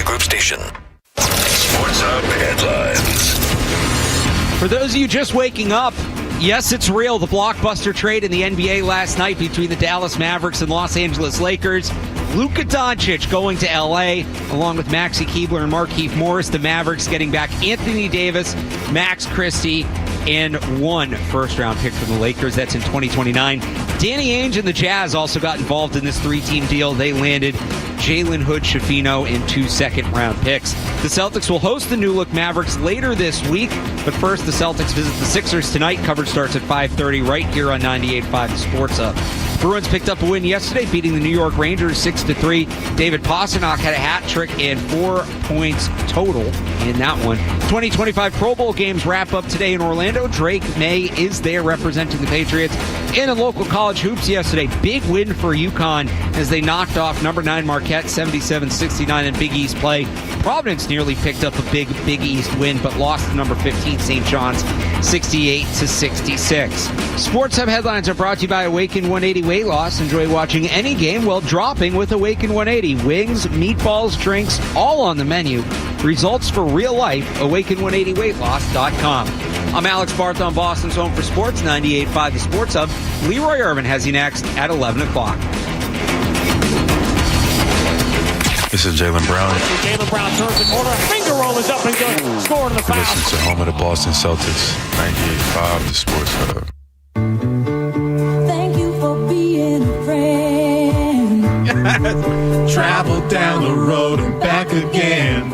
Media Group station. Sports Hub headlines. For those of you just waking up, yes, it's real. The blockbuster trade in the NBA last night between the Dallas Mavericks and Los Angeles Lakers. Luka Doncic going to L.A. along with Maxi Keebler and Markieff Morris. The Mavericks getting back Anthony Davis, Max Christie, and one first-round pick from the Lakers. That's in 2029. Danny Ainge and the Jazz also got involved in this three-team deal. They landed Jalen Hood-Schifino and 2 second-round picks. The Celtics will host the new-look Mavericks later this week. But first, the Celtics visit the Sixers tonight. Coverage starts at 5:30 right here on 98.5 The Sports Hub. Bruins picked up a win yesterday, beating the New York Rangers 6-3. David Pastrnak had a hat trick and 4 points total in that one. 2025 Pro Bowl games wrap up today in Orlando. Drake May is there representing the Patriots. And in local college hoops yesterday, big win for UConn as they knocked off number 9 Marquette 77-69 in Big East play. Providence nearly picked up a big East win, but lost to number 15 St. John's 68-66. Sports Hub headlines are brought to you by Awaken 180 Weight Loss. Enjoy watching any game while dropping with Awaken 180. Wings, meatballs, drinks, all on the menu. Results for real life. Awaken180weightloss.com. I'm Alex Barth on Boston's Home for Sports, 98.5 The Sports Hub. Leroy Irvin has you next at 11 o'clock. This is Jaylen Brown. Jaylen Brown turns the corner. Finger roll is up and good. Scoring the foul. Listen to home of the Boston Celtics, 98.5 The Sports Hub. Thank you for being a friend. Travel down the road and back again.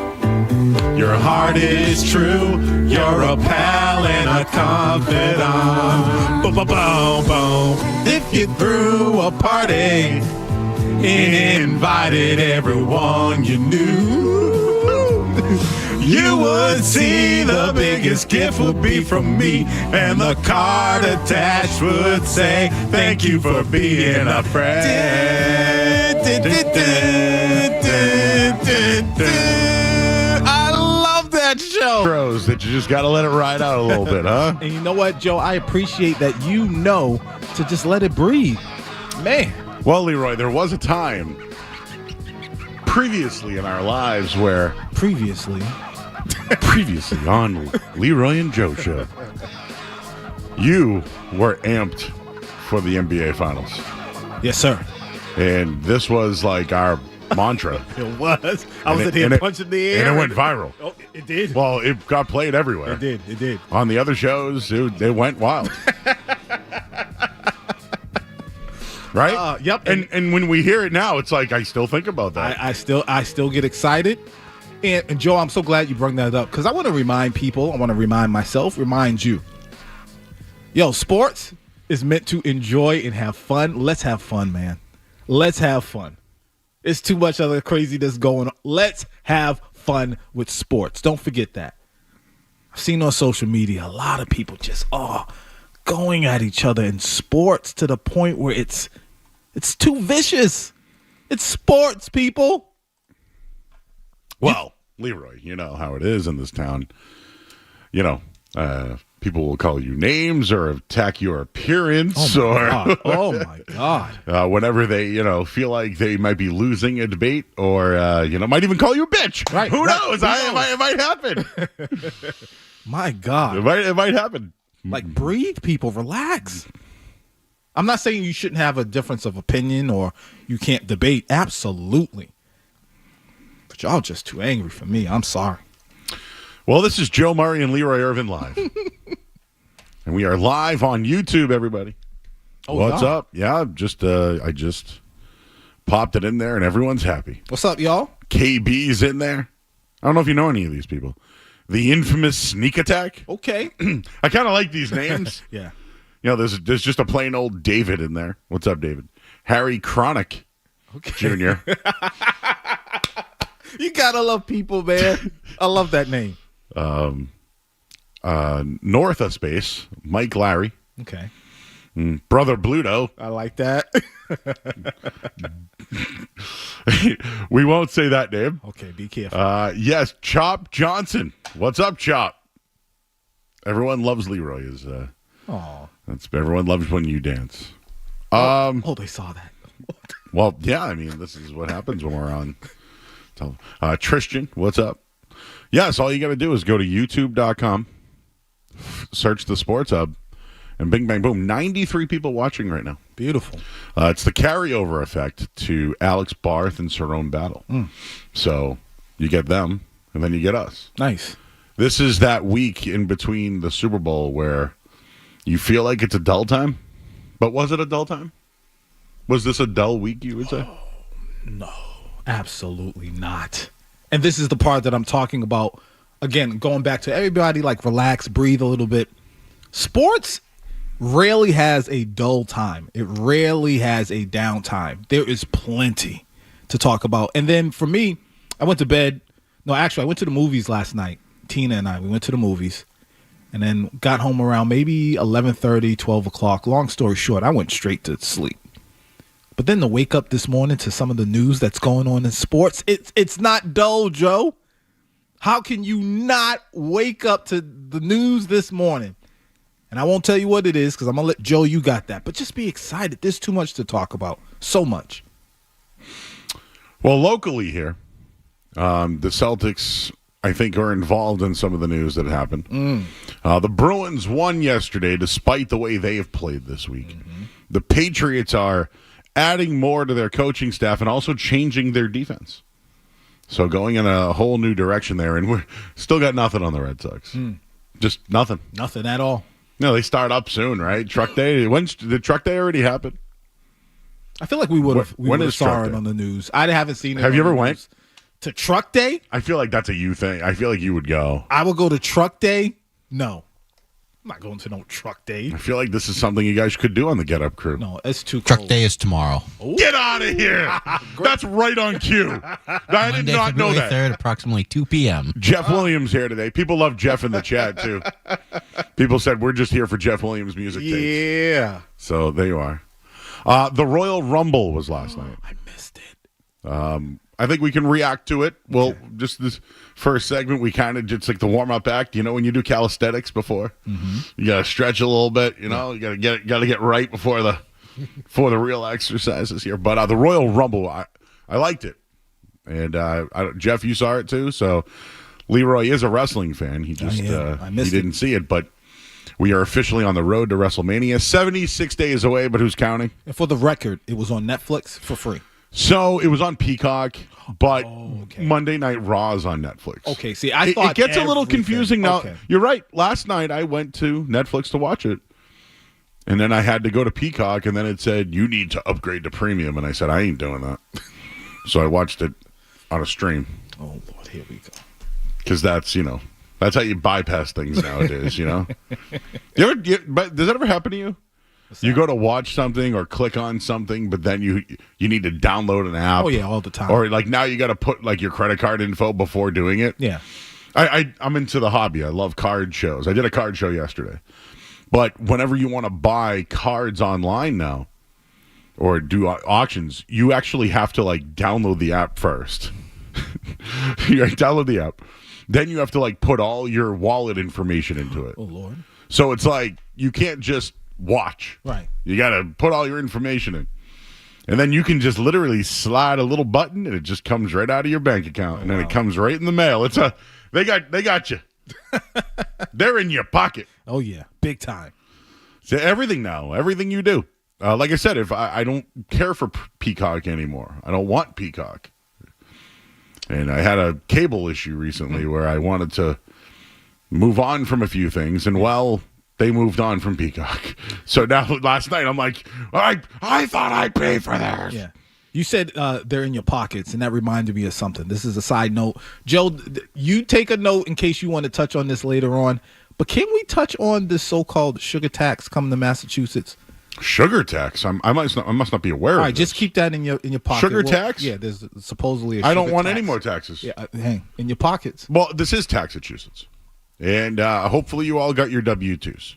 Your heart is true. You're a pal and a confidant. Boom, boom, boom, boom. If you threw a party, invited everyone you knew, you would see the biggest gift would be from me, and the card attached would say, thank you for being a friend. I love that show. That you just got to let it ride out a little bit, huh? And you know what, Joe? I appreciate that you know to just let it breathe. Man. Well, Leroy, there was a time previously in our lives where... Previously on Leroy and Joe Show, you were amped for the NBA Finals. Yes, sir. And this was like our mantra. It was. I was in here punching the air. And it went viral. Oh, it did. Well, it got played everywhere. It did. On the other shows, it went wild. Right? Yep. And when we hear it now, it's like I still think about that. I still get excited. And Joe, I'm so glad you brought that up because I want to remind people, I want to remind myself, remind you. Yo, sports is meant to enjoy and have fun. Let's have fun, man. Let's have fun. It's too much other craziness going on. Let's have fun with sports. Don't forget that. I've seen on social media a lot of people just going at each other in sports to the point where it's too vicious. It's sports, people. Well, Leroy, you know how it is in this town. You know, people will call you names or attack your appearance Oh my God. Whenever they, feel like they might be losing a debate or, might even call you a bitch. Right. Who knows? It might happen. My God. It might happen. Like, breathe, people. Relax. I'm not saying you shouldn't have a difference of opinion or you can't debate. Absolutely. But y'all just too angry for me. I'm sorry. Well, this is Joe Murray and Leroy Irvin live. And we are live on YouTube, everybody. What's up? Yeah, I just popped it in there and everyone's happy. What's up, y'all? KB's in there. I don't know if you know any of these people. The infamous Sneak Attack. Okay. I kind of like these names. Yeah. There's just a plain old David in there. What's up, David? Harry Chronic Jr. You gotta love people, man. I love that name. North of space, Mike Larry. Okay. Brother Bluto. I like that. We won't say that name. Okay, be careful. Yes, Chop Johnson. What's up, Chop? Everyone loves Leroy. Everyone loves when you dance. They saw that. Well, yeah, I mean, this is what happens when we're on Tristian, what's up? Yes, all you got to do is go to youtube.com, search the Sports Hub, and bing, bang, boom. 93 people watching right now. Beautiful. It's the carryover effect to Alex Barth and Cerrone Battle. So you get them, and then you get us. Nice. This is that week in between the Super Bowl where you feel like it's a dull time. But was it a dull time? Was this a dull week, you would say? No, absolutely not. And this is the part that I'm talking about. Again, going back to everybody, like, relax, breathe a little bit. Sports rarely has a dull time. It rarely has a downtime. There is plenty to talk about. And then for me, I went to bed. No, actually, I went to the movies last night. Tina and I, we went to the movies. And then got home around maybe 11:30, 12 o'clock. Long story short, I went straight to sleep. But then to wake up this morning to some of the news that's going on in sports, it's not dull, Joe. How can you not wake up to the news this morning? And I won't tell you what it is because I'm going to let Joe, you got that. But just be excited. There's too much to talk about. So much. Well, locally here, the Celtics, I think, are involved in some of the news that happened. The Bruins won yesterday despite the way they have played this week. The Patriots are adding more to their coaching staff and also changing their defense. So going in a whole new direction there, and we're still got nothing on the Red Sox. Just nothing. Nothing at all. No, they start up soon, right? Truck Day. Did Truck Day already happen? I feel like we would have is saw Truck it Day? on the news. I haven't seen it. Have you on ever the went news. To Truck Day? I feel like that's a you thing. I feel like you would go. I would go to Truck Day. No. I'm not going to no Truck Day. I feel like this is something you guys could do on the Get Up Crew. No, it's too cold. Truck Day is tomorrow. Get out of here. That's right on cue. I did not know February that. 3rd, approximately 2 p.m. Jeff Williams here today. People love Jeff in the chat, too. People said we're just here for Jeff Williams music tapes. Yeah. So there you are. The Royal Rumble was last night. I missed it. I think we can react to it. Well, just this first segment, we kind of just like the warm-up act. You know, when you do calisthenics before, you got to stretch a little bit. You know, you got to get right before the real exercises here. But the Royal Rumble, I liked it, and Jeff, you saw it too. So Leroy is a wrestling fan. He just he didn't see it, but we are officially on the road to WrestleMania. 76 days away, but who's counting? And for the record, it was on Netflix for free. So it was on Peacock, but Monday Night Raw is on Netflix. Okay, see, I thought it gets a little confusing now. Okay. You're right. Last night I went to Netflix to watch it, and then I had to go to Peacock, and then it said, you need to upgrade to premium, and I said, I ain't doing that. So I watched it on a stream. Oh, Lord, here we go. Because that's how you bypass things nowadays, But does that ever happen to you? You go to watch something or click on something, but then you need to download an app. Oh, yeah, all the time. Or like now you got to put like your credit card info before doing it. Yeah. I'm into the hobby. I love card shows. I did a card show yesterday. But whenever you want to buy cards online now or do auctions, you actually have to like download the app first. You download the app. Then you have to like put all your wallet information into it. Oh, Lord. So it's like you can't just watch. Right. You got to put all your information in. And then you can just literally slide a little button and it just comes right out of your bank account. And then it comes right in the mail. They got you. They're in your pocket. Oh, yeah. Big time. So everything now, everything you do. Like I said, if I don't care for Peacock anymore. I don't want Peacock. And I had a cable issue recently where I wanted to move on from a few things. And they moved on from Peacock. So now last night I'm like, I thought I'd pay for theirs. Yeah. You said they're in your pockets, and that reminded me of something. This is a side note. Joe, you take a note in case you want to touch on this later on. But can we touch on this so-called sugar tax coming to Massachusetts? Sugar tax? I must not be aware of All right, this. just keep that in your pocket. Sugar tax? Yeah, there's supposedly a sugar I don't want tax. any more taxes. Yeah, hang, in your pockets. Well, this is Taxachusetts. And hopefully you all got your W-2s.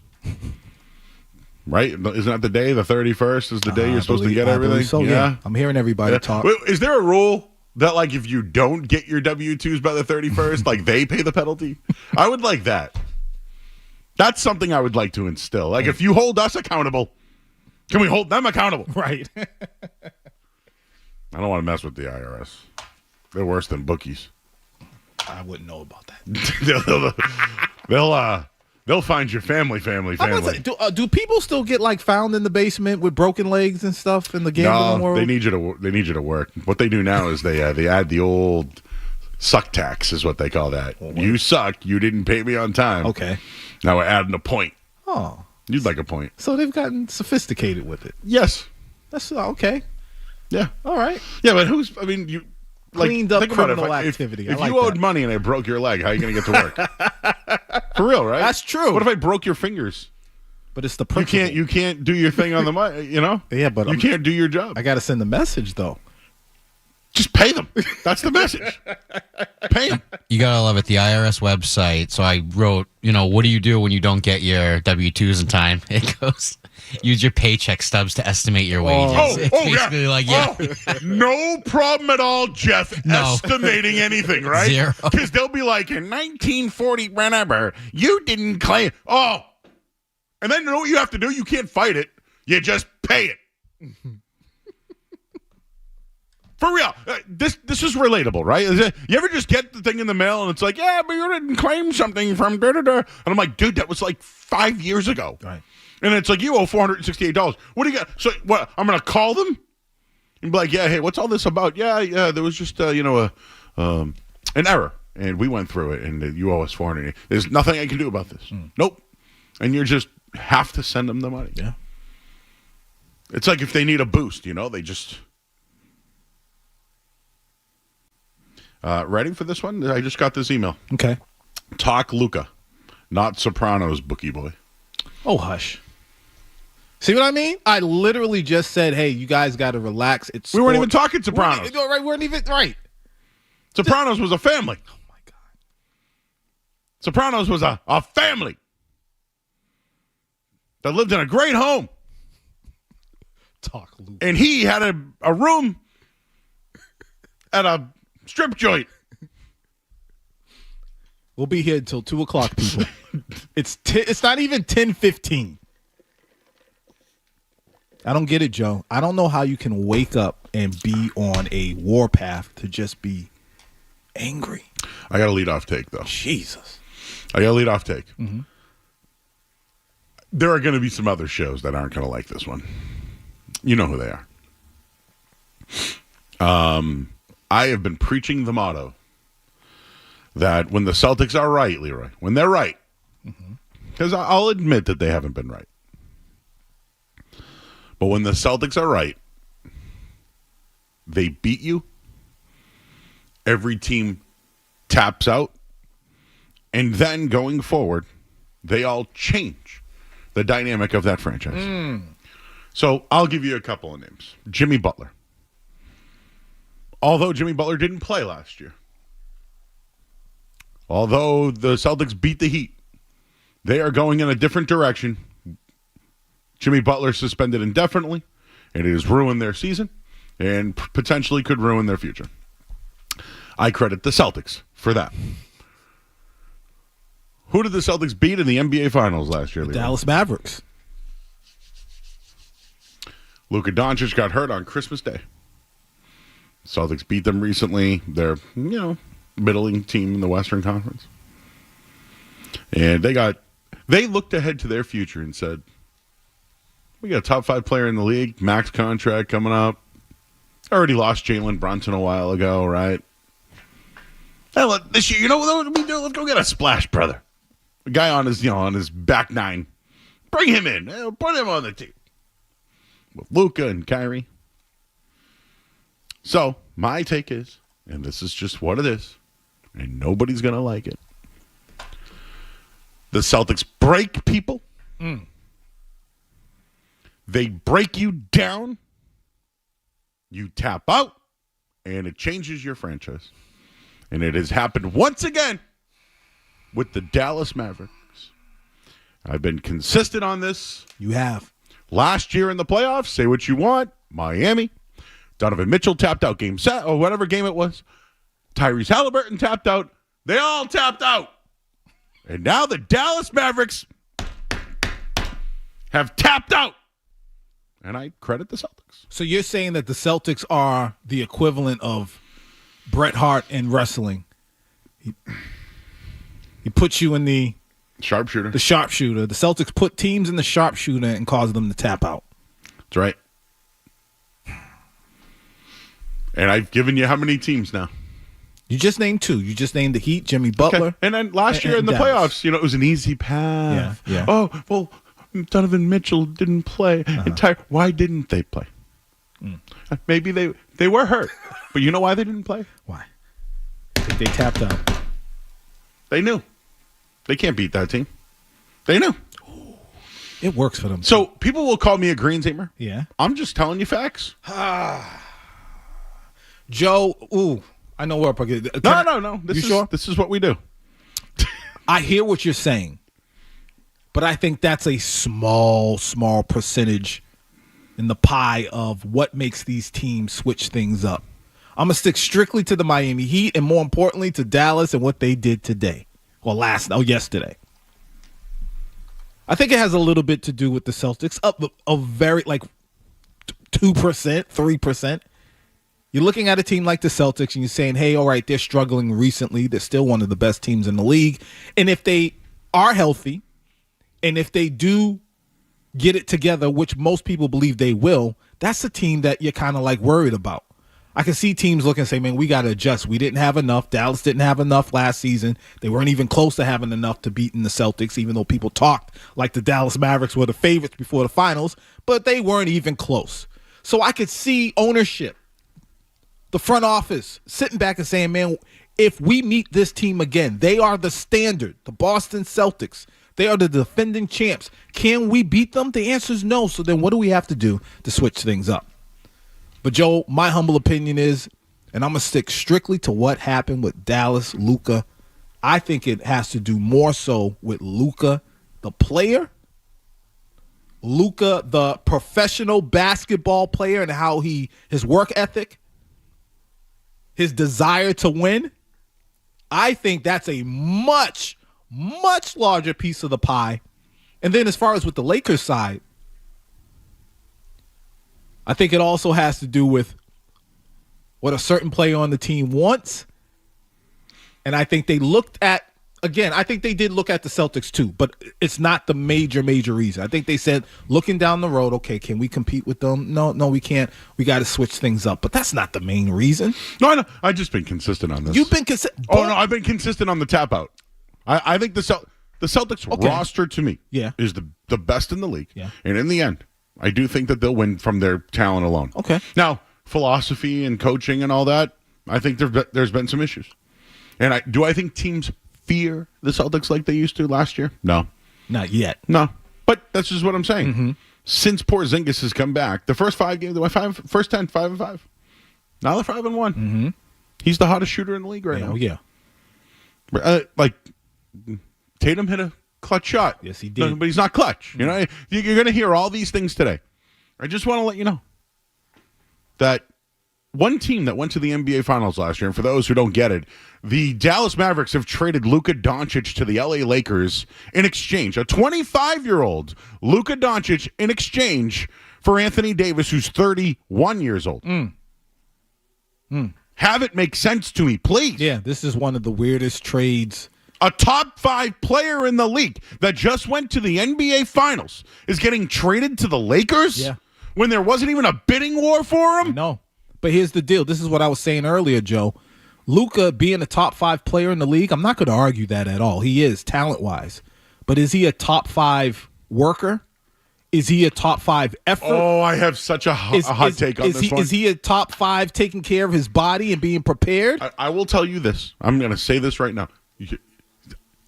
Right? Isn't that the day? The 31st is the day you're supposed to get everything? So, yeah. I'm hearing everybody talk. Wait, is there a rule that, like, if you don't get your W-2s by the 31st, like, they pay the penalty? I would like that. That's something I would like to instill. Like, if you hold us accountable, can we hold them accountable? Right. I don't want to mess with the IRS. They're worse than bookies. I wouldn't know about that. They'll find your family. Do people still get like found in the basement with broken legs and stuff in the gambling world? They need you to work. What they do now is they add the old suck tax is what they call that. You suck. You didn't pay me on time. Okay. Now we're adding a point. Oh. You'd like a point. So they've gotten sophisticated with it. Yes. That's okay. Yeah. All right. Yeah, but you cleaned up think about criminal it. activity. If you owed money and I broke your leg, how are you going to get to work? For real, right? That's true. What if I broke your fingers? But it's the principle. You can't do your thing on the money, you know? Yeah, but you can't do your job. I got to send the message, though. Just pay them. That's the message. Pay them. You gotta love it. The IRS website. So I wrote, what do you do when you don't get your W-2s in time? It goes, use your paycheck stubs to estimate your wages. It's basically no problem at all, Jeff, estimating anything, right? Zero. Because they'll be like, in 1940, whenever, you didn't claim. Oh. And then you know what you have to do? You can't fight it. You just pay it. For real, this is relatable, right? You ever just get the thing in the mail and it's like, yeah, but you didn't claim something from da-da-da. And I'm like, dude, that was like 5 years ago. Right. And it's like, you owe $468. What do you got? So what, I'm going to call them and be like, yeah, hey, what's all this about? Yeah, there was just, an error. And we went through it and you owe us $400. There's nothing I can do about this. Nope. And you just have to send them the money. Yeah. It's like if they need a boost, they just... Ready for this one? I just got this email. Okay. Talk Luca, not Sopranos, bookie boy. Oh, hush. See what I mean? I literally just said, hey, you guys got to relax. It's we weren't even talking Sopranos. We weren't even right. Sopranos was a family. Oh, my God. Sopranos was a family that lived in a great home. Talk, Luca. And he had a room at a strip joint. We'll be here until 2 o'clock, people. It's not even 10:15. I don't get it, Joe. I don't know how you can wake up and be on a warpath to just be angry. I got a lead-off take, though. Jesus. I got a lead-off take. Mm-hmm. There are going to be some other shows that aren't going to like this one. You know who they are. I have been preaching the motto that when the Celtics are right, Leroy, when they're right, because I'll admit that they haven't been right, but when the Celtics are right, they beat you, every team taps out, and then going forward, they all change the dynamic of that franchise. So I'll give you a couple of names. Jimmy Butler. Although Jimmy Butler didn't play last year. Although the Celtics beat the Heat. They are going in a different direction. Jimmy Butler suspended indefinitely, and it has ruined their season and potentially could ruin their future. I credit the Celtics for that. Who did the Celtics beat in the NBA Finals last year, Leroy? Dallas Mavericks. Luka Doncic got hurt on Christmas Day. Celtics beat them recently. They're, middling team in the Western Conference. And they looked ahead to their future and said, we got a top 5 player in the league, max contract coming up. Already lost Jalen Brunson a while ago, right? Hey, this year, what we do? Let's go get a splash brother. A guy on his back nine. Bring him in. Put him on the team. With Luka and Kyrie. So, my take is, and this is just what it is, and nobody's going to like it, the Celtics break people. They break you down. You tap out, and it changes your franchise. And it has happened once again with the Dallas Mavericks. I've been consistent on this. You have. Last year in the playoffs, say what you want, Miami. Donovan Mitchell tapped out game set, or whatever game it was. Tyrese Halliburton tapped out. They all tapped out. And now the Dallas Mavericks have tapped out. And I credit the Celtics. So you're saying that the Celtics are the equivalent of Bret Hart in wrestling. He puts you in the Sharpshooter. The sharpshooter. The Celtics put teams in the sharpshooter and cause them to tap out. That's right. And I've given you how many teams now? You just named 2. You just named the Heat, Jimmy Butler. Okay. And then last year in the Dallas. playoffs, it was an easy path. Yeah. Oh, well, Donovan Mitchell didn't play. Why didn't they play? Maybe they were hurt. But you know why they didn't play? Why? They tapped out. They knew. They can't beat that team. They knew. It works for them. So people will call me a greensinger. Yeah. I'm just telling you facts. Joe, I know we're up against. No. Sure? This is what we do. I hear what you're saying, but I think that's a small percentage in the pie of what makes these teams switch things up. I'm going to stick strictly to the Miami Heat and, more importantly, to Dallas and what they did today. Or yesterday. I think it has a little bit to do with the Celtics. Up a very, 2%, 3%. You're looking at a team like the Celtics and you're saying, hey, all right, they're struggling recently. They're still one of the best teams in the league. And if they are healthy and if they do get it together, which most people believe they will, that's a team that you're kind of worried about. I can see teams looking and say, man, we got to adjust. We didn't have enough. Dallas didn't have enough last season. They weren't even close to having enough to beat in the Celtics, even though people talked like the Dallas Mavericks were the favorites before the finals, but they weren't even close. So I could see ownership, the front office, sitting back and saying, man, if we meet this team again, they are the standard, the Boston Celtics. They are the defending champs. Can we beat them? The answer is no. So then what do we have to do to switch things up? But, Joe, my humble opinion is, and I'm going to stick strictly to what happened with Dallas, Luka. I think it has to do more so with Luka, the player, Luka, the professional basketball player, and how his work ethic, his desire to win. I think that's a much, much larger piece of the pie. And then as far as with the Lakers side, I think it also has to do with what a certain player on the team wants. And I think they looked at, again, I think they did look at the Celtics too, but it's not the major reason. I think they said, looking down the road, okay, can we compete with them? No, we can't. We got to switch things up. But that's not the main reason. No, I've just been consistent on this. You've been consistent. Oh, no, I've been consistent on the tap out. I think the Celtics roster to me is the best in the league. Yeah. And in the end, I do think that they'll win from their talent alone. Okay. Now, philosophy and coaching and all that, I think there's been some issues. And do I think teams fear the Celtics like they used to last year? No. Not yet. No. But that's just what I'm saying. Mm-hmm. Since Porzingis has come back, the first 5 games, they went first 10, 5-5. Now they're 5-1. Mm-hmm. He's the hottest shooter in the league right now. Oh, yeah. Tatum hit a clutch shot. Yes, he did. But he's not clutch. You know, you're going to hear all these things today. I just want to let you know that one team that went to the NBA Finals last year, and for those who don't get it, the Dallas Mavericks have traded Luka Doncic to the LA Lakers in exchange. A 25-year-old Luka Doncic in exchange for Anthony Davis, who's 31 years old. Have it make sense to me, please. Yeah, this is one of the weirdest trades. A top 5 player in the league that just went to the NBA Finals is getting traded to the Lakers when there wasn't even a bidding war for him? No. But here's the deal. This is what I was saying earlier, Joe. Luka being a top 5 player in the league, I'm not going to argue that at all. He is, talent-wise. But is he a top 5 worker? Is he a top 5 effort? Oh, I have such a hot take on this one. Is he a top 5 taking care of his body and being prepared? I will tell you this. I'm going to say this right now.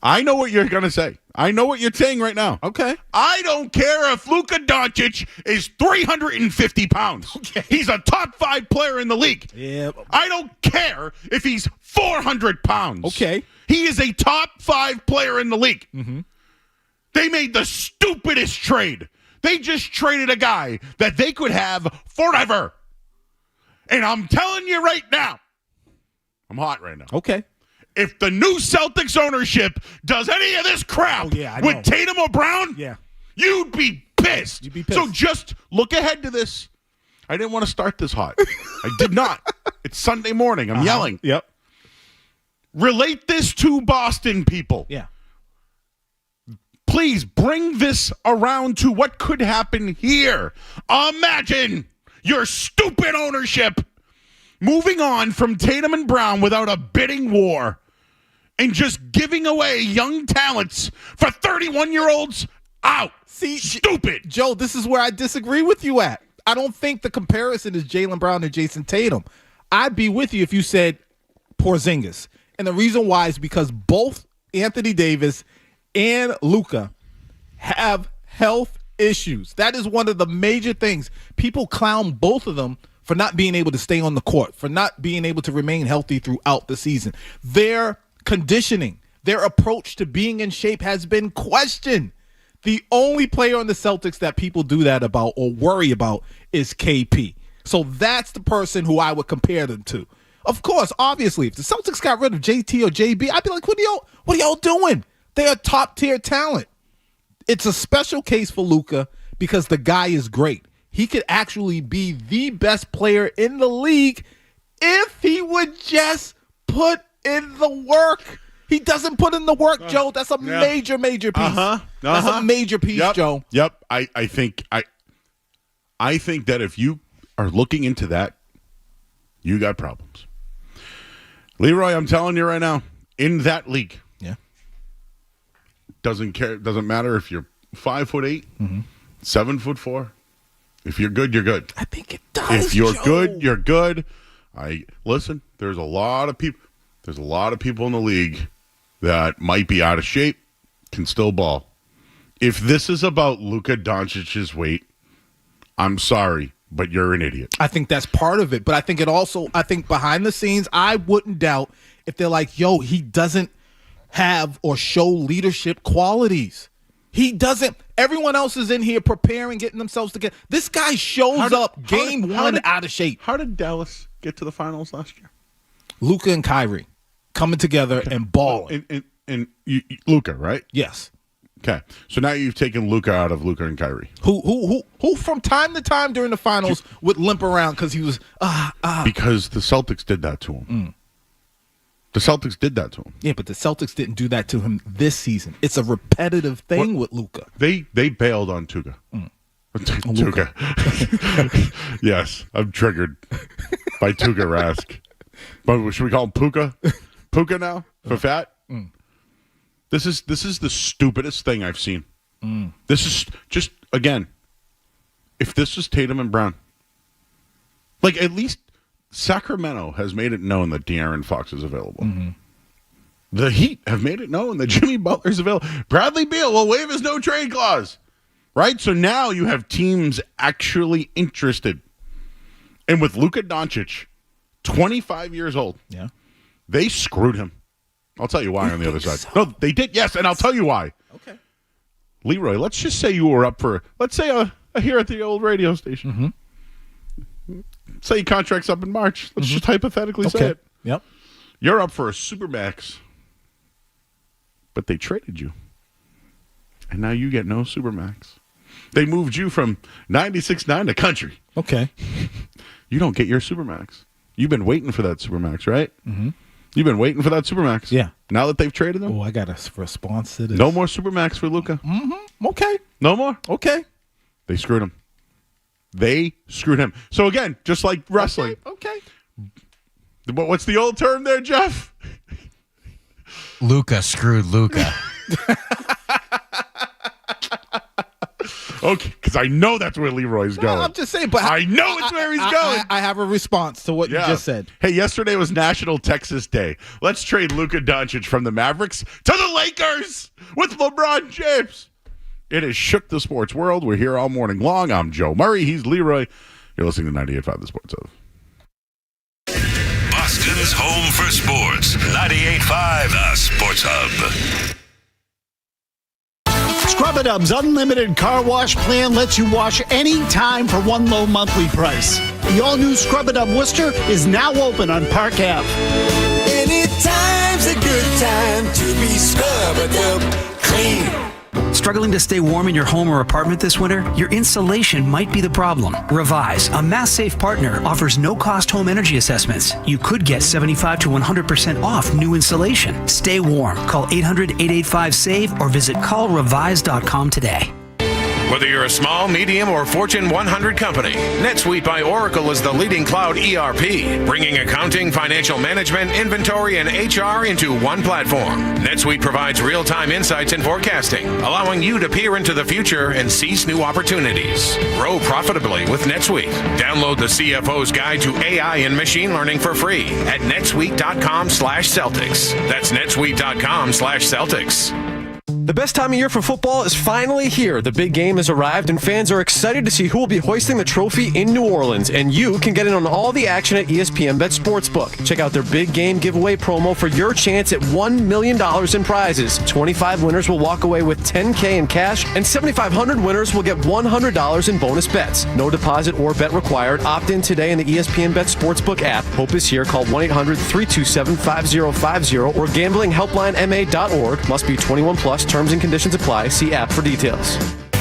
I know what you're going to say. I know what you're saying right now. Okay. I don't care if Luka Doncic is 350 pounds. Okay. He's a top 5 player in the league. Yeah. I don't care if he's 400 pounds. Okay. He is a top 5 player in the league. Mm-hmm. They made the stupidest trade. They just traded a guy that they could have forever. And I'm telling you right now, I'm hot right now. Okay. If the new Celtics ownership does any of this crap with Tatum or Brown, you'd be pissed. You'd be pissed. So just look ahead to this. I didn't want to start this hot. I did not. It's Sunday morning. I'm yelling. Yep. Relate this to Boston people. Yeah. Please bring this around to what could happen here. Imagine your stupid ownership moving on from Tatum and Brown without a bidding war and just giving away young talents for 31-year-olds out. See, stupid. Joe, this is where I disagree with you at. I don't think the comparison is Jaylen Brown and Jason Tatum. I'd be with you if you said Porzingis. And the reason why is because both Anthony Davis and Luka have health issues. That is one of the major things. People clown both of them for not being able to stay on the court, for not being able to remain healthy throughout the season. Their conditioning, their approach to being in shape has been questioned. The only player on the Celtics that people do that about or worry about is KP. So that's the person who I would compare them to. Of course, obviously, if the Celtics got rid of JT or JB, I'd be like, what are y'all doing? They are top-tier talent. It's a special case for Luka because the guy is great. He could actually be the best player in the league if he would just put in the work. He doesn't put in the work, Joe. That's a major piece. That's a major piece, Joe. Yep. I think that if you are looking into that, you got problems. Leroy, I'm telling you right now, in that league, doesn't matter if you're 5'8", 7'4". If you're good, you're good. I think it does. If you're Joe. good, you're good. Listen. There's a lot of people. There's a lot of people in the league that might be out of shape, can still ball. If this is about Luka Doncic's weight, I'm sorry, but you're an idiot. I think that's part of it, but I think behind the scenes, I wouldn't doubt if they're like, yo, he doesn't have or show leadership qualities. He doesn't. Everyone else is in here preparing, getting themselves together. This guy shows up game one out of shape. How did Dallas get to the finals last year? Luka and Kyrie coming together and balling. And Luka, right? Yes. Okay. So now you've taken Luka out of Luka and Kyrie. Who from time to time during the finals would limp around because he was Because the Celtics did that to him. The Celtics did that to him. Yeah, but the Celtics didn't do that to him this season. It's a repetitive thing with Luka. They bailed on Tuga. Tuga. Yes, I'm triggered by Tuga Rask. But should we call him Puka? Puka now for fat. This is the stupidest thing I've seen. This is just, again, if this was Tatum and Brown, like at least Sacramento has made it known that De'Aaron Fox is available. The Heat have made it known that Jimmy Butler's available. Bradley Beal will waive his no-trade clause. Right? So now you have teams actually interested. And with Luka Doncic, 25 years old, they screwed him. I'll tell you why on the other side. No, they did, yes, and I'll tell you why. Okay. Leroy, let's just say you were up for, let's say a here at the old radio station. Say your contract's up in March. Let's just hypothetically say it. Yep. You're up for a Supermax, but they traded you. And now you get no Supermax. They moved you from 96.9 to country. Okay. You don't get your Supermax. You've been waiting for that Supermax, right? You've been waiting for that Supermax. Yeah. Now that they've traded them? Oh, I got a response to this. No more Supermax for Luka. Okay. No more? Okay. They screwed him. They screwed him. So again, just like wrestling. Okay. What's the old term there, Jeff? Luka screwed Luka. Okay, because I know that's where Leroy's going. I'm just saying, but I know it's where he's going. I have a response to what you just said. Hey, yesterday was National Texas Day. Let's trade Luka Doncic from the Mavericks to the Lakers with LeBron James. It has shook the sports world. We're here all morning long. I'm Joe Murray. He's Leroy. You're listening to 98.5 The Sports Hub. Boston's home for sports. 98.5 The Sports Hub. Scrub-A-Dub's unlimited car wash plan lets you wash anytime for one low monthly price. The all-new Scrub-A-Dub Worcester is now open on Park Ave. Anytime's a good time to be Scrub-A-Dub clean. Struggling to stay warm in your home or apartment this winter? Your insulation might be the problem. Revise, a mass-safe partner, offers no-cost home energy assessments. You could get 75 to 100% off new insulation. Stay warm. Call 800-885-SAVE or visit callrevise.com today. Whether you're a small, medium, or Fortune 100 company, NetSuite by Oracle is the leading cloud ERP, bringing accounting, financial management, inventory, and HR into one platform. NetSuite provides real-time insights and forecasting, allowing you to peer into the future and seize new opportunities. Grow profitably with NetSuite. Download the CFO's Guide to AI and Machine Learning for free at netsuite.com/Celtics. That's netsuite.com/Celtics. The best time of year for football is finally here. The big game has arrived, and fans are excited to see who will be hoisting the trophy in New Orleans. And you can get in on all the action at ESPN Bet Sportsbook. Check out their big game giveaway promo for your chance at $1 million in prizes. 25 winners will walk away with $10K in cash, and 7,500 winners will get $100 in bonus bets. No deposit or bet required. Opt in today in the ESPN Bet Sportsbook app. Hope is here. Call 1-800-327-5050 or gamblinghelplinema.org. Must be 21 plus. Terms and conditions apply. See app for details.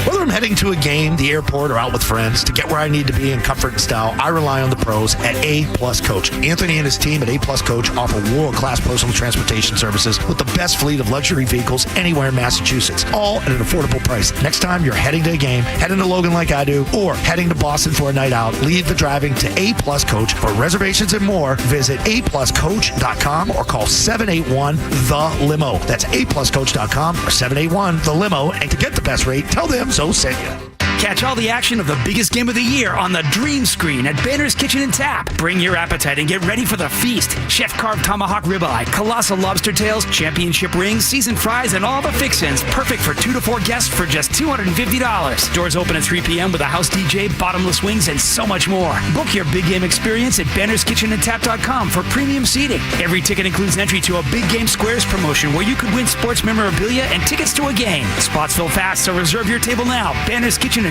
Whether I'm heading to a game, the airport, or out with friends, to get where I need to be in comfort and style, I rely on the pros at A+ Coach. Anthony and his team at A+ Coach offer world-class personal transportation services with the best fleet of luxury vehicles anywhere in Massachusetts, all at an affordable price. Next time you're heading to a game, heading to Logan like I do, or heading to Boston for a night out, leave the driving to A+ Coach. For reservations and more, visit apluscoach.com or call 781-THE-LIMO. That's apluscoach.com or 781-THE-LIMO. And to get the best rate, tell them so sent you. Catch all the action of the biggest game of the year on the Dream Screen at Banner's Kitchen and Tap. Bring your appetite and get ready for the feast. Chef-carved tomahawk ribeye, colossal lobster tails, championship rings, seasoned fries, and all the fixins. Perfect for 2 to 4 guests for just $250. Doors open at 3 p.m. with a house DJ, bottomless wings, and so much more. Book your big game experience at bannerskitchenandtap.com for premium seating. Every ticket includes an entry to a Big Game Squares promotion where you could win sports memorabilia and tickets to a game. Spots fill fast, so reserve your table now. bannerskitchenandtap.com.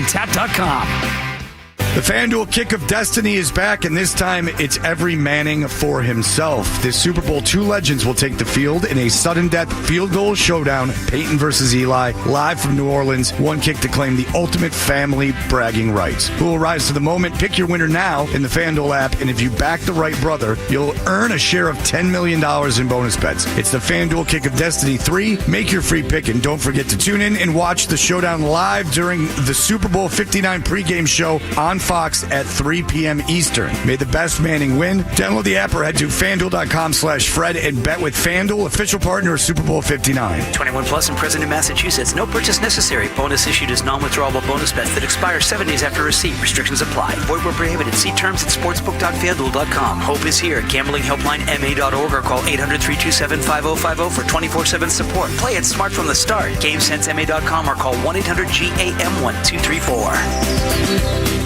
The FanDuel Kick of Destiny is back, and this time it's every Manning for himself. This Super Bowl, 2 legends will take the field in a sudden death field goal showdown. Peyton versus Eli, live from New Orleans. One kick to claim the ultimate family bragging rights. Who will rise to the moment? Pick your winner now in the FanDuel app, and if you back the right brother, you'll earn a share of $10 million in bonus bets. It's the FanDuel Kick of Destiny 3. Make your free pick, and don't forget to tune in and watch the showdown live during the Super Bowl 59 pregame show on Fox at 3 p.m. Eastern. May the best Manning win. Download the app or head to FanDuel.com/Fred and bet with FanDuel, official partner of Super Bowl 59. 21 plus and present in Massachusetts. No purchase necessary. Bonus issued as non-withdrawable bonus bets that expire 7 days after receipt. Restrictions apply. Void where prohibited. See terms at sportsbook.fanduel.com. Hope is here. GamblingHelplineMA.org or call 800-327-5050 for 24/7 support. Play it smart from the start. GameSenseMA.com or call 1-800-GAM-1234.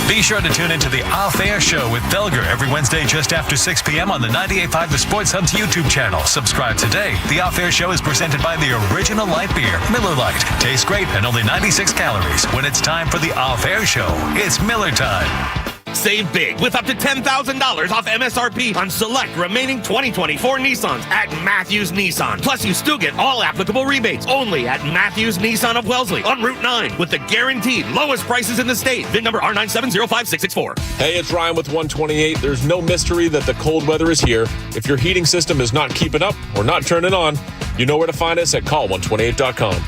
Be sure to tune into the Off Air Show with Felger every Wednesday just after 6 p.m. on the 98.5 The Sports Hub's YouTube channel. Subscribe today. The Off Air Show is presented by the original light beer, Miller Lite. Tastes great and only 96 calories. When it's time for the Off Air Show, it's Miller time. Save big with up to $10,000 off MSRP on select remaining 2024 Nissans at Matthews Nissan. Plus, you still get all applicable rebates only at Matthews Nissan of Wellesley on Route 9 with the guaranteed lowest prices in the state. VIN number R9705664. Hey, it's Ryan with 128. There's no mystery that the cold weather is here. If your heating system is not keeping up or not turning on, you know where to find us at call128.com.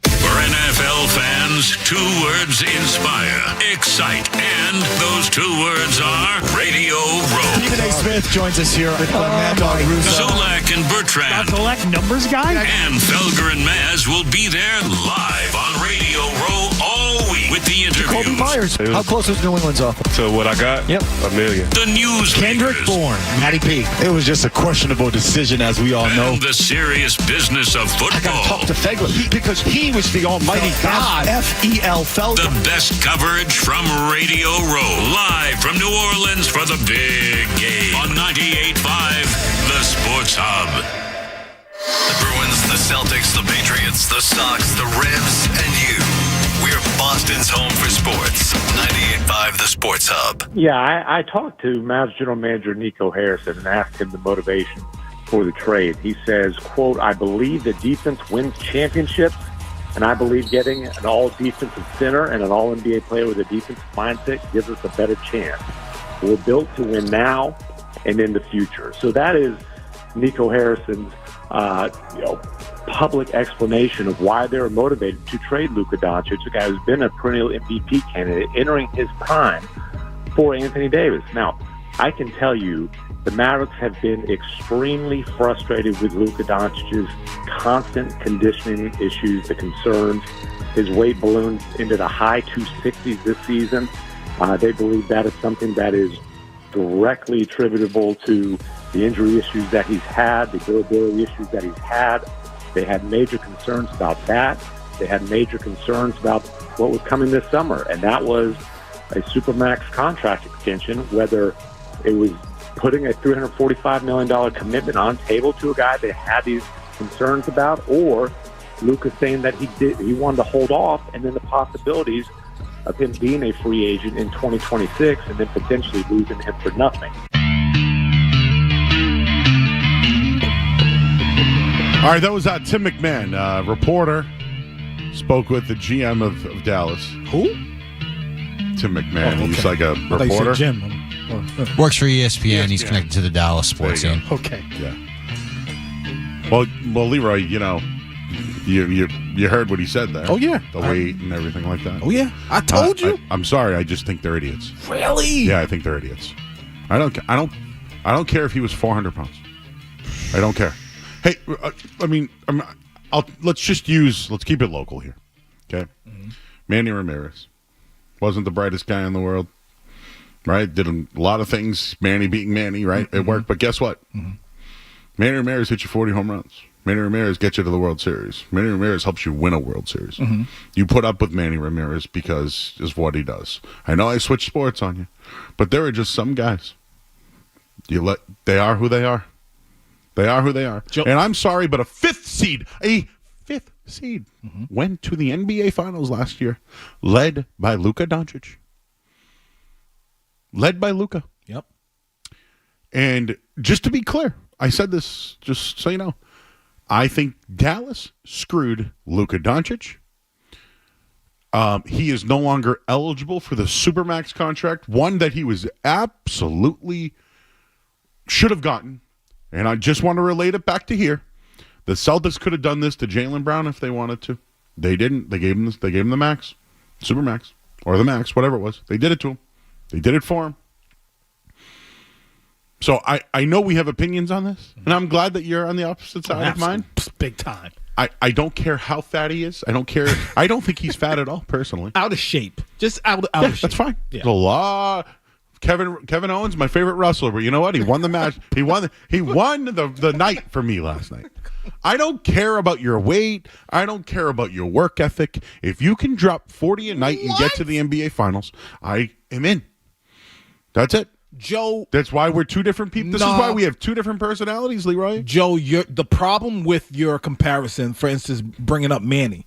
For NFL fans, 2 words inspire, excite, and those 2 words are Radio Row. Stephen A. Smith joins us here with Mad Dog Russo. Solak and Bertrand. Select numbers guy? And Felger and Maz will be there live on Radio Row all week with the interviews. Kobe Myers. How close was New England's offer? So what I got? Yep. $1 million. The news Kendrick Bourne. Matty P. It was just a questionable decision, as we all know. And the serious business of football. I got to talk to Fegler because he was the almighty God. F-E-L Felger. The best coverage from Radio Row. Live from New Orleans for the big game on 98.5 The Sports Hub. The Bruins, the Celtics, the Patriots, the Sox, the Revs, and you. We're Boston's home for sports. 98.5 The Sports Hub. Yeah, I talked to Mavs general manager Nico Harrison and asked him the motivation for the trade. He says, quote, "I believe that defense wins championships, And I believe getting an all-defensive center and an all-NBA player with a defensive mindset gives us a better chance. We're built to win now and in the future. So that is Nico Harrison's public explanation of why they're motivated to trade Luka Doncic, a guy who's been a perennial MVP candidate, entering his prime, for Anthony Davis. Now, I can tell you the Mavericks have been extremely frustrated with Luka Doncic's constant conditioning issues, the concerns. His weight ballooned into the high 260s this season. They believe that is something that is directly attributable to the injury issues that he's had, the durability issues that he's had. They had major concerns about that. They had major concerns about what was coming this summer, and that was a Supermax contract extension, whether it was putting a $345 million commitment on table to a guy they had these concerns about, or Luka saying that he wanted to hold off, and then the possibilities of him being a free agent in 2026 and then potentially losing him for nothing. All right, that was Tim McMahon, reporter, spoke with the GM of Dallas. Who? Tim McMahon. Oh, okay. He's like a I thought you said reporter. Jim. Works for ESPN. He's connected to the Dallas sports There you team. go. Okay. Yeah. Well, Leroy, you heard what he said there. Oh, yeah. The weight and everything like that. Oh, yeah. I told you. I'm sorry. I just think they're idiots. Really? Yeah, I think they're idiots. I don't care if he was 400 pounds. I don't care. Hey, let's keep it local here. Okay. Mm-hmm. Manny Ramirez wasn't the brightest guy in the world, right? Did a lot of things. Manny beating Manny, right? Mm-hmm. It worked, but guess what? Mm-hmm. Manny Ramirez hit you 40 home runs. Manny Ramirez gets you to the World Series. Manny Ramirez helps you win a World Series. Mm-hmm. You put up with Manny Ramirez because is what he does. I know I switched sports on you, but there are just some guys. They are who they are. They are who they are. And I'm sorry, but a fifth seed went to the NBA Finals last year, led by Luka Doncic. Led by Luka. Yep. And just to be clear, I said this just so you know, I think Dallas screwed Luka Doncic. He is no longer eligible for the Supermax contract, one that he was absolutely should have gotten. And I just want to relate it back to here. The Celtics could have done this to Jaylen Brown if they wanted to. They didn't. They gave him this. They gave him the max, Supermax, or the max, whatever it was. They did it to him. They did it for him. So I know we have opinions on this, and I'm glad that you're on the opposite side of mine. Big time. I don't care how fat he is. I don't care. I don't think he's fat at all, personally. Out of shape. Just out of shape. That's fine. Yeah. There's a lot. Kevin Owens, my favorite wrestler, but you know what? He won the match. He won the night for me last night. I don't care about your weight. I don't care about your work ethic. If you can drop 40 a night and get to the NBA Finals, I am in. That's it. Joe. That's why we're two different people. This is why we have two different personalities, Leroy. Joe, the problem with your comparison, for instance, bringing up Manny.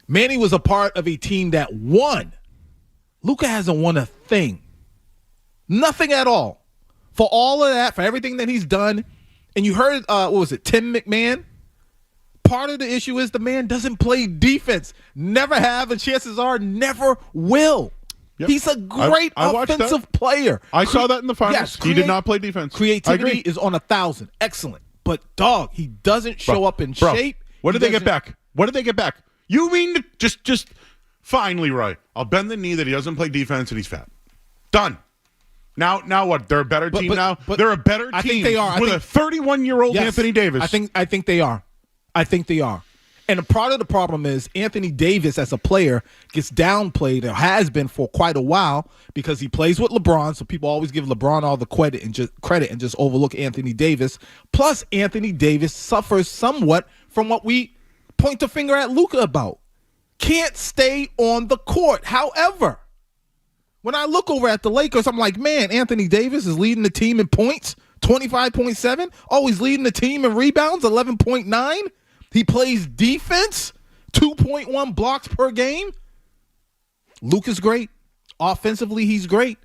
Manny was a part of a team that won. Luka hasn't won a thing. Nothing at all. For all of that, for everything that he's done, and you heard, Tim McMahon? Part of the issue is the man doesn't play defense. Never have, and chances are never will. Yep. He's a great offensive player. I saw that in the finals. Yes, he did not play defense. Creativity is on 1,000. Excellent. But, dog, he doesn't show up in shape. What did they get back? What did they get back? You mean just fine, Leroy. I'll bend the knee that he doesn't play defense and he's fat. Done. Now what? They're a better team now? They're a better team. I think they are. With a 31-year-old Anthony Davis. I think they are. I think they are. And a part of the problem is Anthony Davis as a player gets downplayed or has been for quite a while because he plays with LeBron. So people always give LeBron all the credit and just overlook Anthony Davis. Plus, Anthony Davis suffers somewhat from what we point the finger at Luka about. Can't stay on the court. However, when I look over at the Lakers, I'm like, man, Anthony Davis is leading the team in points, 25.7. Oh, he's leading the team in rebounds, 11.9. He plays defense, 2.1 blocks per game. Luke is great. Offensively, he's great.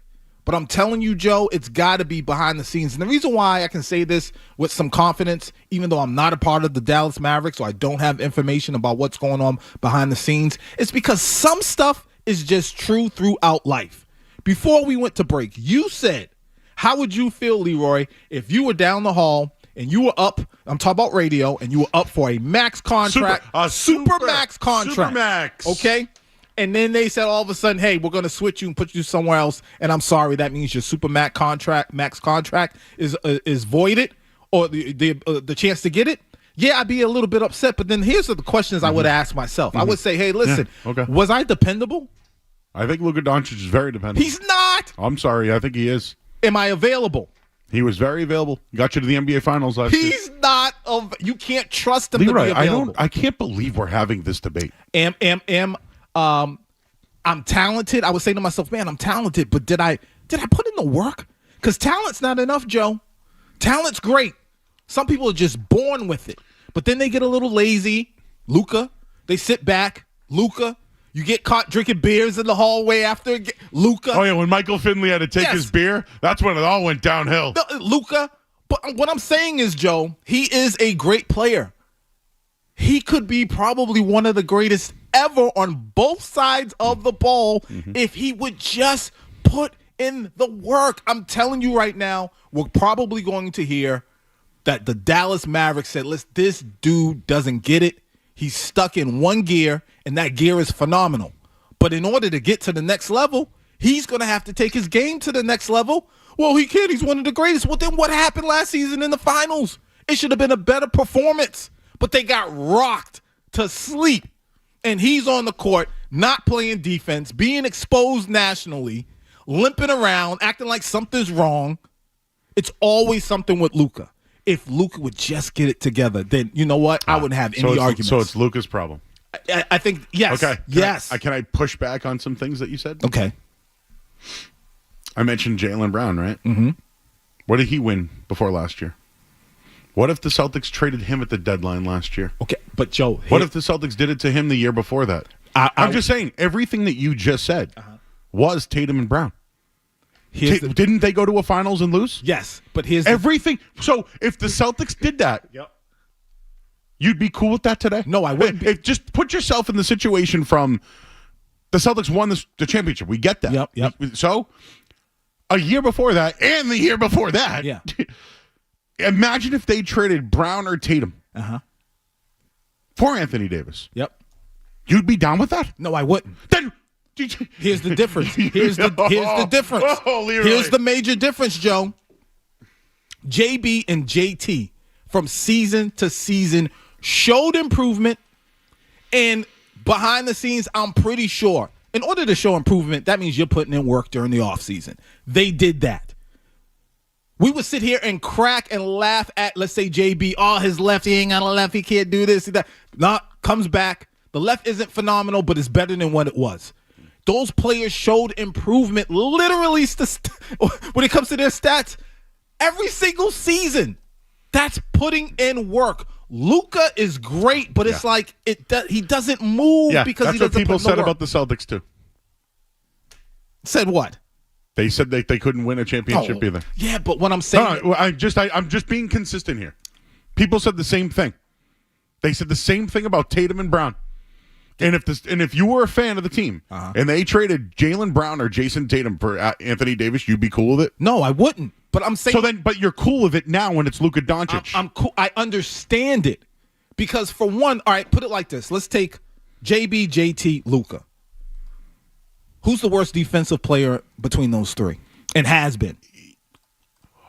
But I'm telling you, Joe, it's got to be behind the scenes. And the reason why I can say this with some confidence, even though I'm not a part of the Dallas Mavericks, so I don't have information about what's going on behind the scenes, it's because some stuff is just true throughout life. Before we went to break, you said, how would you feel, Leroy, if you were down the hall and you were up, I'm talking about radio, and you were up for a max contract, super max contract. Supermax. Okay? And then they said all of a sudden, hey, we're going to switch you and put you somewhere else. And I'm sorry, that means your super max contract is voided, or the chance to get it. Yeah, I'd be a little bit upset. But then here's the questions I would ask myself. I would say, hey, listen, was I dependable? I think Luka Doncic is very dependable. He's not. I'm sorry. I think he is. Am I available? He was very available. Got you to the NBA Finals last year. He's not. You can't trust him to be available. I can't believe we're having this debate. I'm talented. I would say to myself, man, I'm talented, but did I put in the work? Because talent's not enough, Joe. Talent's great. Some people are just born with it, but then they get a little lazy. Luka, they sit back. Luka, you get caught drinking beers in the hallway after Luka. Oh yeah, when Michael Finley had to take his beer, that's when it all went downhill. Luka, but what I'm saying is, Joe, he is a great player. He could be probably one of the greatest ever on both sides of the ball if he would just put in the work. I'm telling you right now, we're probably going to hear that the Dallas Mavericks said, listen, this dude doesn't get it. He's stuck in one gear, and that gear is phenomenal. But in order to get to the next level, he's going to have to take his game to the next level. Well, he can't. He's one of the greatest. Well, then what happened last season in the finals? It should have been a better performance. But they got rocked to sleep. And he's on the court, not playing defense, being exposed nationally, limping around, acting like something's wrong. It's always something with Luka. If Luka would just get it together, then you know what? I wouldn't have any arguments. So it's Luka's problem. I think, yes. Okay. Yes. Can I push back on some things that you said? Okay. I mentioned Jaylen Brown, right? Mm-hmm. What did he win before last year? What if the Celtics traded him at the deadline last year? Okay, but Joe, what if the Celtics did it to him the year before that? I'm just saying, everything that you just said was Tatum and Brown. Didn't they go to a finals and lose? Yes, but here's everything. So if the Celtics did that, you'd be cool with that today? No, I wouldn't. Just put yourself in the situation from the Celtics won the championship. We get that. Yep. So a year before that and the year before that, imagine if they traded Brown or Tatum for Anthony Davis. Yep. You'd be down with that? No, I wouldn't. Then here's the difference. Here's the difference. Oh, Leroy. Here's the major difference, Joe. JB and JT from season to season showed improvement, and behind the scenes, I'm pretty sure, in order to show improvement, that means you're putting in work during the offseason. They did that. We would sit here and crack and laugh at, let's say, JB, his left, he ain't got a left, he can't do this, that. Comes back. The left isn't phenomenal, but it's better than what it was. Those players showed improvement literally when it comes to their stats every single season. That's putting in work. Luka is great, but it's like he doesn't move because he doesn't put in the work. That's what people said about the Celtics too. Said what? They said they couldn't win a championship either. Yeah, but what I'm saying, I'm just being consistent here. People said the same thing. They said the same thing about Tatum and Brown. And if you were a fan of the team and they traded Jaylen Brown or Jason Tatum for Anthony Davis, you'd be cool with it? No, I wouldn't. But I'm saying but you're cool with it now when it's Luka Doncic. I'm cool. I understand it because for one, all right, put it like this. Let's take JB, JT, Luka. Who's the worst defensive player between those three and has been?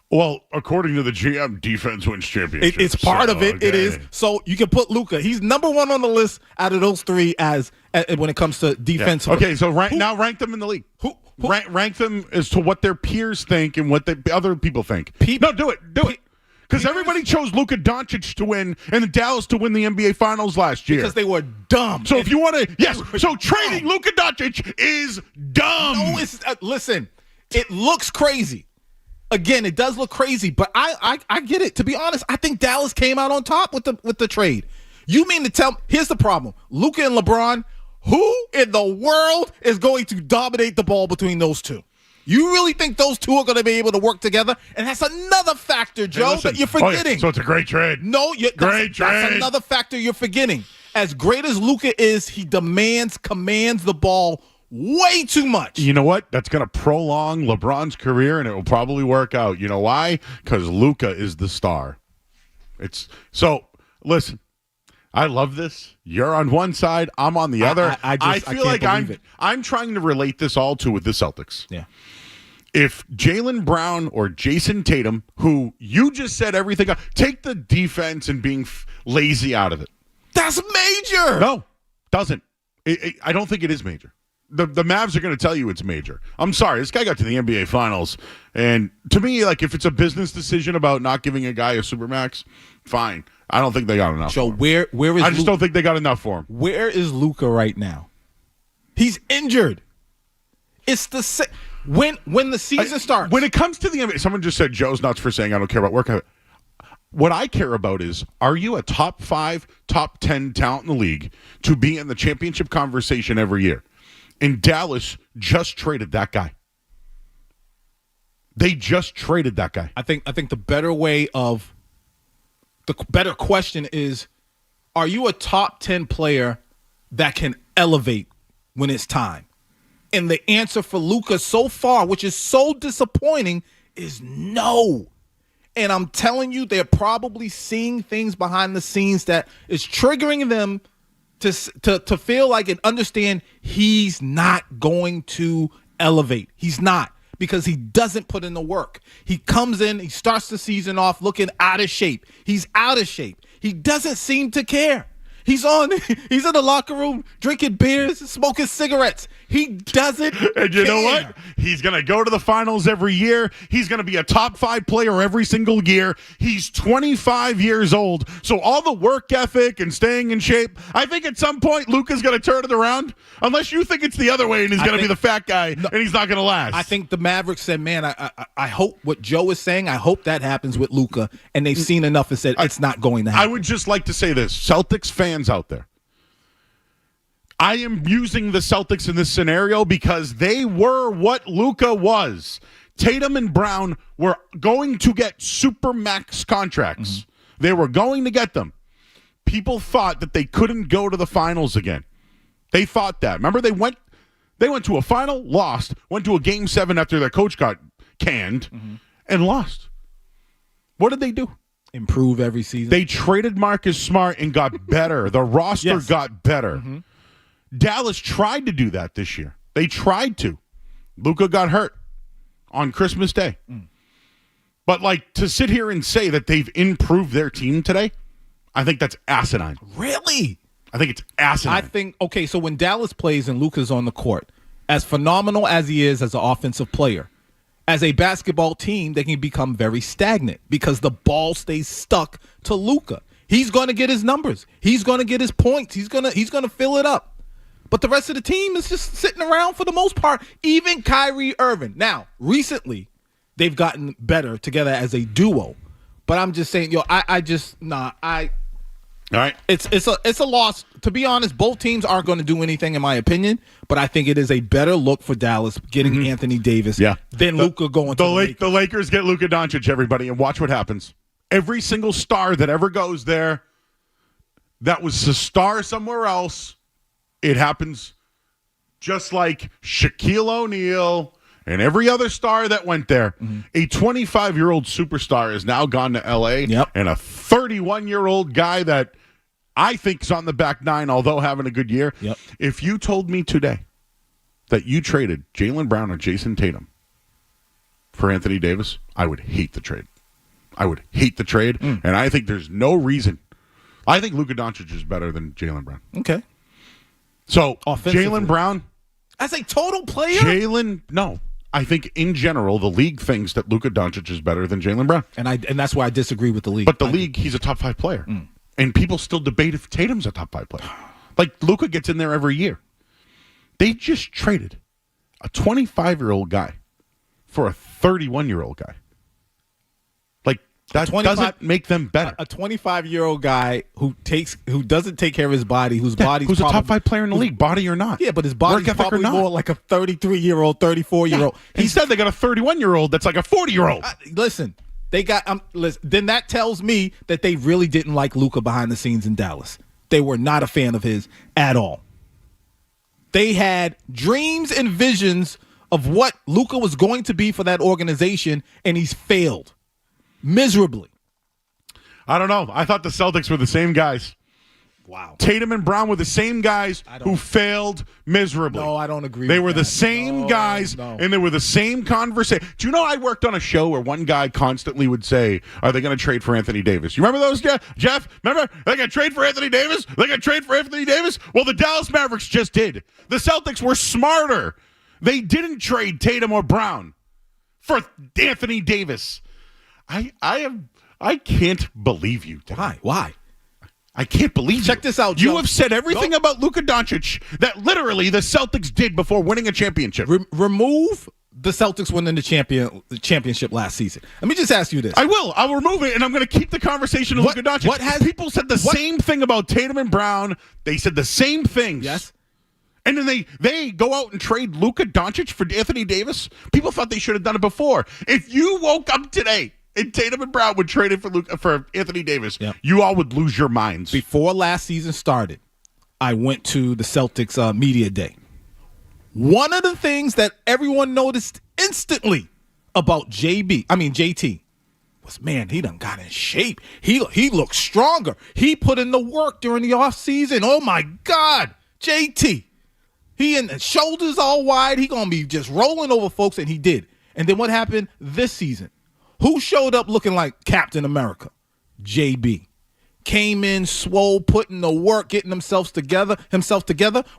Well, according to the GM, defense wins championships. It's part of it. Okay. It is. So you can put Luka. He's number one on the list out of those three as when it comes to defense. Yeah. Okay, so now rank them in the league. Rank them as to what their peers think and what the other people think. No, do it. Because everybody chose Luka Doncic to win and Dallas to win the NBA Finals last year. Because they were dumb. So if you want to, so trading Luka Doncic is dumb. No, it's listen. It looks crazy. Again, it does look crazy, but I get it. To be honest, I think Dallas came out on top with the trade. You mean to tell? Here's the problem: Luka and LeBron. Who in the world is going to dominate the ball between those two? You really think those two are going to be able to work together? And that's another factor, Joe, that you're forgetting. So it's a great trade. No, great trade. That's another factor you're forgetting. As great as Luka is, he commands the ball way too much. You know what? That's going to prolong LeBron's career, and it will probably work out. You know why? Because Luka is the star. Listen, I love this. You're on one side, I'm on the other. I feel like I'm trying to relate this all to with the Celtics. Yeah. If Jaylen Brown or Jason Tatum, who you just said everything, take the defense and being lazy out of it. That's major. No, doesn't. I don't think it is major. The Mavs are going to tell you it's major. I'm sorry. This guy got to the NBA Finals. And to me, like, if it's a business decision about not giving a guy a Supermax, fine. I don't think they got enough. So where is I just don't think they got enough for him. Where is Luka right now? He's injured. It's the when the season starts. When it comes to the NBA, someone just said Joe's nuts for saying I don't care about work. What I care about is, are you a top 5, top 10 talent in the league to be in the championship conversation every year? And Dallas just traded that guy. They just traded that guy. I think the better question is, are you a top 10 player that can elevate when it's time? And the answer for Luka so far, which is so disappointing, is no. And I'm telling you, they're probably seeing things behind the scenes that is triggering them to feel like and understand he's not going to elevate. He's not, because he doesn't put in the work. He comes in, he starts the season off looking out of shape. He's out of shape. He doesn't seem to care. He's in the locker room drinking beers, smoking cigarettes. He doesn't And you care. know what? He's going to go to the finals every year. He's going to be a top 5 player every single year. He's 25 years old. So all the work ethic and staying in shape, I think at some point Luka's going to turn it around. Unless you think it's the other way and he's going to be the fat guy and he's not going to last. I think the Mavericks said, man, I hope what Joe is saying, I hope that happens with Luka. And they've seen enough and said it's not going to happen. I would just like to say this. Celtics fans out there, I am using the Celtics in this scenario because they were what Luka was. Tatum and Brown were going to get supermax contracts. Mm-hmm. They were going to get them. People thought that they couldn't go to the finals again. They thought that. Remember, they went to a final, lost, went to a game 7 after their coach got canned, and lost. What did they do? Improve every season. They traded Marcus Smart and got better. The roster got better. Mm-hmm. Dallas tried to do that this year. They tried to. Luka got hurt on Christmas Day. But, like, to sit here and say that they've improved their team today, I think that's asinine. Really? I think it's asinine. I think, okay, so when Dallas plays and Luka's on the court, as phenomenal as he is as an offensive player, as a basketball team, they can become very stagnant because the ball stays stuck to Luka. He's going to get his numbers. He's going to get his points. He's going to fill it up. But the rest of the team is just sitting around for the most part. Even Kyrie Irvin. Now, recently, they've gotten better together as a duo. But I'm just saying, all right. It's a loss. To be honest, both teams aren't going to do anything, in my opinion. But I think it is a better look for Dallas getting Anthony Davis than Luka going to the Lakers. The Lakers get Luka Doncic, everybody, and watch what happens. Every single star that ever goes there that was a star somewhere else, it happens just like Shaquille O'Neal and every other star that went there. A 25-year-old superstar has now gone to L.A., and a 31-year-old guy that I think is on the back nine, although having a good year. If you told me today that you traded Jaylen Brown or Jason Tatum for Anthony Davis, I would hate the trade. And I think there's no reason. I think Luka Doncic is better than Jaylen Brown. Okay. So, Jaylen Brown. As a total player? No. I think in general, the league thinks that Luka Doncic is better than Jaylen Brown. And that's why I disagree with the league. But the league, he's a top 5 player. And people still debate if Tatum's a top 5 player. Like, Luka gets in there every year. They just traded a 25-year-old guy for a 31-year-old guy. Like, That doesn't make them better. A 25-year-old guy who doesn't take care of his body, who's a top 5 player in the league, body or not. Yeah, but his body's probably more like a 33-year-old, 34-year-old. Yeah. Instead, they got a 31-year-old that's like a 40-year-old. Listen, they got. Then that tells me that they really didn't like Luka behind the scenes in Dallas. They were not a fan of his at all. They had dreams and visions of what Luka was going to be for that organization, and he's failed miserably. I don't know. I thought the Celtics were the same guys. Wow. Tatum and Brown were the same guys who failed miserably. No, I don't agree They with were that. the same guys, and they were the same conversation. Do you know I worked on a show where one guy constantly would say, are they going to trade for Anthony Davis? You remember those, Jeff? Remember? They're going to trade for Anthony Davis? They're going to trade for Anthony Davis? Well, the Dallas Mavericks just did. The Celtics were smarter. They didn't trade Tatum or Brown for Anthony Davis. I can't believe you. Why? I can't believe Check this out, You Joe. have said everything about Luka Doncic that literally the Celtics did before winning a championship. Remove the Celtics winning the championship last season. Let me just ask you this. I will. I'll remove it, and I'm going to keep the conversation of Luka Doncic. People said the same thing about Tatum and Brown. They said the same things. Yes. And then they go out and trade Luka Doncic for Anthony Davis. People thought they should have done it before. If you woke up today and Tatum and Brown would trade it for Anthony Davis, you all would lose your minds. Before last season started, I went to the Celtics media day. One of the things that everyone noticed instantly about JT, was, man, he done got in shape. He looks stronger. He put in the work during the offseason. Oh, my God, JT. He in the shoulders all wide. He going to be just rolling over folks, and he did. And then what happened this season? Who showed up looking like Captain America? JB. Came in swole, putting the work, getting himself together.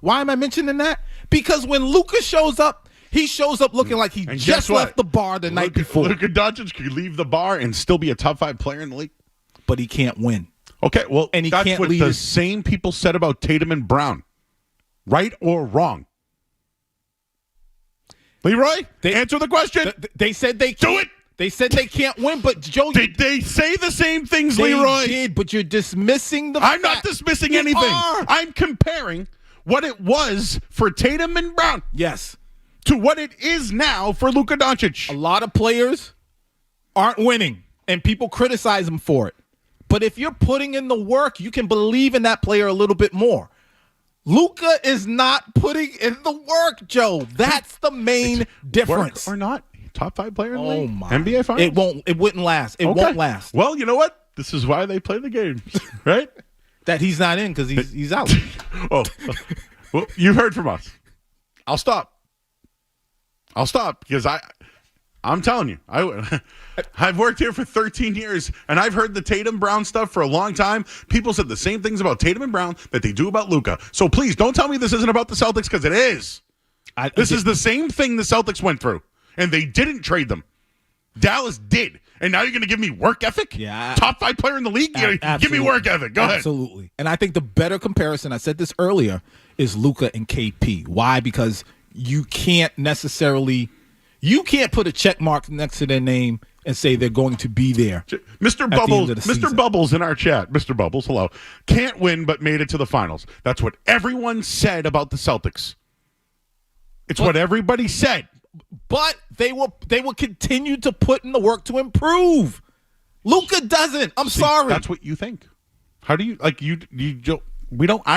Why am I mentioning that? Because when Luka shows up, he shows up looking like he just left the bar the night before. Luka Doncic could leave the bar and still be a top 5 player in the league. But he can't win. Okay, well, and he that's can't what lead the same people said about Tatum and Brown. Right or wrong? Leroy, answer the question. They said they can't. Do it. They said they can't win, but Joe... Did they say the same things, they Leroy? They did, but you're dismissing the I'm not dismissing anything. I'm comparing what it was for Tatum and Brown. Yes. To what it is now for Luka Doncic. A lot of players aren't winning, and people criticize them for it. But if you're putting in the work, you can believe in that player a little bit more. Luka is not putting in the work, Joe. That's the main difference. Work or not? Top 5 player in the league? My. NBA Finals? It wouldn't last. It won't last. Well, you know what? This is why they play the games, right? That he's not in because he's out. Well, you heard from us. I'll stop because I'm telling you, I've worked here for 13 years, and I've heard the Tatum Brown stuff for a long time. People said the same things about Tatum and Brown that they do about Luka. So please don't tell me this isn't about the Celtics, because it is. This is the same thing the Celtics went through, and they didn't trade them. Dallas did. And now you're going to give me work ethic? Yeah. Top 5 player in the league? Give me work ethic. Go ahead. Absolutely. And I think the better comparison, I said this earlier, is Luka and KP. Why? Because you can't necessarily... You can't put a check mark next to their name and say they're going to be there. Mr. Bubbles in our chat. Mr. Bubbles, hello. Can't win, but made it to the finals. That's what everyone said about the Celtics. It's what everybody said. But they will continue to put in the work to improve. Luka doesn't. I'm sorry. That's what you think. How do you I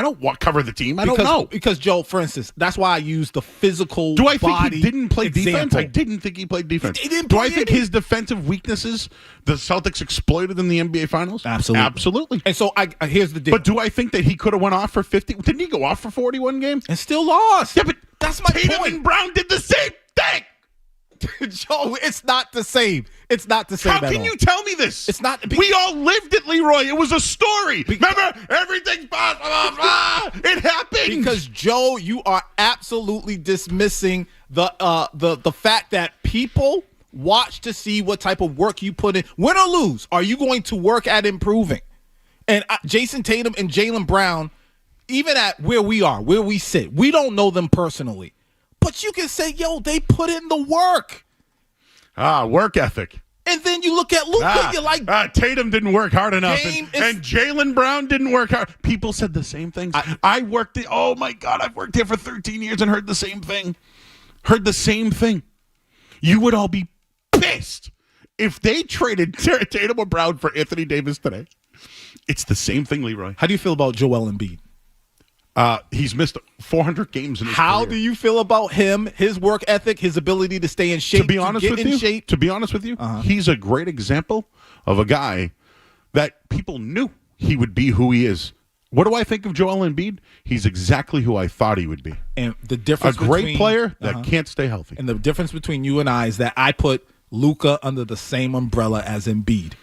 don't cover the team. I don't know. Because, Joe, for instance, that's why I use the physical Do I think body he didn't play defense? example. I didn't think he played defense. He didn't Do play I think his defensive weaknesses the Celtics exploited in the NBA Finals? Absolutely. And so here's the deal. But do I think that he could have went off for 50? Didn't he go off for 41 games? And still lost. Yeah, but that's my Tatum point. and Brown did the same thing. Joe, it's not the same. It's not the same. How can you tell me this? It's not. We all lived it, Leroy. It was a story. Remember, everything's possible. It happened. Because Joe, you are absolutely dismissing the fact that people watch to see what type of work you put in. Win or lose, are you going to work at improving? And Jason Tatum and Jaylen Brown, even at where we are, where we sit, we don't know them personally. But you can say, yo, they put in the work. Work ethic. And then you look at Luka, you're like, Tatum didn't work hard enough, Game and Jaylen Brown didn't work hard. People said the same things. I've worked here for 13 years and heard the same thing. You would all be pissed if they traded Tatum or Brown for Anthony Davis today. It's the same thing, Leroy. How do you feel about Joel Embiid? He's missed 400 games in his How career. do you feel about him, his work ethic, his ability to stay in shape? To be honest with you, he's a great example of a guy that people knew he would be who he is. What do I think of Joel Embiid? He's exactly who I thought he would be. And the difference, a great player that can't stay healthy. And the difference between you and I is that I put Luka under the same umbrella as Embiid.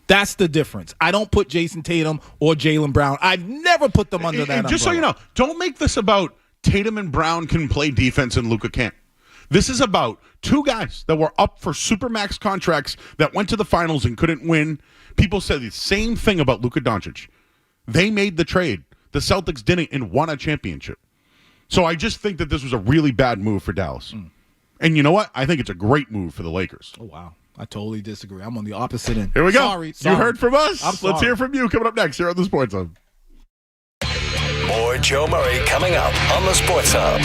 That's the difference. I don't put Jason Tatum or Jaylen Brown. I've never put them under that umbrella. Just so you know, don't make this about Tatum and Brown can play defense and Luka can't. This is about two guys that were up for supermax contracts that went to the finals and couldn't win. People said the same thing about Luka Doncic. They made the trade. The Celtics didn't and won a championship. So I just think that this was a really bad move for Dallas. And you know what? I think it's a great move for the Lakers. Oh, wow. I totally disagree. I'm on the opposite end. Here we go. Sorry. You heard from us. Let's hear from you coming up next here on the Sports Hub. More Joe Murray coming up on the Sports Hub.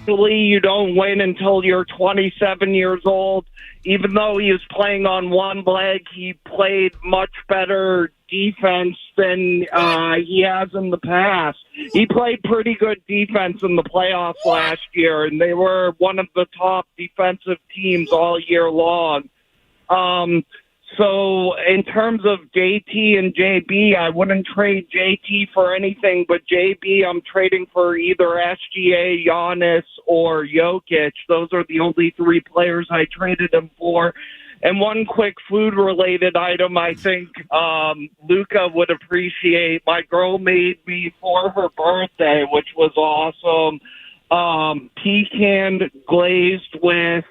Usually you don't win until you're 27 years old. Even though he was playing on one leg, he played much better defense than he has in the past. He played pretty good defense in the playoffs last year, and they were one of the top defensive teams all year long. So in terms of JT and JB, I wouldn't trade JT for anything but JB. I'm trading for either SGA, Giannis, or Jokic. Those are the only three players I traded him for. And one quick food-related item I think Luca would appreciate. My girl made me for her birthday, which was awesome. Pecan glazed with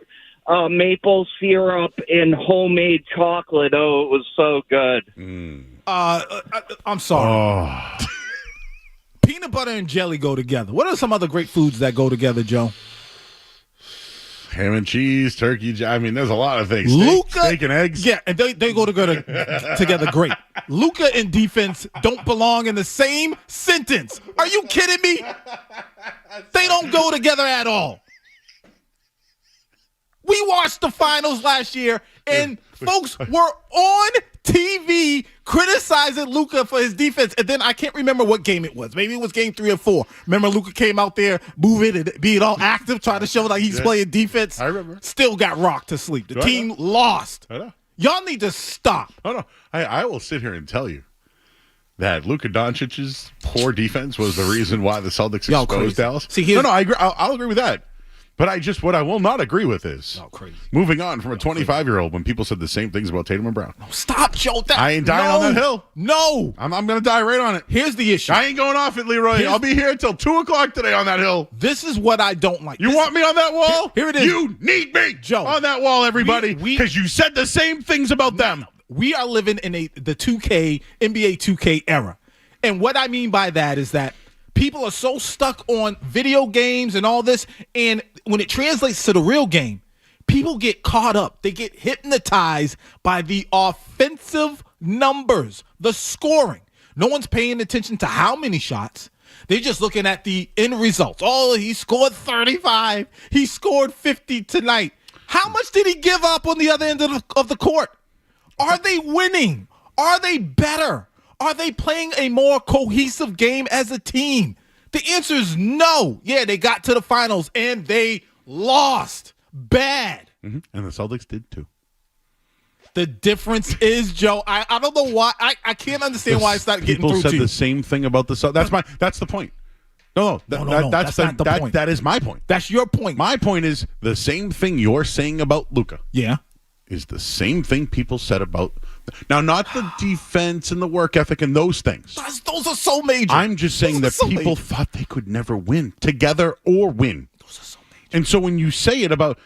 maple syrup and homemade chocolate. Oh, it was so good. I'm sorry. Peanut butter and jelly go together. What are some other great foods that go together, Joe? Ham and cheese, turkey. I mean, there's a lot of things. Steak and eggs. Yeah, and they go together great. Luka and defense don't belong in the same sentence. Are you kidding me? They don't go together at all. We watched the finals last year, and folks were on TV criticizing Luka for his defense. And then I can't remember what game it was. Maybe it was game 3 or 4. Remember Luka came out there moving and being all active, trying to show like he's playing defense. I remember. Still got rocked to sleep. The team lost. I know. Y'all need to stop. Oh, no. I will sit here and tell you that Luka Doncic's poor defense was the reason why the Celtics exposed Dallas. No, I agree. I'll agree with that. But what I will not agree with is moving on from a 25-year-old when people said the same things about Tatum and Brown. Stop, Joe. I ain't dying on that hill. No. I'm going to die right on it. Here's the issue. I ain't going off it, Leroy. I'll be here until 2 o'clock today on that hill. This is what I don't like. You want me on that wall? Here it is. You need me, Joe, on that wall, everybody, because you said the same things about them. We are living in the NBA 2K era. And what I mean by that is that people are so stuck on video games and all this, and when it translates to the real game, people get caught up. They get hypnotized by the offensive numbers, the scoring. No one's paying attention to how many shots. They're just looking at the end results. Oh, he scored 35. He scored 50 tonight. How much did he give up on the other end of the court? Are they winning? Are they better? Are they playing a more cohesive game as a team? The answer is no. Yeah, they got to the finals, and they lost bad. Mm-hmm. And the Celtics did, too. The difference is, Joe, I don't know why. I can't understand why it's not getting through to you. People said the same thing about the Celtics. That's the point. No, that's not the point. That is my point. That's your point. My point is the same thing you're saying about Luka. Yeah. Is the same thing people said about not the defense and the work ethic and those things. Those are so major. I'm just saying that people thought they could never win together or win. Those are so major. And so when you say it about,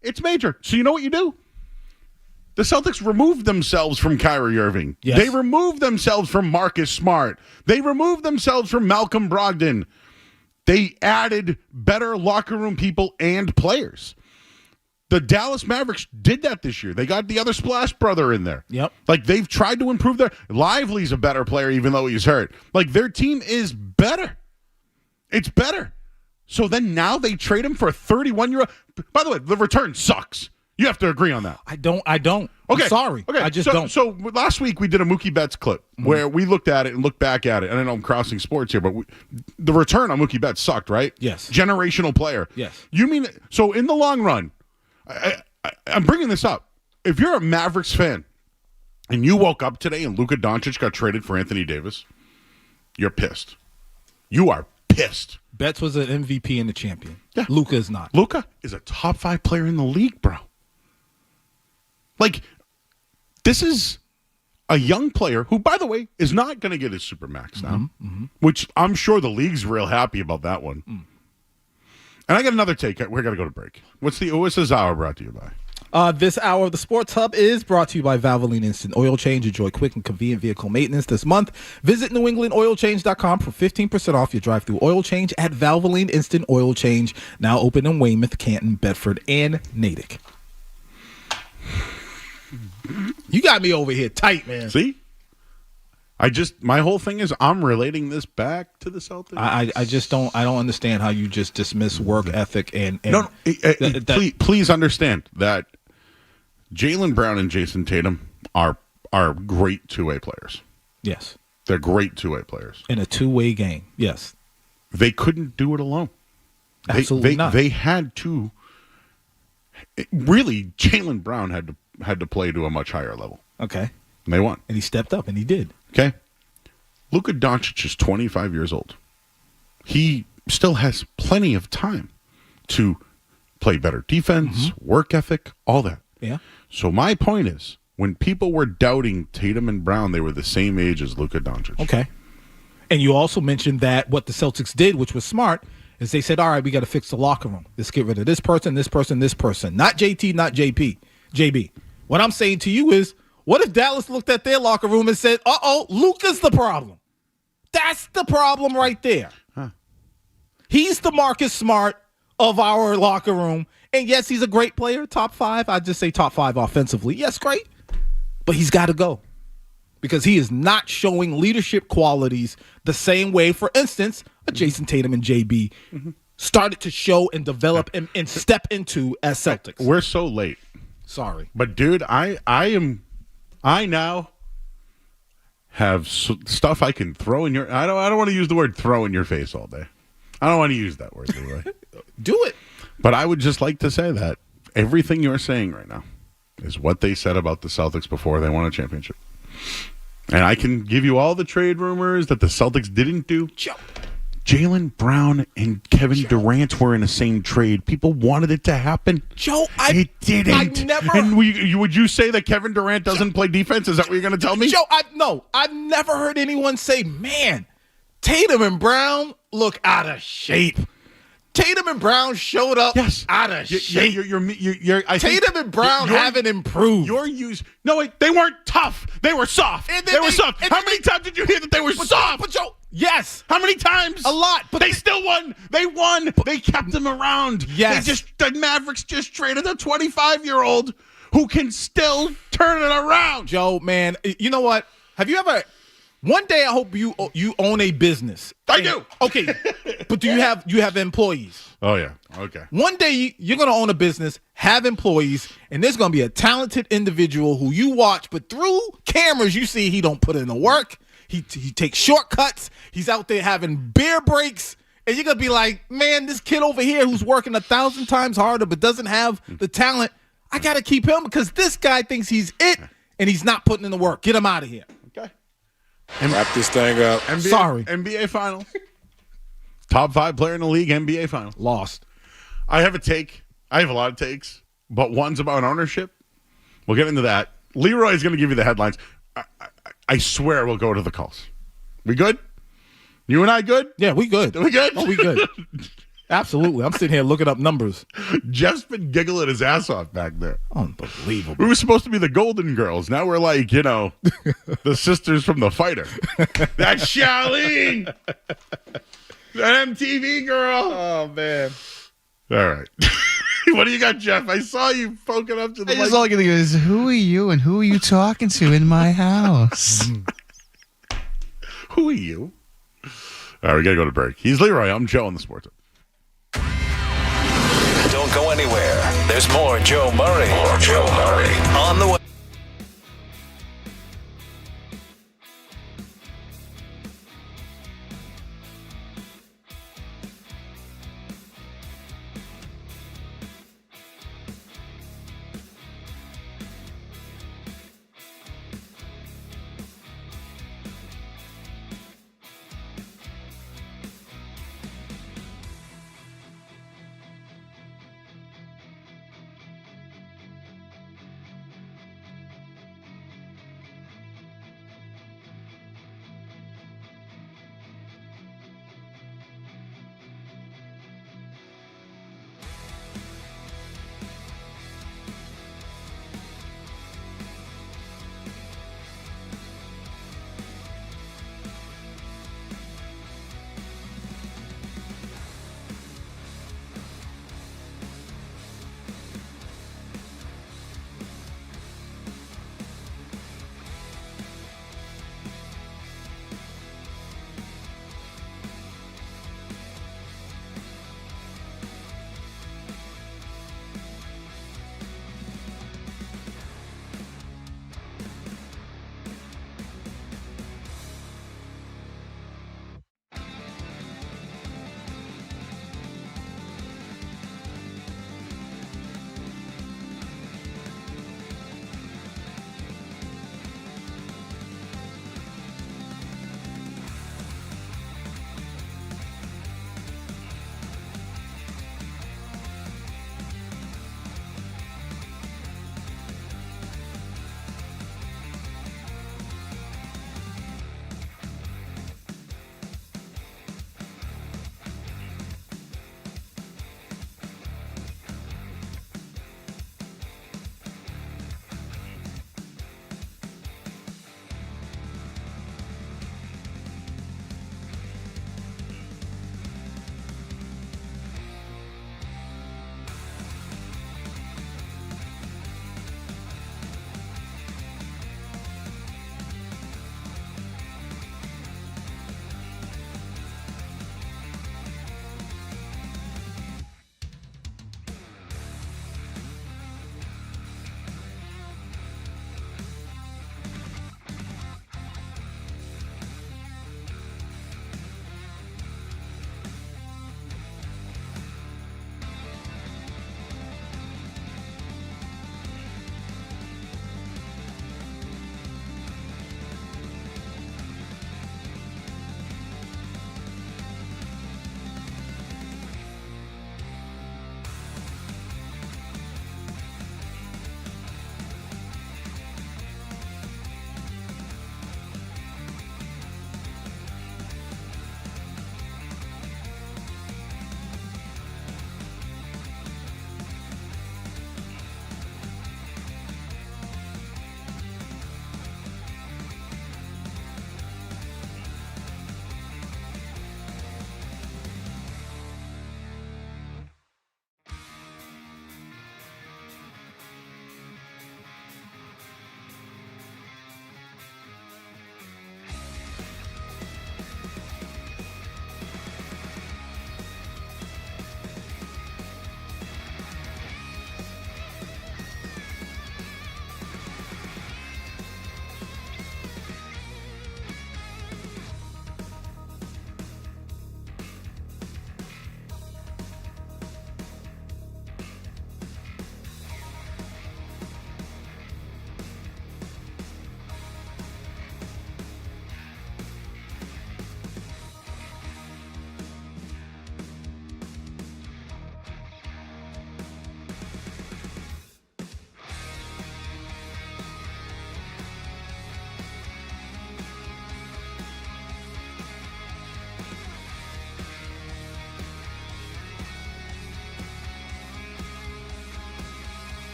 it's major. So you know what you do? The Celtics removed themselves from Kyrie Irving. Yes. They removed themselves from Marcus Smart. They removed themselves from Malcolm Brogdon. They added better locker room people and players. The Dallas Mavericks did that this year. They got the other Splash brother in there. Yep. Like, they've tried to improve their... Lively's a better player, even though he's hurt. Like, their team is better. It's better. So then now they trade him for a 31-year-old... By the way, the return sucks. You have to agree on that. I don't. Okay. I'm sorry. Okay. I just don't. So last week we did a Mookie Betts clip where we looked at it and looked back at it. And I know I'm crossing sports here, but the return on Mookie Betts sucked, right? Yes. Generational player. Yes. You mean... So in the long run... I'm bringing this up. If you're a Mavericks fan and you woke up today and Luka Doncic got traded for Anthony Davis, you're pissed. You are pissed. Betts was an MVP and a champion. Yeah. Luka is not. Luka is a top 5 player in the league, bro. Like, this is a young player who, by the way, is not going to get his Supermax now, which I'm sure the league's real happy about that one. And I got another take. We're going to go to break. What's this hour brought to you by? This hour of the Sports Hub is brought to you by Valvoline Instant Oil Change. Enjoy quick and convenient vehicle maintenance this month. Visit NewEnglandOilChange.com for 15% off your drive-through oil change at Valvoline Instant Oil Change. Now open in Weymouth, Canton, Bedford, and Natick. You got me over here tight, man. See? My whole thing is I'm relating this back to the Celtics. I just don't understand how you just dismiss work ethic and no, please understand that Jaylen Brown and Jason Tatum are great two-way players. Yes. They're great two-way players. In a two-way game, yes. They couldn't do it alone. Absolutely not. They had to. Really, Jaylen Brown had to play to a much higher level. Okay. And they won. And he stepped up, and he did. Okay. Luka Doncic is 25 years old. He still has plenty of time to play better defense, work ethic, all that. Yeah. So my point is, when people were doubting Tatum and Brown, they were the same age as Luka Doncic. Okay. And you also mentioned that what the Celtics did, which was smart, is they said, all right, we got to fix the locker room. Let's get rid of this person, this person, this person. Not JT, not JB. What I'm saying to you is, what if Dallas looked at their locker room and said, Luka's the problem? That's the problem right there. Huh. He's the Marcus Smart of our locker room. And yes, he's a great player, top 5. I'd just say top 5 offensively. Yes, great. But he's got to go because he is not showing leadership qualities the same way, for instance, a Jason Tatum and JB started to show and develop and step into as Celtics. We're so late. Sorry. But, dude, I now have stuff I can throw in your. I don't want to use the word throw in your face all day. I don't want to use that word, Leroy. Do it. But I would just like to say that everything you're saying right now is what they said about the Celtics before they won a championship. And I can give you all the trade rumors that the Celtics didn't do. Jaylen Brown and Kevin Durant were in the same trade. People wanted it to happen. It didn't. I never. And would you say that Kevin Durant doesn't play defense? Is that what you're going to tell me? I've never heard anyone say, man, Tatum and Brown look out of shape. Tatum and Brown showed up out of shape. Tatum and Brown haven't improved. No, wait, they weren't tough. They were soft. They were soft. How many times did you hear that they were soft? But Joe, yes. How many times? A lot. But they still won. They won. They kept them around. Yes. The Mavericks just traded a 25-year-old who can still turn it around. Joe, man, you know what? Have you ever... One day I hope you own a business. I do. Okay. But do you have employees? Oh, yeah. Okay. One day you're going to own a business, have employees, and there's going to be a talented individual who you watch, but through cameras you see he don't put in the work. He takes shortcuts. He's out there having beer breaks. And you're going to be like, man, this kid over here who's working 1,000 times harder but doesn't have the talent, I got to keep him because this guy thinks he's it, and he's not putting in the work. Get him out of here. Wrap this thing up. NBA Finals. Top 5 player in the league, NBA Finals. Lost. I have a take. I have a lot of takes, but one's about ownership. We'll get into that. Leroy's going to give you the headlines. I swear we'll go to the calls. We good? You and I good? Yeah, we good. We good? Oh, we good. Absolutely. I'm sitting here looking up numbers. Jeff's been giggling his ass off back there. Unbelievable. We were supposed to be the Golden Girls. Now we're like, the sisters from The Fighter. That's Charlene. That MTV girl. Oh, man. All right. What do you got, Jeff? I saw you poking up to the mic. All I can think is, who are you and who are you talking to in my house? Who are you? All right, we got to go to break. He's Leroy. I'm Joe on the Sports. Don't go anywhere. There's more Joe Murray. On the way.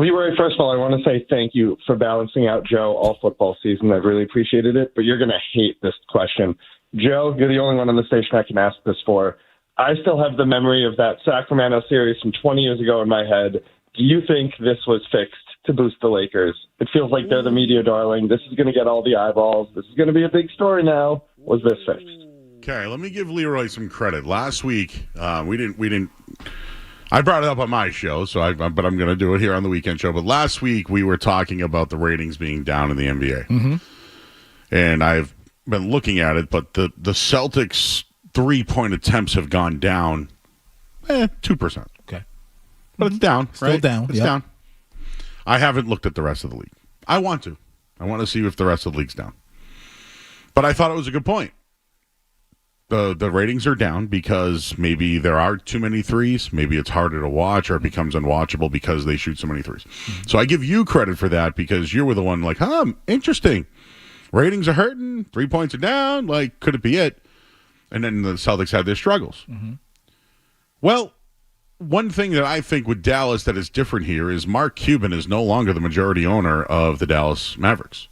Leroy, first of all, I want to say thank you for balancing out Joe all football season. I've really appreciated it, but you're going to hate this question. Joe, you're the only one on the station I can ask this for. I still have the memory of that Sacramento series from 20 years ago in my head. Do you think this was fixed to boost the Lakers? It feels like they're the media darling. This is going to get all the eyeballs. This is going to be a big story now. Was this fixed? Okay, let me give Leroy some credit. Last week, we didn't. I brought it up on my show, but I'm going to do it here on the weekend show. But last week we were talking about the ratings being down in the NBA, and I've been looking at it. But the Celtics 3-point attempts have gone down 2%. Okay, but it's down. Still right? down. It's down. I haven't looked at the rest of the league. I want to. I want to see if the rest of the league's down. But I thought it was a good point. The ratings are down because maybe there are too many threes. Maybe it's harder to watch, or it becomes unwatchable because they shoot so many threes. So I give you credit for that because you were the one like, interesting. Ratings are hurting. 3 points are down. Like, could it be it? And then the Celtics had their struggles. Well, one thing that I think with Dallas that is different here is Mark Cuban is no longer the majority owner of the Dallas Mavericks.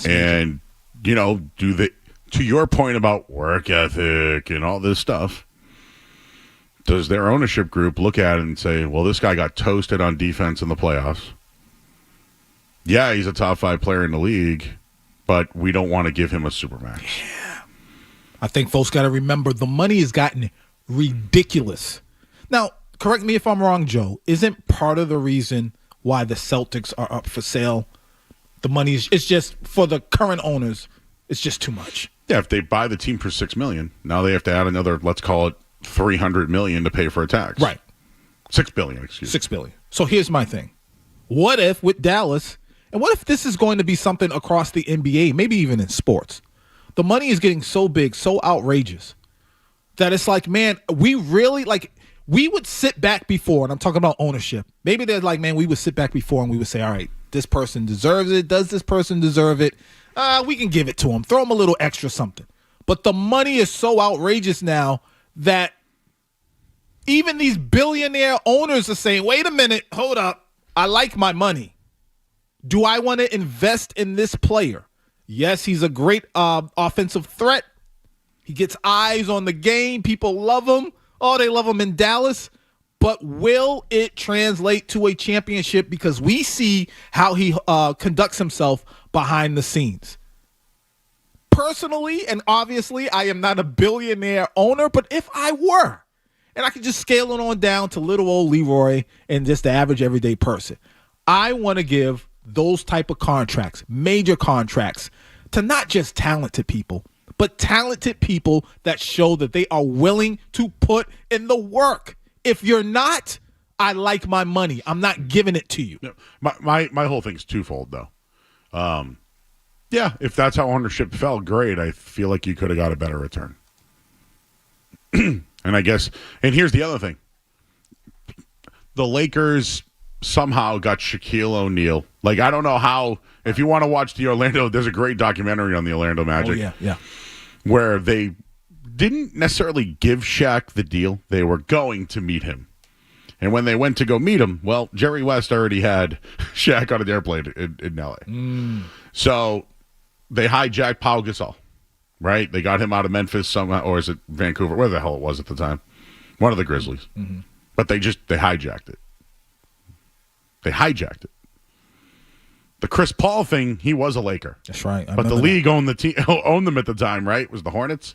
And to your point about work ethic and all this stuff, does their ownership group look at it and say, well, this guy got toasted on defense in the playoffs. Yeah, he's a top 5 player in the league, but we don't want to give him a supermax. Yeah. I think folks got to remember the money has gotten ridiculous. Now, correct me if I'm wrong, Joe. Isn't part of the reason why the Celtics are up for sale the money is just for the current owners? It's just too much. Yeah, if they buy the team for $6 million, now they have to add another, let's call it $300 million to pay for a tax. Right. $6 billion, excuse me. $6 billion. So here's my thing. What if with Dallas, and what if this is going to be something across the NBA, maybe even in sports? The money is getting so big, so outrageous, that it's like, man, we really, we would sit back before, and I'm talking about ownership. Maybe they're like, man, we would sit back before and we would say, all right, this person deserves it. Does this person deserve it? We can give it to him. Throw him a little extra something. But the money is so outrageous now that even these billionaire owners are saying, wait a minute, hold up. I like my money. Do I want to invest in this player? Yes, he's a great offensive threat. He gets eyes on the game. People love him. Oh, they love him in Dallas. But will it translate to a championship? Because we see how he conducts himself behind the scenes. Personally, and obviously, I am not a billionaire owner, but if I were, and I could just scale it on down to little old Leroy and just the average everyday person, I want to give those type of contracts, major contracts, to not just talented people, but talented people that show that they are willing to put in the work. If you're not, I like my money. I'm not giving it to you. No, my whole thing's twofold, though. Yeah, if that's how ownership felt, great. I feel like you could have got a better return. And I guess, and here's the other thing. The Lakers somehow got Shaquille O'Neal. Like, I don't know how, if you want to watch the Orlando, there's a great documentary on the Orlando Magic. Oh, yeah. Where they didn't necessarily give Shaq the deal. They were going to meet him. And when they went to go meet him, well, Jerry West already had Shaq on an airplane in L.A. So they hijacked Pau Gasol, right? They got him out of Memphis somehow, or is it Vancouver? Where the hell it was at the time. One of the Grizzlies. But they hijacked it. They hijacked it. The Chris Paul thing, he was a Laker. That's right. But the league owned the team, owned them at the time, right? It was the Hornets.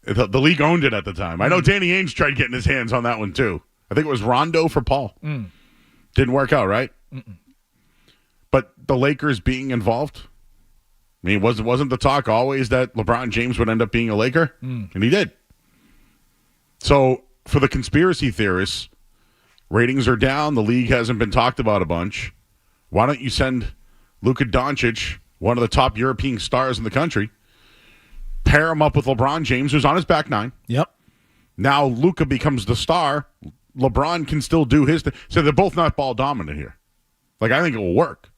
The league owned it at the time. I know Danny Ainge tried getting his hands on that one too. I think it was Rondo for Paul. Didn't work out, right? But the Lakers being involved, I mean, wasn't the talk always that LeBron James would end up being a Laker? And he did. So for the conspiracy theorists, ratings are down. The league hasn't been talked about a bunch. Why don't you send Luka Doncic, one of the top European stars in the country, pair him up with LeBron James, who's on his back nine. Yep. Now Luka becomes the star. LeBron can still do his thing. So they're both not ball dominant here. Like, I think it will work.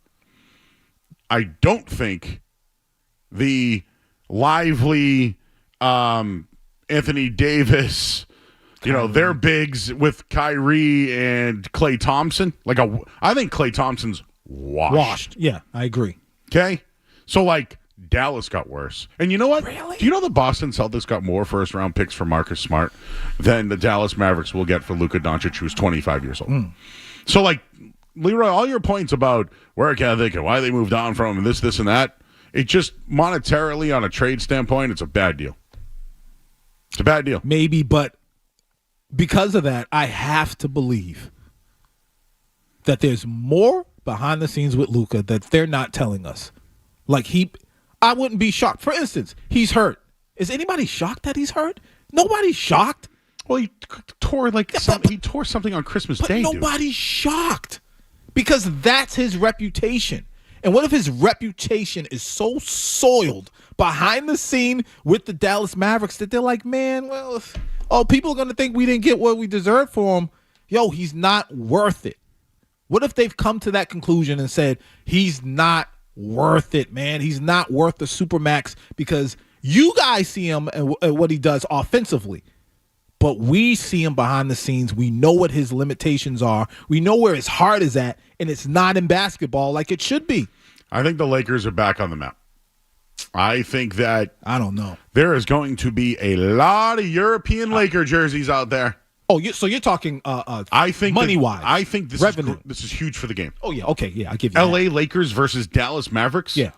I don't think the lively Anthony Davis, their bigs with Kyrie and Klay Thompson. I think Klay Thompson's washed. Yeah, I agree. Okay? So, Dallas got worse. And you know what? Really? Do you know the Boston Celtics got more first-round picks for Marcus Smart than the Dallas Mavericks will get for Luka Doncic, who's 25 years old? So, Leroy, all your points about work ethic and why they moved on from him and this, and that, it just monetarily, on a trade standpoint, it's a bad deal. It's a bad deal. Maybe, but because of that, I have to believe that there's more behind the scenes with Luka that they're not telling us. I wouldn't be shocked. For instance, he's hurt. Is anybody shocked that he's hurt? Nobody's shocked. Well, he tore he tore something on Christmas Day. Nobody's shocked because that's his reputation. And what if his reputation is so soiled behind the scene with the Dallas Mavericks that they're like, man, people are going to think we didn't get what we deserved for him. Yo, he's not worth it. What if they've come to that conclusion and said, he's not worth it, man. He's not worth the Supermax because you guys see him and what he does offensively. But we see him behind the scenes. We know what his limitations are. We know where his heart is at, and it's not in basketball like it should be. I think the Lakers are back on the map. I think that... I don't know. There is going to be a lot of European Laker jerseys out there. Oh, so you're talking I think money-wise. I think this is huge for the game. Oh, yeah. Okay, yeah, I give you L.A. Lakers versus Dallas Mavericks. Yeah.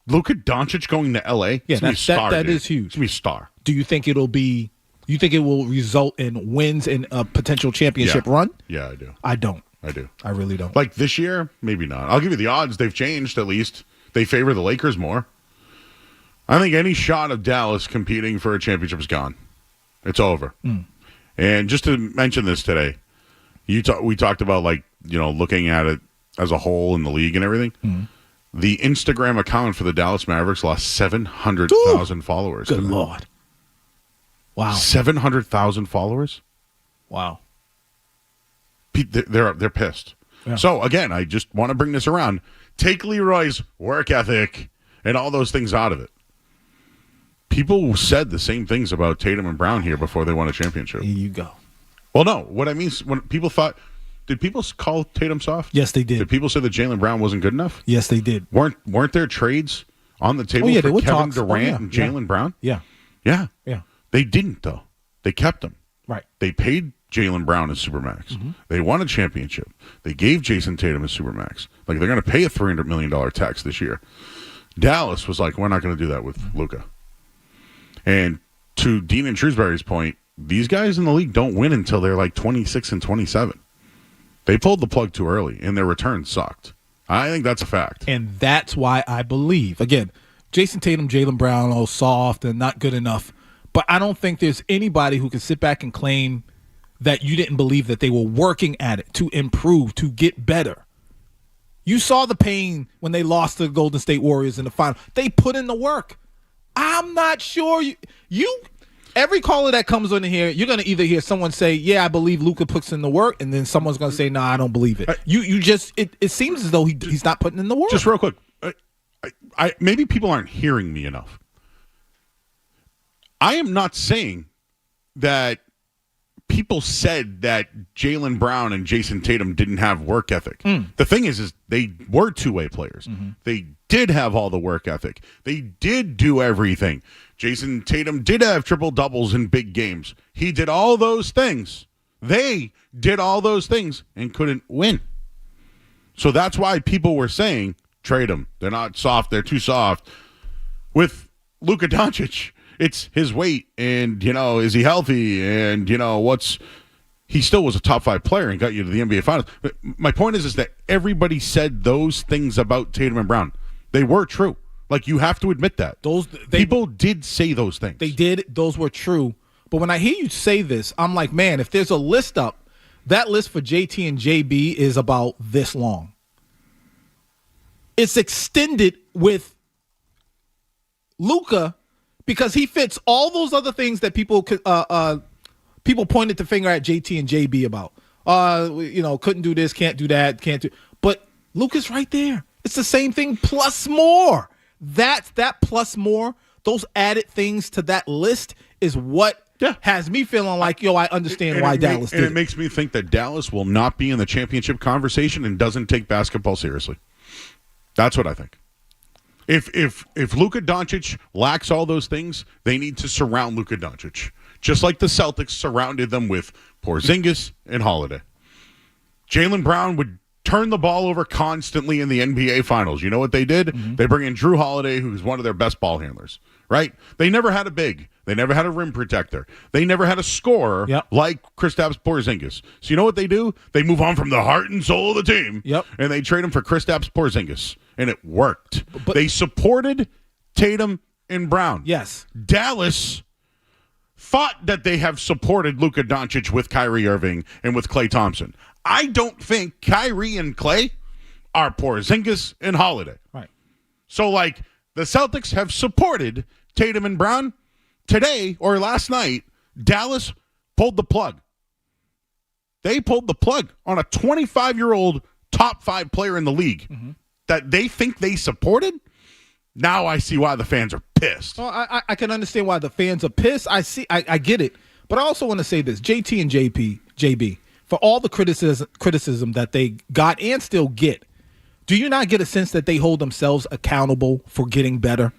Luka Doncic going to L.A. Yeah, that is huge. It's going to be a star. Do you think it'll be... You think it will result in wins in a potential championship run? Yeah, I do. I don't. I do. I really don't. This year, maybe not. I'll give you the odds. They've changed, at least. They favor the Lakers more. I think any shot of Dallas competing for a championship is gone. It's over. And just to mention this today, we talked about, looking at it as a whole in the league and everything. The Instagram account for the Dallas Mavericks lost 700,000 followers. Good Lord. Wow. 700,000 followers? Wow. They're pissed. Yeah. So, again, I just want to bring this around. Take Leroy's work ethic and all those things out of it. People said the same things about Tatum and Brown here before they won a championship. Here you go. Well, no. What I mean is when people thought, did people call Tatum soft? Yes, they did. Did people say that Jaylen Brown wasn't good enough? Yes, they did. Weren't there trades on the table for Kevin Durant and Jaylen Brown? Yeah. Yeah. Yeah. They didn't, though. They kept him. Right. They paid Jaylen Brown a Supermax. They won a championship. They gave Jason Tatum a Supermax. They're going to pay a $300 million tax this year. Dallas was like, we're not going to do that with Luka. And to Dean and Shrewsbury's point, these guys in the league don't win until they're 26 and 27. They pulled the plug too early, and their return sucked. I think that's a fact. And that's why I believe, again, Jason Tatum, Jaylen Brown, all soft and not good enough. But I don't think there's anybody who can sit back and claim that you didn't believe that they were working at it to improve, to get better. You saw the pain when they lost to the Golden State Warriors in the final. They put in the work. I'm not sure you every caller that comes on here, you're going to either hear someone say, yeah, I believe Luka puts in the work, and then someone's going to say, no, I don't believe it. It seems as though he's not putting in the work. Just real quick, maybe people aren't hearing me enough. I am not saying that people said that Jaylen Brown and Jason Tatum didn't have work ethic. The thing is they were two-way players. They did have all the work ethic. They did do everything. Jason Tatum did have triple-doubles in big games. He did all those things. They did all those things and couldn't win. So that's why people were saying, trade them. They're not soft. They're too soft. With Luka Doncic, it's his weight and, is he healthy? And, he still was a top 5 player and got you to the NBA Finals. But my point is that everybody said those things about Tatum and Brown. They were true. You have to admit that. People did say those things. They did. Those were true. But when I hear you say this, I'm like, man, if there's a list up, that list for JT and JB is about this long. It's extended with Luka because he fits all those other things that people pointed the finger at JT and JB about. Couldn't do this, can't do that, can't do. But Luka's right there. It's the same thing plus more. That plus more, those added things to that list is what has me feeling like, yo, I understand why Dallas did it. And it makes me think that Dallas will not be in the championship conversation and doesn't take basketball seriously. That's what I think. If Luka Doncic lacks all those things, they need to surround Luka Doncic, just like the Celtics surrounded them with Porzingis and Holiday. Jaylen Brown would turn the ball over constantly in the NBA Finals. You know what they did? Mm-hmm. They bring in Drew Holiday, who's one of their best ball handlers, right? They never had a big. They never had a rim protector. They never had a scorer like Kristaps Porzingis. So you know what they do? They move on from the heart and soul of the team, and they trade him for Kristaps Porzingis, and it worked. But they supported Tatum and Brown. Yes. Dallas thought that they have supported Luka Doncic with Kyrie Irving and with Klay Thompson. I don't think Kyrie and Klay are Porzingis and Holiday. Right. So, like, the Celtics have supported Tatum and Brown. Today, or last night, Dallas pulled the plug. They pulled the plug on a 25-year-old top 5 player in the league that they think they supported. Now I see why the fans are pissed. Well, I can understand why the fans are pissed. I get it. But I also want to say this. JT and JB, for all the criticism that they got and still get, do you not get a sense that they hold themselves accountable for getting better?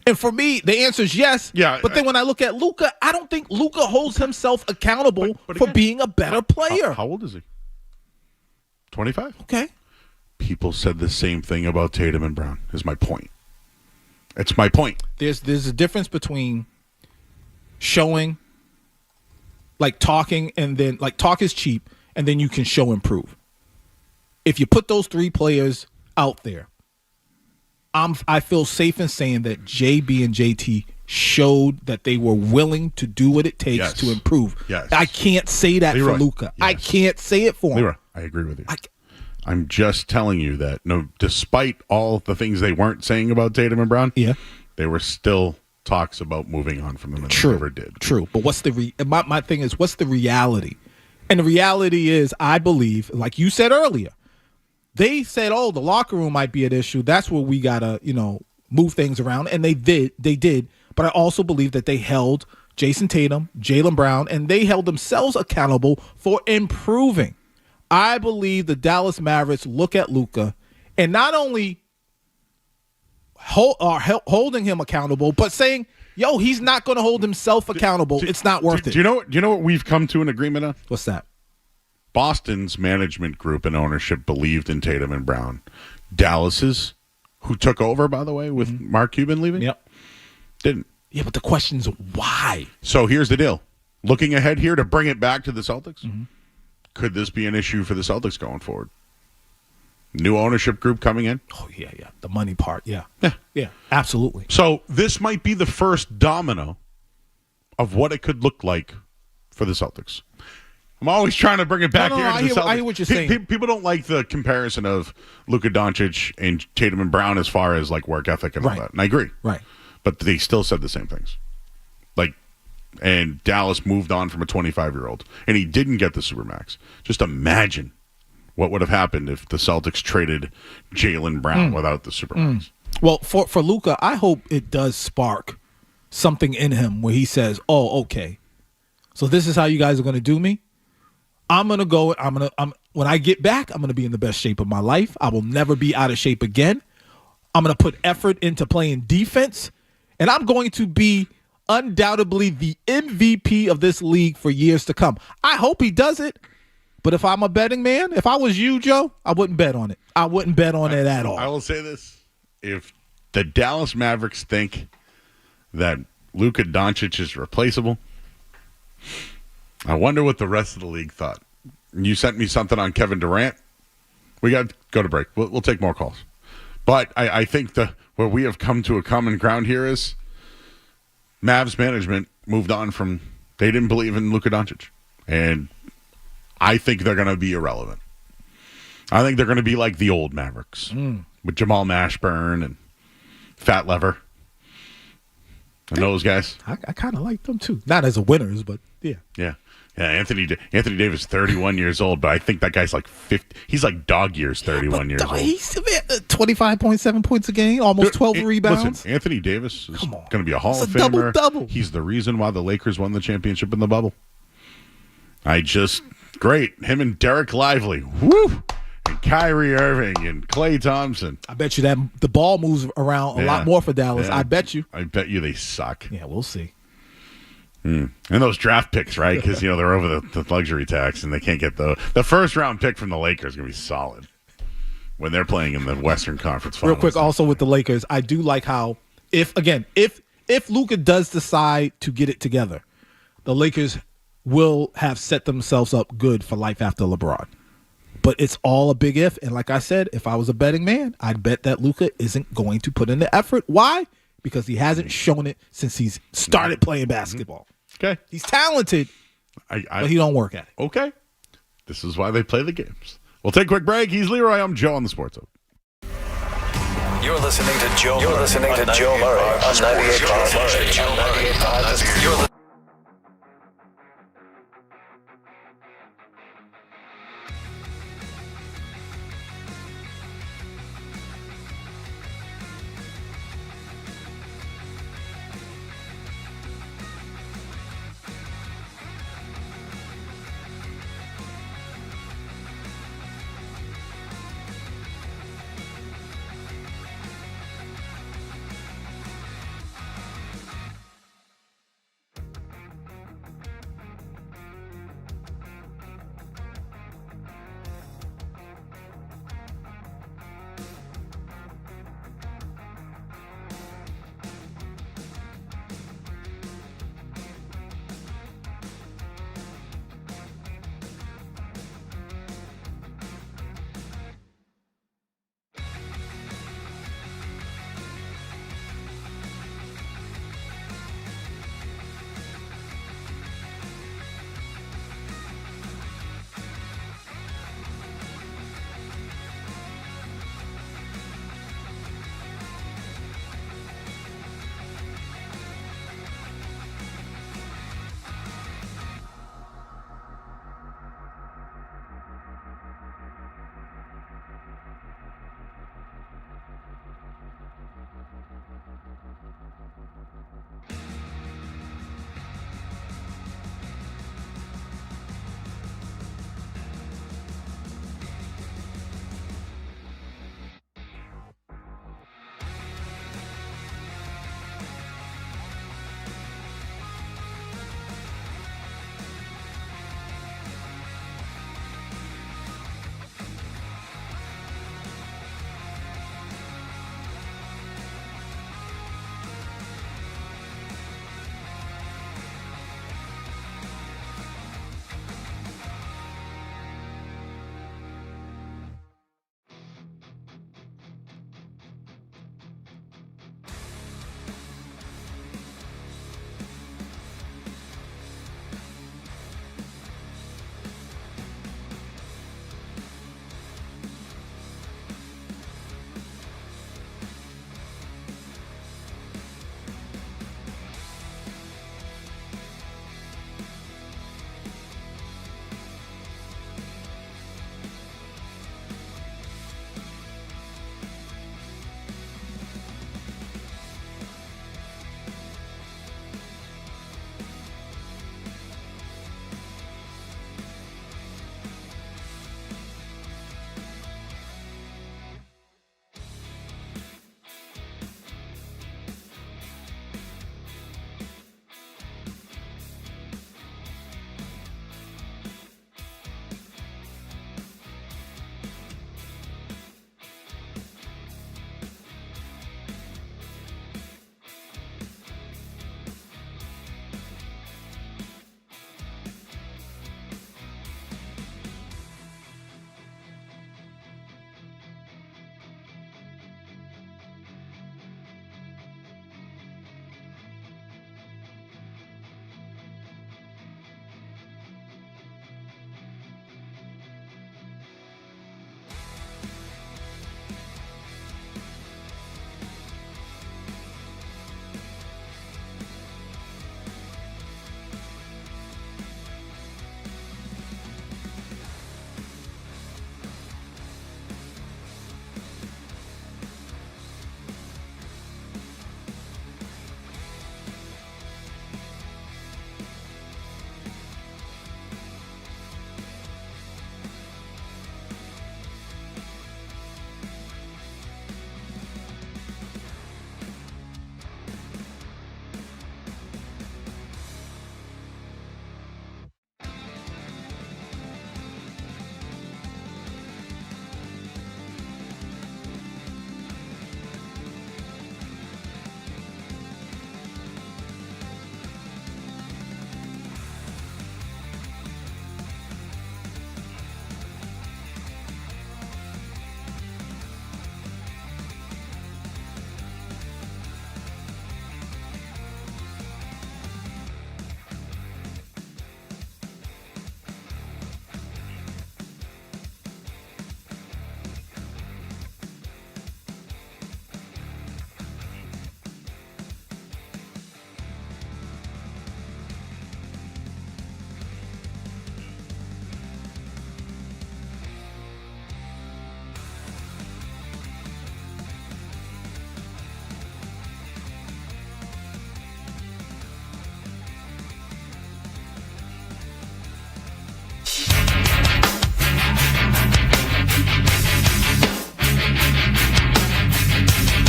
And for me, the answer is yes. Yeah. But then when I look at Luka, I don't think Luka holds himself accountable for being a better player. How old is he? 25? Okay. People said the same thing about Tatum and Brown, is my point. It's my point. There's a difference between showing, like talking, and then, like, talk is cheap, and then you can show and prove. If you put those 3 players out there, I feel safe in saying that JB and JT showed that they were willing to do what it takes to improve. Yes. I can't say that Leroy, for Luka. yes. I can't say it for him. Leroy, I agree with you. I'm just telling you that despite all the things they weren't saying about Tatum and Brown, there were still talks about moving on from them, and they never did. True, but what's my thing is, what's the reality? And the reality is, I believe, like you said earlier, they said, oh, the locker room might be an issue. That's where we got to, move things around. And they did. But I also believe that they held Jason Tatum, Jaylen Brown, and they held themselves accountable for improving. I believe the Dallas Mavericks look at Luka and not only holding him accountable, but saying, yo, he's not going to hold himself accountable. It's not worth it. Do you know what we've come to an agreement on? What's that? Boston's management group and ownership believed in Tatum and Brown. Dallas's, who took over, by the way, with Mark Cuban leaving, didn't. Yeah, but the question's why? So here's the deal. Looking ahead here to bring it back to the Celtics, could this be an issue for the Celtics going forward? New ownership group coming in? Oh, yeah. The money part, yeah, absolutely. So this might be the first domino of what it could look like for the Celtics. I'm always trying to bring it back here to the Celtics. I hear what you're saying. People don't like the comparison of Luka Doncic and Tatum and Brown as far as like work ethic and all that. And I agree. Right. But they still said the same things. And Dallas moved on from a 25-year-old. And he didn't get the Supermax. Just imagine what would have happened if the Celtics traded Jaylen Brown without the Supermax. Well, for Luka, I hope it does spark something in him where he says, oh, okay, so this is how you guys are going to do me? I'm going to go, when I get back, I'm going to be in the best shape of my life. I will never be out of shape again. I'm going to put effort into playing defense, and I'm going to be undoubtedly the MVP of this league for years to come. I hope he does it, but if I'm a betting man, if I was you, Joe, I wouldn't bet on it. I wouldn't bet on it at all. I will say this. If the Dallas Mavericks think that Luka Doncic is replaceable, I wonder what the rest of the league thought. You sent me something on Kevin Durant. We got to go to break. We'll take more calls. But I think where we have come to a common ground here is Mavs management moved on from, they didn't believe in Luka Doncic. And I think they're going to be irrelevant. I think they're going to be like the old Mavericks with Jamal Mashburn and Fat Lever and those guys. I kind of like them too. Not as a winners, but yeah. Yeah. Yeah, Anthony Davis, 31 years old, but I think that guy's like 50. He's like dog years, 31 years old. He's 25.7 points a game, almost 12 rebounds. Listen, Anthony Davis is going to be a Hall of Famer. Double. He's the reason why the Lakers won the championship in the bubble. Great. Him and Derek Lively. Woo! And Kyrie Irving and Klay Thompson. I bet you that the ball moves around a lot more for Dallas. Yeah. I bet you they suck. Yeah, we'll see. And those draft picks, right? Because they're over the luxury tax, and they can't get the first round pick from the Lakers. Is going to be solid when they're playing in the Western Conference Finals. Real quick, also with the Lakers, I do like how if Luka does decide to get it together, the Lakers will have set themselves up good for life after LeBron. But it's all a big if, and like I said, if I was a betting man, I'd bet that Luka isn't going to put in the effort. Why? Because he hasn't shown it since he's started playing basketball. Okay. He's talented, but he don't work at it. Okay. This is why they play the games. We'll take a quick break. He's Leroy. I'm Joe on the Sports Hub. You're listening to Joe Murray on 98.5.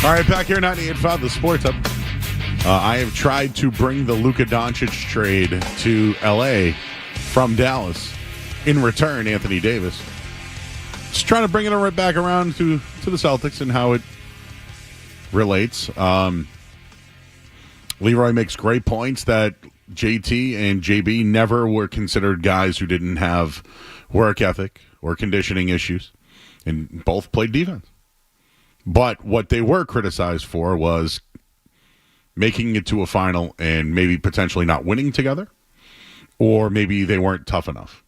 All right, back here, 98.5, the Sports Hub. I have tried to bring the Luka Doncic trade to L.A. from Dallas. In return, Anthony Davis. Just trying to bring it right back around to the Celtics and how it relates. Leroy makes great points that JT and JB never were considered guys who didn't have work ethic or conditioning issues, and both played defense. But what they were criticized for was making it to a final and maybe potentially not winning together, or maybe they weren't tough enough.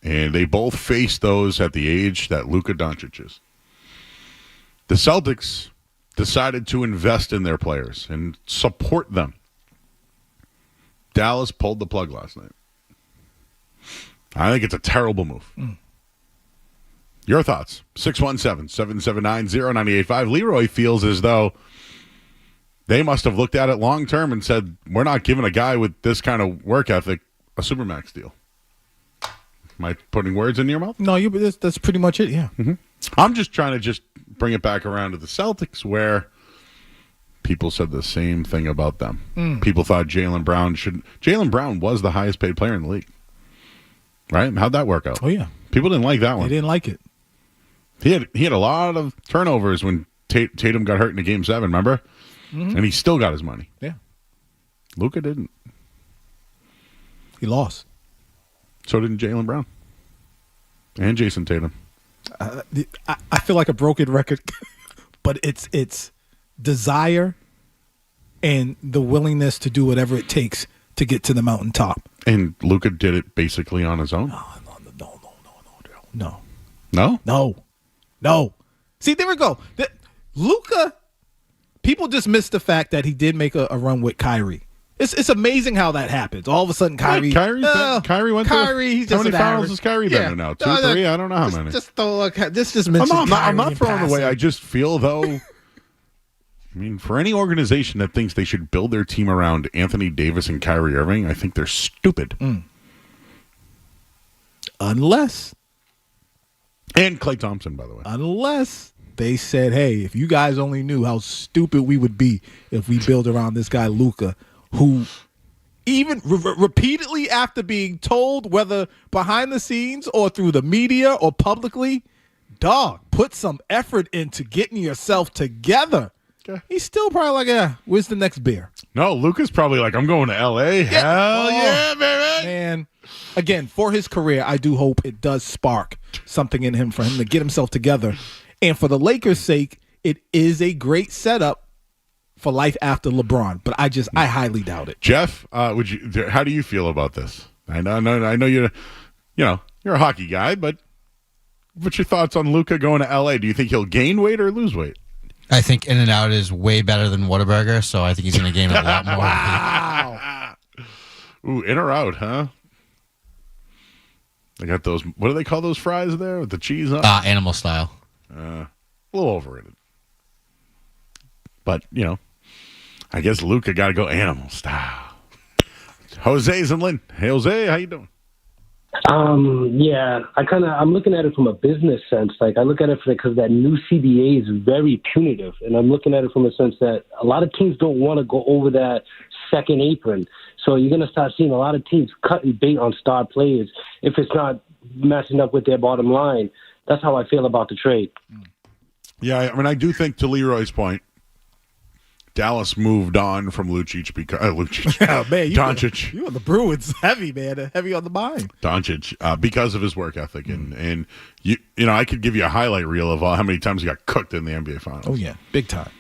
And they both faced those at the age that Luka Doncic is. The Celtics decided to invest in their players and support them. Dallas pulled the plug last night. I think it's a terrible move. Your thoughts? 617-779-0985. Leroy feels as though they must have looked at it long term and said, we're not giving a guy with this kind of work ethic a Supermax deal. Am I putting words in your mouth? No, that's pretty much it, yeah. Mm-hmm. I'm just trying to bring it back around to the Celtics, where people said the same thing about them. People thought Jaylen Brown was the highest paid player in the league. Right? How'd that work out? Oh, yeah. People didn't like that one. They didn't like it. He had a lot of turnovers when Tatum got hurt in the Game 7, remember? Mm-hmm. And he still got his money. Yeah. Luka didn't. He lost. So didn't Jaylen Brown. And Jason Tatum. I feel like a broken record, but it's desire and the willingness to do whatever it takes to get to the mountaintop. And Luka did it basically on his own? No. No? No. See, there we go. Luka, people just missed the fact that he did make a run with Kyrie. It's amazing how that happens. All of a sudden, Kyrie. Yeah, Kyrie went Kyrie, to how many fouls has Kyrie been in now? 2, 3? I don't know how many. Just mention I'm not throwing away. I just feel, though, I mean, for any organization that thinks they should build their team around Anthony Davis and Kyrie Irving, I think they're stupid. Unless. And Klay Thompson, by the way. Unless they said, hey, if you guys only knew how stupid we would be if we build around this guy, Luka, who even repeatedly after being told, whether behind the scenes or through the media or publicly, dog, put some effort into getting yourself together. Okay. He's still probably like, where's the next beer? No, Luka's probably like, I'm going to L.A. Hell yeah, baby. Man, again, for his career, I do hope it does spark something in him for him to get himself together. And for the Lakers' sake, it is a great setup for life after LeBron, but I highly doubt it. Jeff, how do you feel about this? I know you're a hockey guy, but what's your thoughts on Luka going to LA? Do you think he'll gain weight or lose weight? I think In and Out is way better than Whataburger, so I think he's going to gain a lot more. Wow. Ooh, In or Out, huh? They got those. What do they call those fries there with the cheese on? Animal style. A little overrated, but I guess Luka got to go animal style. Jose's in Lynn. Hey, Jose, how you doing? Yeah, I'm looking at it from a business sense. Like, I look at it because that new CBA is very punitive, and I'm looking at it from a sense that a lot of teams don't want to go over that second apron. So you're going to start seeing a lot of teams cutting bait on star players if it's not messing up with their bottom line. That's how I feel about the trade. Yeah, I mean, I do think, to Leroy's point, Dallas moved on from Lucic because Doncic. You and the Bruins heavy, man, heavy on the mind. Doncic because of his work ethic, and I could give you a highlight reel of how many times he got cooked in the NBA Finals. Oh yeah, big time.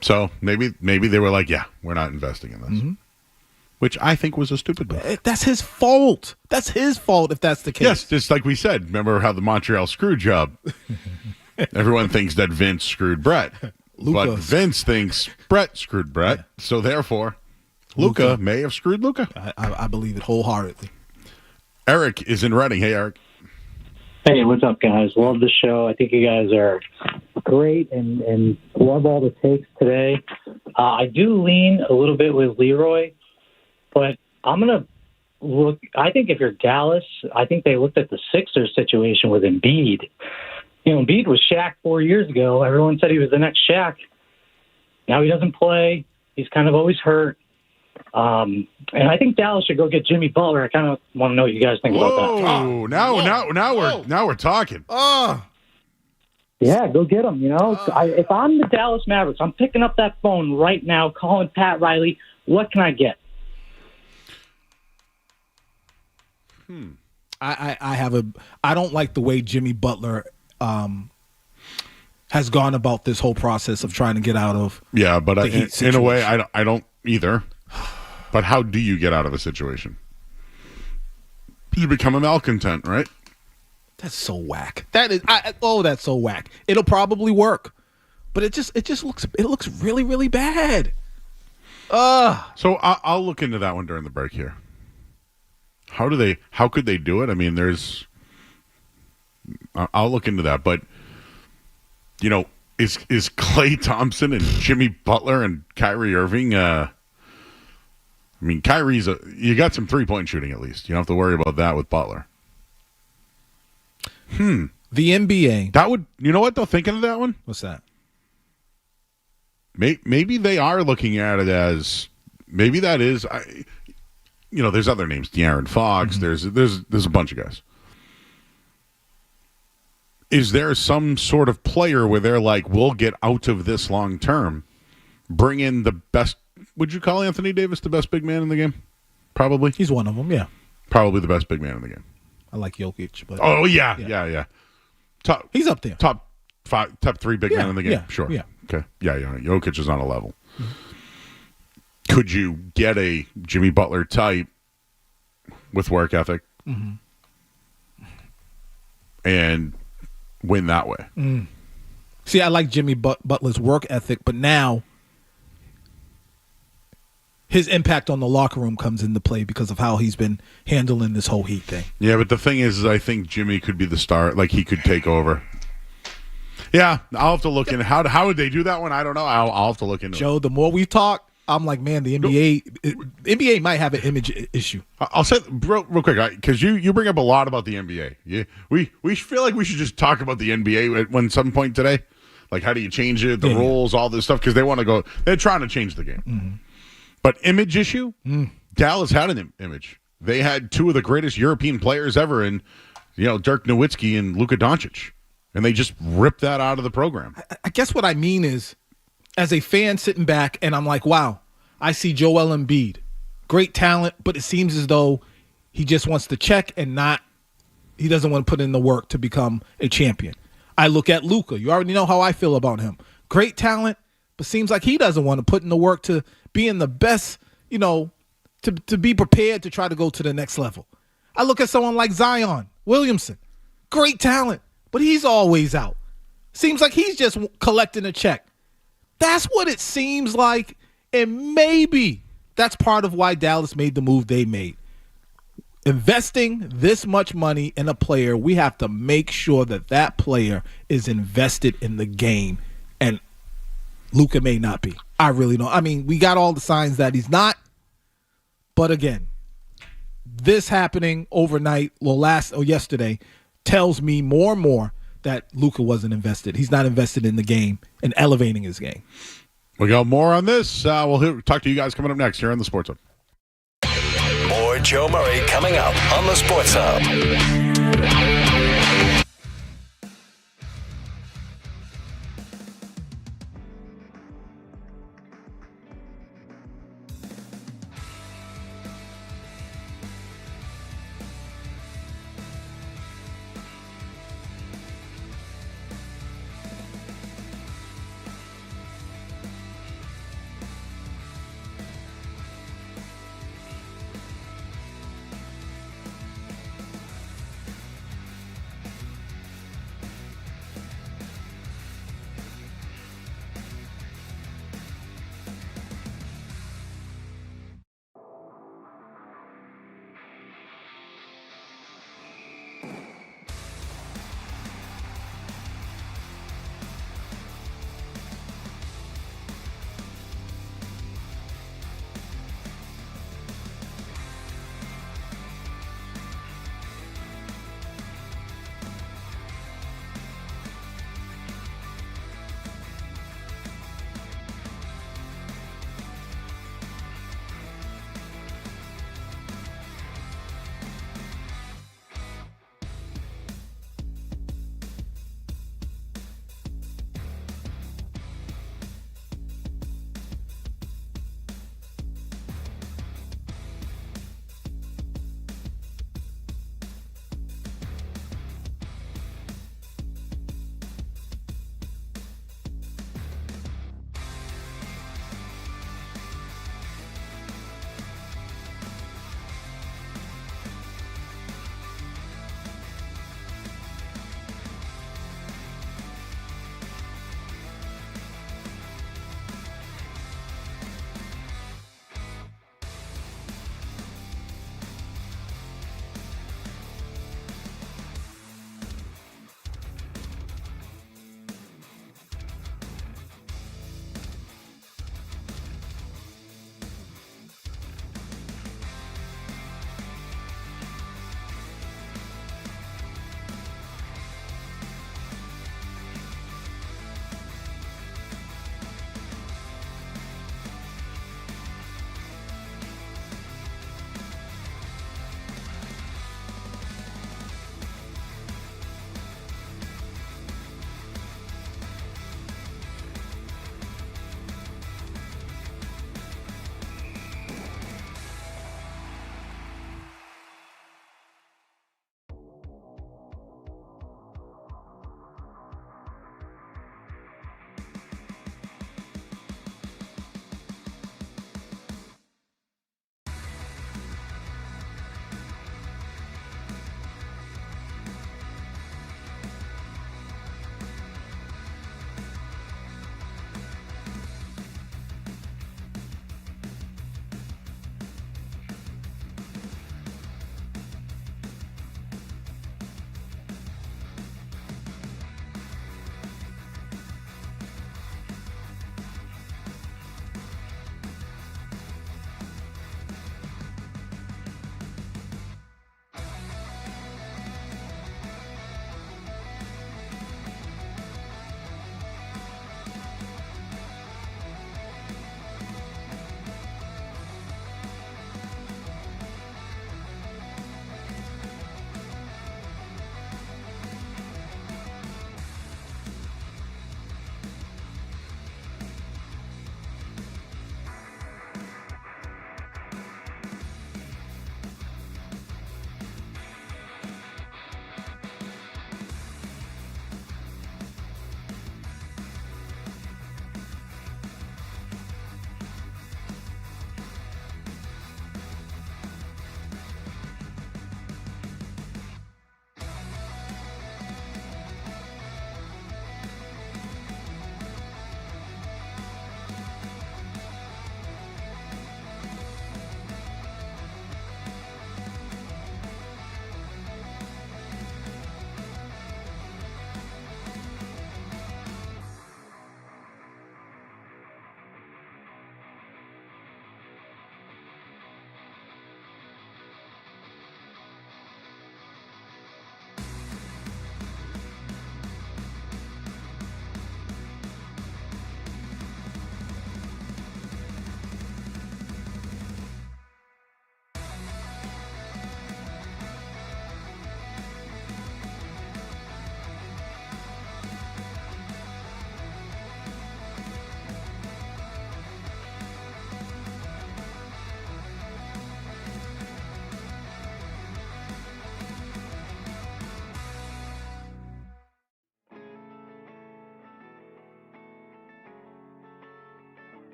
So maybe they were like, yeah, we're not investing in this, which I think was a stupid move. That's his fault. That's his fault if that's the case. Yes, just like we said. Remember how the Montreal screw job? Everyone thinks that Vince screwed Brett. But Vince thinks Brett screwed Brett, so therefore, Luka may have screwed Luka. I believe it wholeheartedly. Eric is in Reading. Hey, Eric. Hey, what's up, guys? Love the show. I think you guys are great and love all the takes today. I do lean a little bit with Leroy, but I'm going to look. I think if you're Dallas, I think they looked at the Sixers situation with Embiid. Embiid was Shaq 4 years ago. Everyone said he was the next Shaq. Now he doesn't play. He's kind of always hurt. And I think Dallas should go get Jimmy Butler. I kind of want to know what you guys think about that. Oh, now we're talking. Yeah, go get him. If I'm the Dallas Mavericks, I'm picking up that phone right now, calling Pat Riley. What can I get? I don't like the way Jimmy Butler has gone about this whole process of trying to get out of. Yeah, but the Heat in a way, situation. I don't either. But how do you get out of a situation? You become a malcontent, right? That's so whack. That's so whack. It'll probably work, but it looks really, really bad. So I'll look into that one during the break here. How could they do it? I mean, I'll look into that, but is Klay Thompson and Jimmy Butler and Kyrie Irving? I mean, Kyrie's you got some 3-point shooting at least. You don't have to worry about that with Butler. The NBA. That would, you know what though? Thinking of that one. What's that? Maybe they are looking at it as maybe that is. There's other names. De'Aaron Fox. Mm-hmm. There's a bunch of guys. Is there some sort of player where they're like, we'll get out of this long term, bring in the best? Would you call Anthony Davis the best big man in the game? Probably. He's one of them. Yeah. Probably the best big man in the game. I like Jokic, but yeah. Top. He's up there. Top 3 big men in the game. Yeah, Sure. yeah. Okay. Yeah. Jokic is on a level. Mm-hmm. Could you get a Jimmy Butler type with work ethic and win that way? See, I like Jimmy Butler's work ethic, but now his impact on the locker room comes into play because of how he's been handling this whole Heat thing. Yeah, but the thing is I think Jimmy could be the star. Like, he could take over. Yeah, I'll have to look in. How would they do that one? I don't know. I'll have to look into it. Joe, the more we talk, I'm like, man, the NBA might have an image issue. I'll say real quick, because you bring up a lot about the NBA. Yeah, we feel like we should just talk about the NBA at some point today. Like, how do you change it, the rules, all this stuff, because they want to go. They're trying to change the game. Mm-hmm. But image issue, Dallas had an image. They had 2 of the greatest European players ever in, Dirk Nowitzki and Luka Doncic, and they just ripped that out of the program. I guess what I mean is, as a fan sitting back, and I'm like, wow, I see Joel Embiid, great talent, but it seems as though he just wants to check and he doesn't want to put in the work to become a champion. I look at Luka. You already know how I feel about him. Great talent, but seems like he doesn't want to put in the work to be in the best, to be prepared to try to go to the next level. I look at someone like Zion Williamson. Great talent, but he's always out. Seems like he's just collecting a check. That's what it seems like, and maybe that's part of why Dallas made the move they made. Investing this much money in a player, we have to make sure that player is invested in the game, and Luka may not be. I really don't. I mean, we got all the signs that he's not, but again, this happening overnight or yesterday tells me more and more that Luka wasn't invested. He's not invested in the game and elevating his game. We got more on this. We'll talk to you guys coming up next here on the Sports Hub. More Joe Murray coming up on the Sports Hub.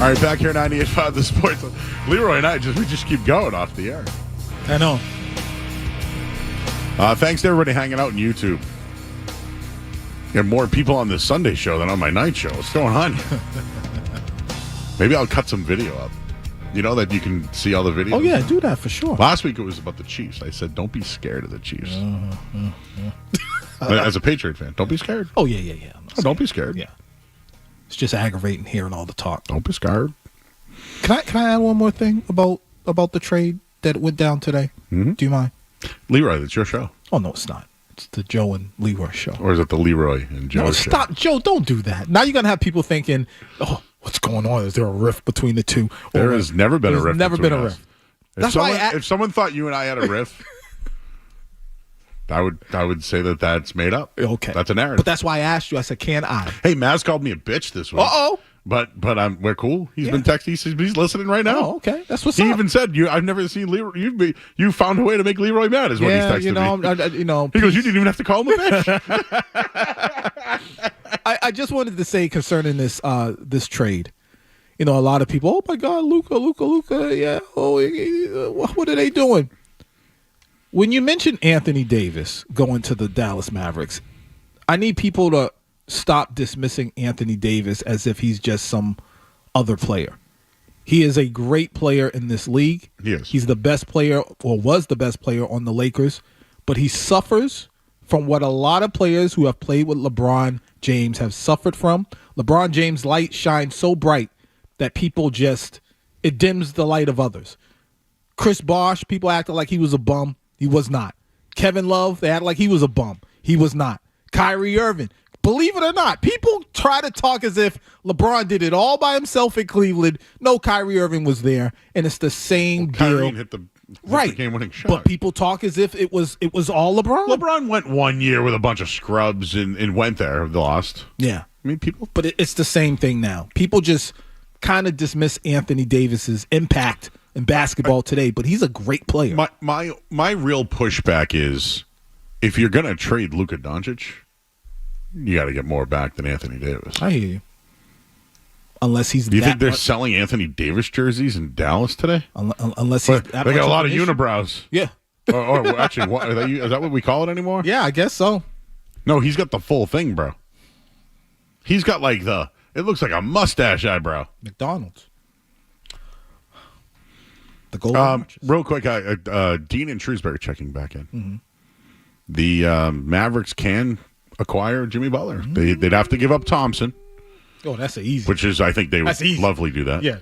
All right, back here at 98.5 The Sports. Leroy and I we just keep going off the air. I know. Thanks to everybody hanging out on YouTube. You have more people on this Sunday show than on my night show. What's going on? Maybe I'll cut some video up. You know that you can see all the videos? Oh, yeah, do that for sure. Last week it was about the Chiefs. I said, don't be scared of the Chiefs. As a Patriot fan, don't be scared. Oh, yeah. Don't be scared. Yeah. It's just aggravating hearing all the talk. Don't be scared. Can I add one more thing about the trade that went down today? Mm-hmm. Do you mind? Leroy, it's your show. Oh, no, it's not. It's the Joe and Leroy show. Or is it the Leroy and Joe show? Stop. Joe, don't do that. Now you're going to have people thinking, oh, what's going on? Is there a rift between the two? There has never been a rift. Never been a rift. If someone thought you and I had a rift, I would say that's made up. Okay. That's a narrative. But that's why I asked you. I said, can I? Hey, Maz called me a bitch this week. Uh-oh. But we're cool. He's been texting. He's listening right now. Oh, okay. That's what's up. He even said, I've never seen Leroy. You found a way to make Leroy mad is what he's texting me. He goes, you didn't even have to call him a bitch. I just wanted to say concerning this trade. A lot of people, oh, my God, Luka. Yeah. Oh, what are they doing? When you mention Anthony Davis going to the Dallas Mavericks, I need people to stop dismissing Anthony Davis as if he's just some other player. He is a great player in this league. Yes. He's the best player, or was the best player on the Lakers, but he suffers from what a lot of players who have played with LeBron James have suffered from. LeBron James' light shines so bright that people it dims the light of others. Chris Bosh, people acted like he was a bum. He was not. Kevin Love, they acted like he was a bum. He was not. Kyrie Irving, believe it or not, people try to talk as if LeBron did it all by himself in Cleveland. No, Kyrie Irving was there, and it's the same deal. Kyrie hit the game-winning shot. But people talk as if it was all LeBron. LeBron went 1 year with a bunch of scrubs and went there. They lost. Yeah. I mean, people. But it's the same thing now. People just kind of dismiss Anthony Davis's impact in basketball today, but he's a great player. My real pushback is, if you're going to trade Luka Doncic, you got to get more back than Anthony Davis. I hear you. Unless he's Do you think they're selling Anthony Davis jerseys in Dallas today? Unless he's they got a lot of unibrows. Yeah. or actually, is that what we call it anymore? Yeah, I guess so. No, he's got the full thing, bro. He's got it looks like a mustache eyebrow. McDonald's. The gold. Real quick, Dean and Shrewsbury checking back in. Mm-hmm. The Mavericks can acquire Jimmy Butler. Mm-hmm. They'd have to give up Thompson. Oh, that's easy. Which is, I think they would lovely do that. Yeah.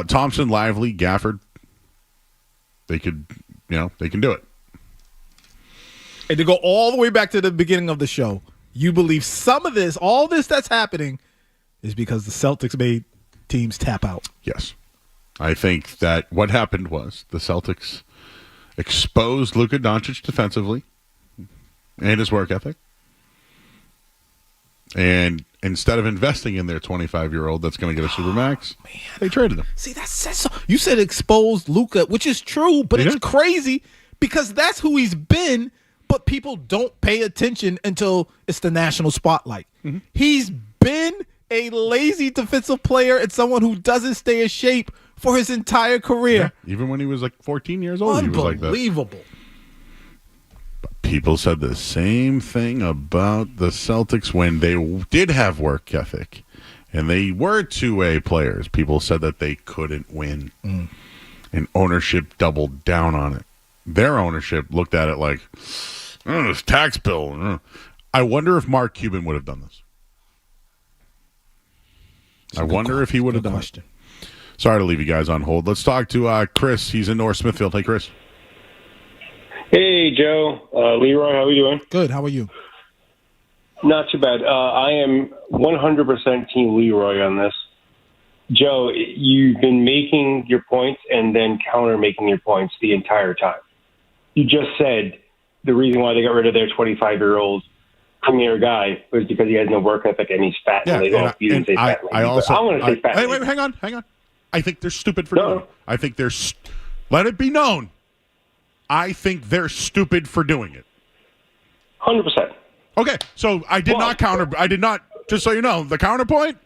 Thompson, Lively, Gafford. They could, they can do it. And to go all the way back to the beginning of the show, you believe all this that's happening is because the Celtics made teams tap out. Yes. I think that what happened was the Celtics exposed Luka Doncic defensively and his work ethic. And instead of investing in their 25-year-old that's going to get a Supermax, they traded him. See, that's so. You said exposed Luka, which is true, but it's crazy because that's who he's been, but people don't pay attention until it's the national spotlight. Mm-hmm. He's been a lazy defensive player and someone who doesn't stay in shape for his entire career. Yeah, even when he was 14 years old, he was like that. Unbelievable. People said the same thing about the Celtics when they did have work ethic and they were two-way players. People said that they couldn't win, and ownership doubled down on it. Their ownership looked at it like, this tax bill. I wonder if Mark Cuban would have done this. I wonder if he would have done it. Sorry to leave you guys on hold. Let's talk to Chris. He's in North Smithfield. Hey, Chris. Hey, Joe. Leroy, how are you doing? Good. How are you? Not too bad. I am 100% Team Leroy on this. Joe, you've been making your points and then counter-making your points the entire time. You just said the reason why they got rid of their 25-year-old premier guy was because he has no work ethic and he's fat. Yeah, you didn't say fat. I want to say fat. Wait, hang on. I think they're stupid for doing it. I think they're let it be known. I think they're stupid for doing it. 100%. Okay, so I did not, just so you know, the counterpoint,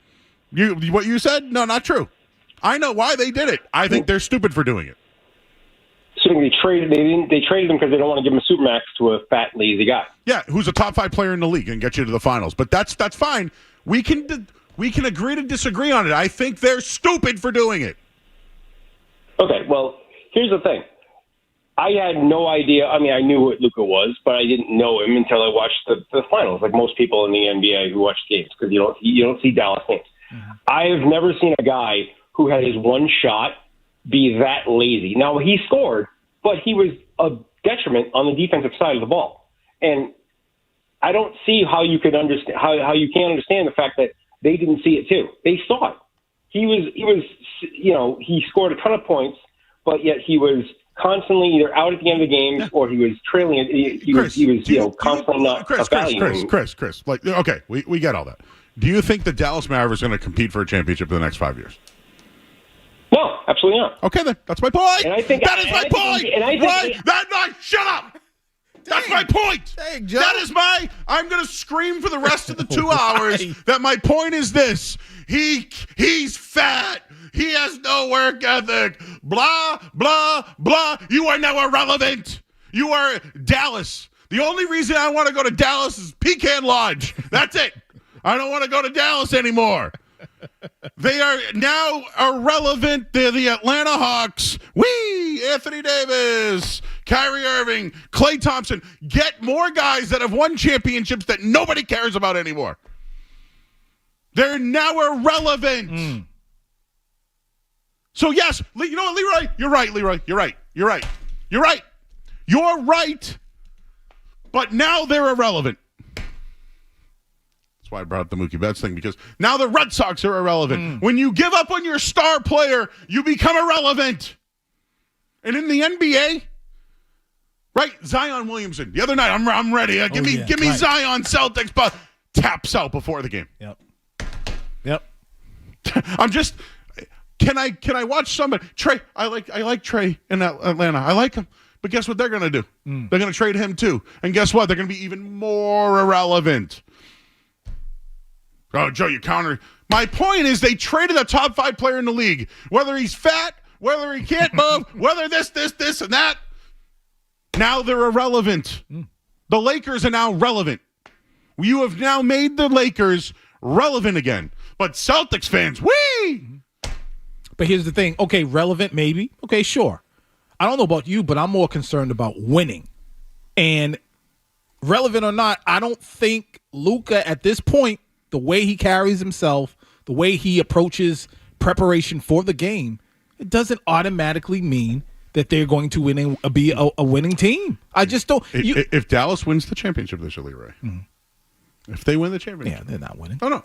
what you said, no, not true. I know why they did it. I think they're stupid for doing it. So they traded him because they don't want to give him a supermax to a fat, lazy guy. Yeah, who's a top 5 player in the league and get you to the finals. But that's fine. We can agree to disagree on it. I think they're stupid for doing it. Okay, well, here's the thing. I had no idea. I mean, I knew what Luka was, but I didn't know him until I watched the finals, like most people in the NBA who watch games, because you don't see Dallas games. Mm-hmm. I've never seen a guy who had his one shot be that lazy. Now, he scored, but he was a detriment on the defensive side of the ball. And I don't see how you could understand how you can't understand the fact that they didn't see it too. They saw it. He scored a ton of points, but yet he was constantly either out at the end of the game or he was trailing. He was constantly not valuing. Chris. Like, okay, we get all that. Do you think the Dallas Mavericks are going to compete for a championship in the next 5 years? No, absolutely not. Okay, then that's my point. And I think that is my point. Shut up. That's my point. Dang, that is I'm going to scream for the rest of the 2 hours that my point is this. He's fat. He has no work ethic. Blah, blah, blah. You are now irrelevant. You are Dallas. The only reason I want to go to Dallas is Pecan Lodge. That's it. I don't want to go to Dallas anymore. They are now irrelevant. They're the Atlanta Hawks. Anthony Davis, Kyrie Irving, Klay Thompson. Get more guys that have won championships that nobody cares about anymore. They're now irrelevant. So, yes, you know what, Leroy? You're right, Leroy. You're right. But now they're irrelevant. That's why I brought up the Mookie Betts thing, because now the Red Sox are irrelevant. When you give up on your star player, you become irrelevant. And in the NBA, right, Zion Williamson. The other night, I'm ready. Give me Zion Celtics, but taps out before the game. Yep. I'm just. Can I watch somebody? Trey, I like Trey in Atlanta. I like him. But guess what they're going to do? They're going to trade him too. And guess what? They're going to be even more irrelevant. Oh, Joe, you counter. My point is they traded a top 5 player in the league. Whether he's fat, whether he can't move, whether this, and that. Now they're irrelevant. The Lakers are now relevant. You have now made the Lakers relevant again. But Celtics fans, But here's the thing. Okay, relevant maybe. Okay, sure. I don't know about you, but I'm more concerned about winning. And relevant or not, I don't think Luka at this point, the way he carries himself, the way he approaches preparation for the game, it doesn't automatically mean that they're going to be a winning team. I just don't. If Dallas wins the championship this year, Leroy, if they win the championship. Yeah, they're not winning. Oh, no.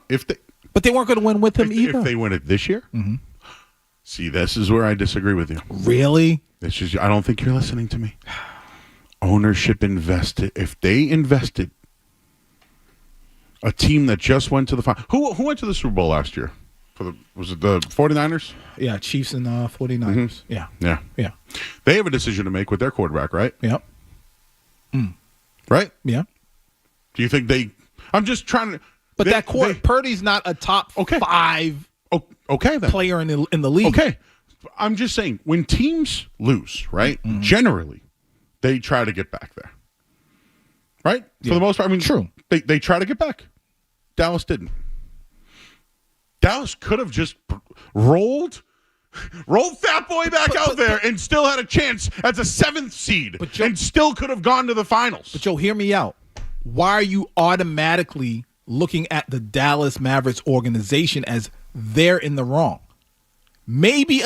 But they weren't going to win with him either. If they win it this year, see, this is where I disagree with you. Really? I don't think you're listening to me. Ownership invested. If they invested a team that just went to the final. Who went to the Super Bowl last year? Was it the 49ers? Yeah, Chiefs and 49ers. Yeah. They have a decision to make with their quarterback, right? Yep. Right? Yeah. Do you think I'm just trying to. But Purdy's not a top 5 player in the league. Okay. I'm just saying, when teams lose, right, generally, they try to get back there. Right? For the most part. I mean, true. They try to get back. Dallas didn't. Dallas could have just rolled Fat Boy back out there and still had a chance as a 7th seed and still could have gone to the finals. But, Joe, hear me out. Why are you automatically looking at the Dallas Mavericks organization as they're in the wrong? Maybe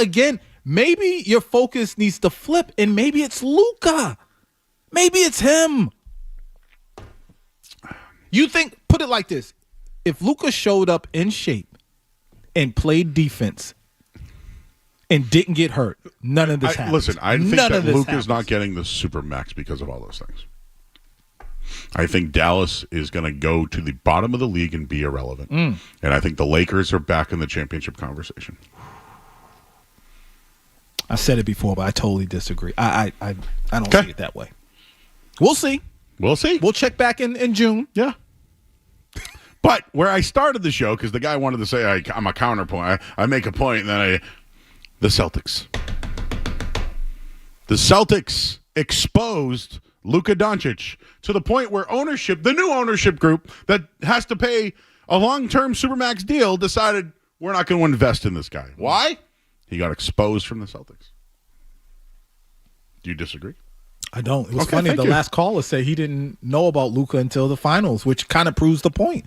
your focus needs to flip, and maybe it's Luka. Maybe it's him. You think, put it like this. If Luka showed up in shape and played defense and didn't get hurt, none of this happens. Listen, I think that Luka's not getting the super max because of all those things. I think Dallas is going to go to the bottom of the league and be irrelevant. And I think the Lakers are back in the championship conversation. I said it before, but I totally disagree. I don't see it that way. We'll see. We'll check back in June. Yeah. But where I started the show, because the guy wanted to say I'm a counterpoint. I make a point, and then The Celtics. The Celtics exposed Luka Doncic to the point where ownership, the new ownership group that has to pay a long-term Supermax deal, decided we're not going to invest in this guy. Why? He got exposed from the Celtics. Do you disagree? I don't. It was funny. The last caller said he didn't know about Luka until the finals, which kind of proves the point.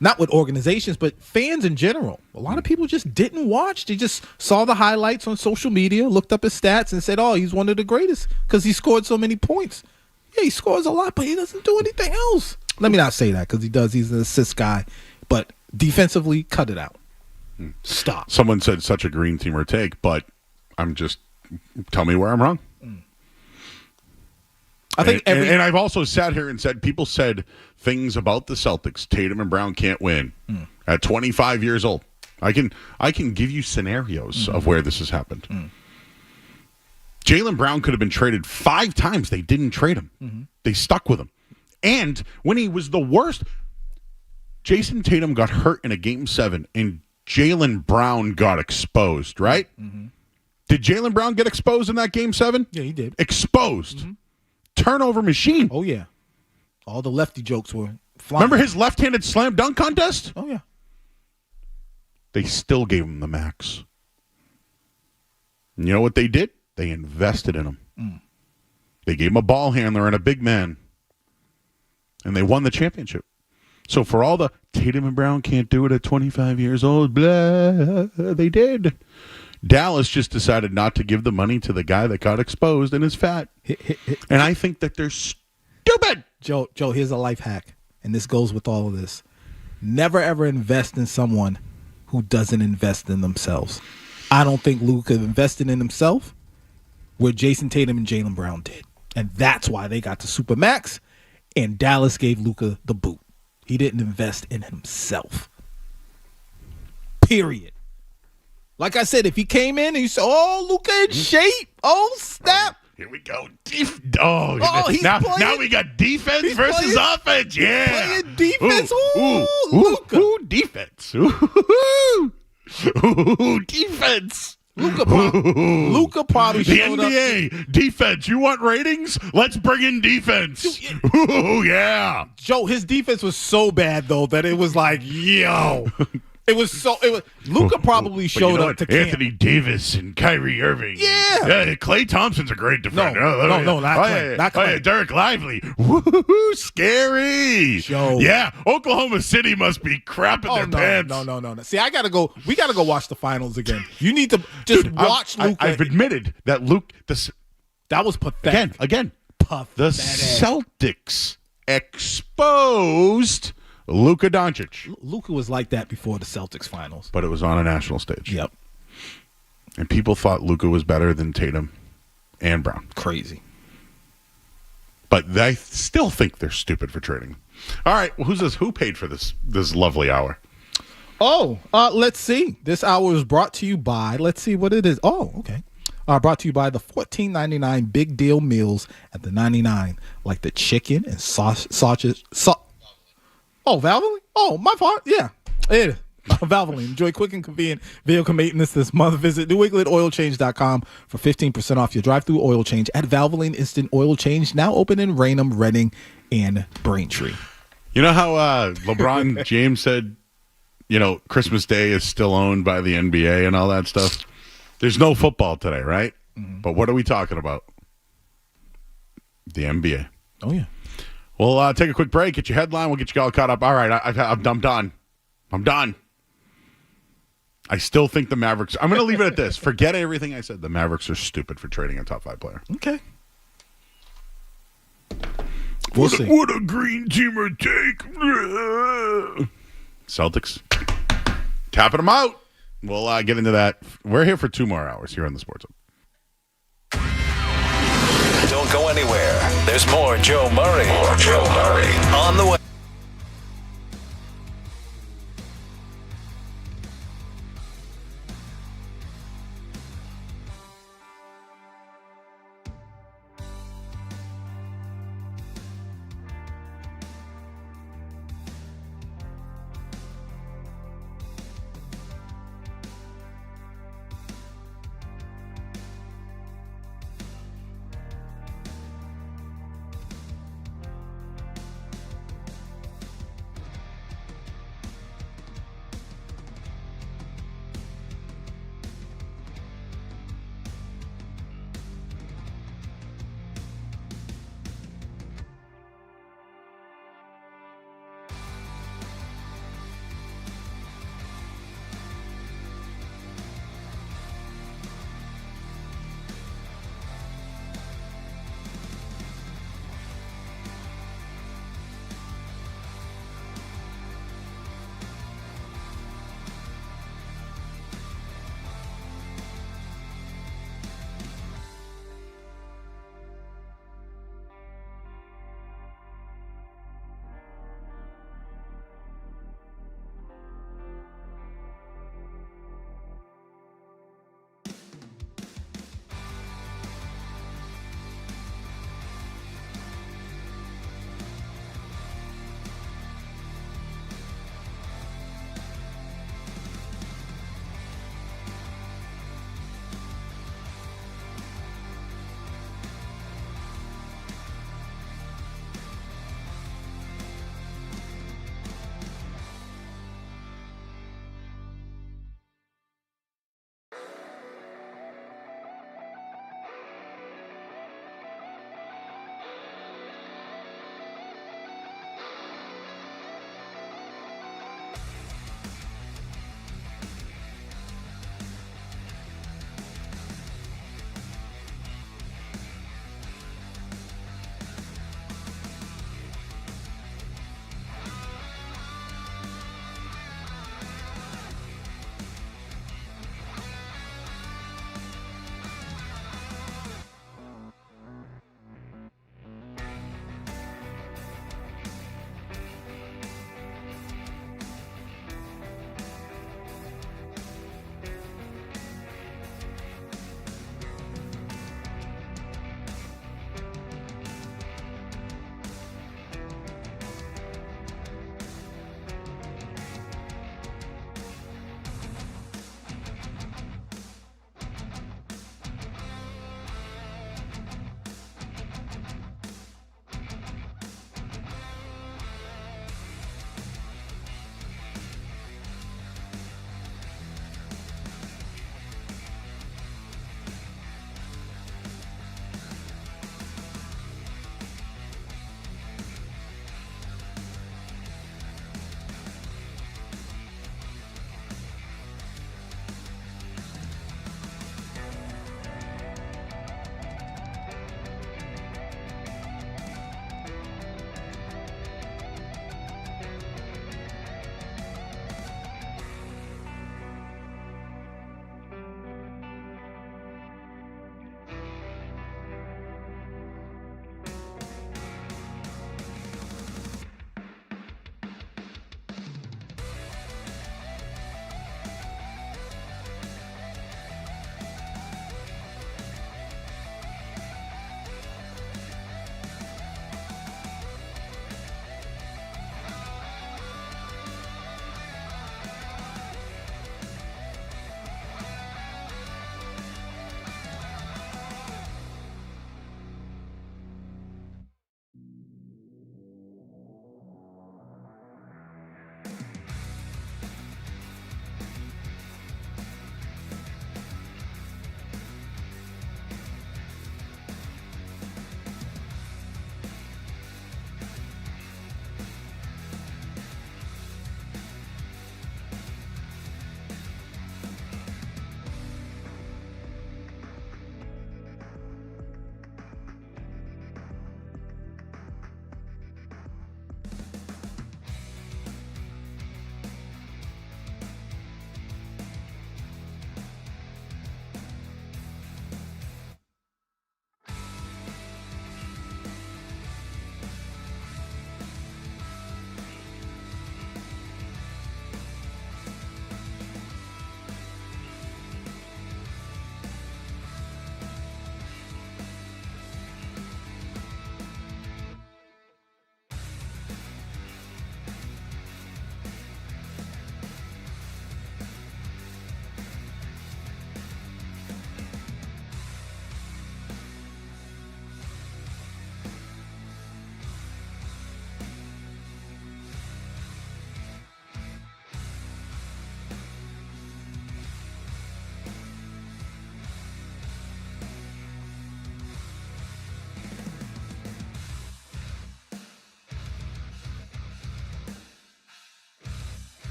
Not with organizations, but fans in general. A lot of people just didn't watch. They just saw the highlights on social media, looked up his stats, and said, oh, he's one of the greatest because he scored so many points. Yeah, he scores a lot, but he doesn't do anything else. Let me not say that because he does. He's an assist guy. But defensively, cut it out. Stop. Someone said such a green teamer take, but tell me where I'm wrong. I think and I've also sat here and said, people said things about the Celtics. Tatum and Brown can't win at 25 years old. I can give you scenarios of where this has happened. Jaylen Brown could have been traded 5 times. They didn't trade him. They stuck with him. And when he was the worst, Jason Tatum got hurt in a Game 7, and Jaylen Brown got exposed, right? Did Jaylen Brown get exposed in that Game 7? Yeah, he did. Exposed. Turnover machine. Oh, yeah. All the lefty jokes were flying. Remember his left-handed slam dunk contest? Oh, yeah. They still gave him the max. And you know what they did? They invested in him. They gave him a ball handler and a big man. And they won the championship. So for all the Tatum and Brown can't do it at 25 years old, blah, they did. Dallas just decided not to give the money to the guy that got exposed and is fat. And I think that they're stupid. Joe, here's a life hack. And this goes with all of this. Never, ever invest in someone who doesn't invest in themselves. I don't think Luka invested in himself where Jason Tatum and Jaylen Brown did. And that's why they got to Supermax, and Dallas gave Luka the boot. He didn't invest in himself. Period. Like I said, if he came in and you said, oh, Luka in shape. Oh, snap. Here we go. Now we got defense versus offense. Yeah. Playing defense. Luka. Defense. Defense. Luka probably showed up. The NBA, defense. You want ratings? Let's bring in defense. Ooh, yeah. Joe, his defense was so bad, though, that it was like, yo. Luka probably showed up to camp. Anthony Davis and Kyrie Irving. Yeah. Klay Thompson's a great defender. No, not Klay. Derek Lively. Woo-hoo, scary. Joe. Yeah, Oklahoma City must be crapping their pants. No. See, we got to go watch the finals again. You need to just watch Luka. I've admitted that that was pathetic. Again. Pathetic. The Celtics exposed Luka Doncic. Luka was like that before the Celtics finals. But it was on a national stage. Yep. And people thought Luka was better than Tatum and Brown. Crazy. But they still think they're stupid for trading. All right, who paid for this lovely hour? Oh, let's see. This hour is brought to you by, let's see what it is. Oh, okay. Brought to you by the $14.99 Big Deal Meals at the 99, like the chicken and sausage. Oh, Valvoline? Oh, my fault. Yeah. It is. Valvoline. Enjoy quick and convenient vehicle maintenance this month. Visit NewEnglandOilChange.com for 15% off your drive-through oil change at Valvoline Instant Oil Change, now open in Raynham, Reading, and Braintree. You know how LeBron James said, Christmas Day is still owned by the NBA and all that stuff? There's no football today, right? Mm-hmm. But what are we talking about? The NBA. Oh, yeah. We'll take a quick break, get your headline. We'll get you all caught up. All right, I'm done. I'm done. I still think the Mavericks. I'm going to leave it at this. Forget everything I said. The Mavericks are stupid for trading a top 5 player. Okay. What a green teamer take. Celtics. Tapping them out. We'll get into that. We're here for 2 more hours here on the Sports Hub. Don't go anywhere. There's more Joe Murray. On the way.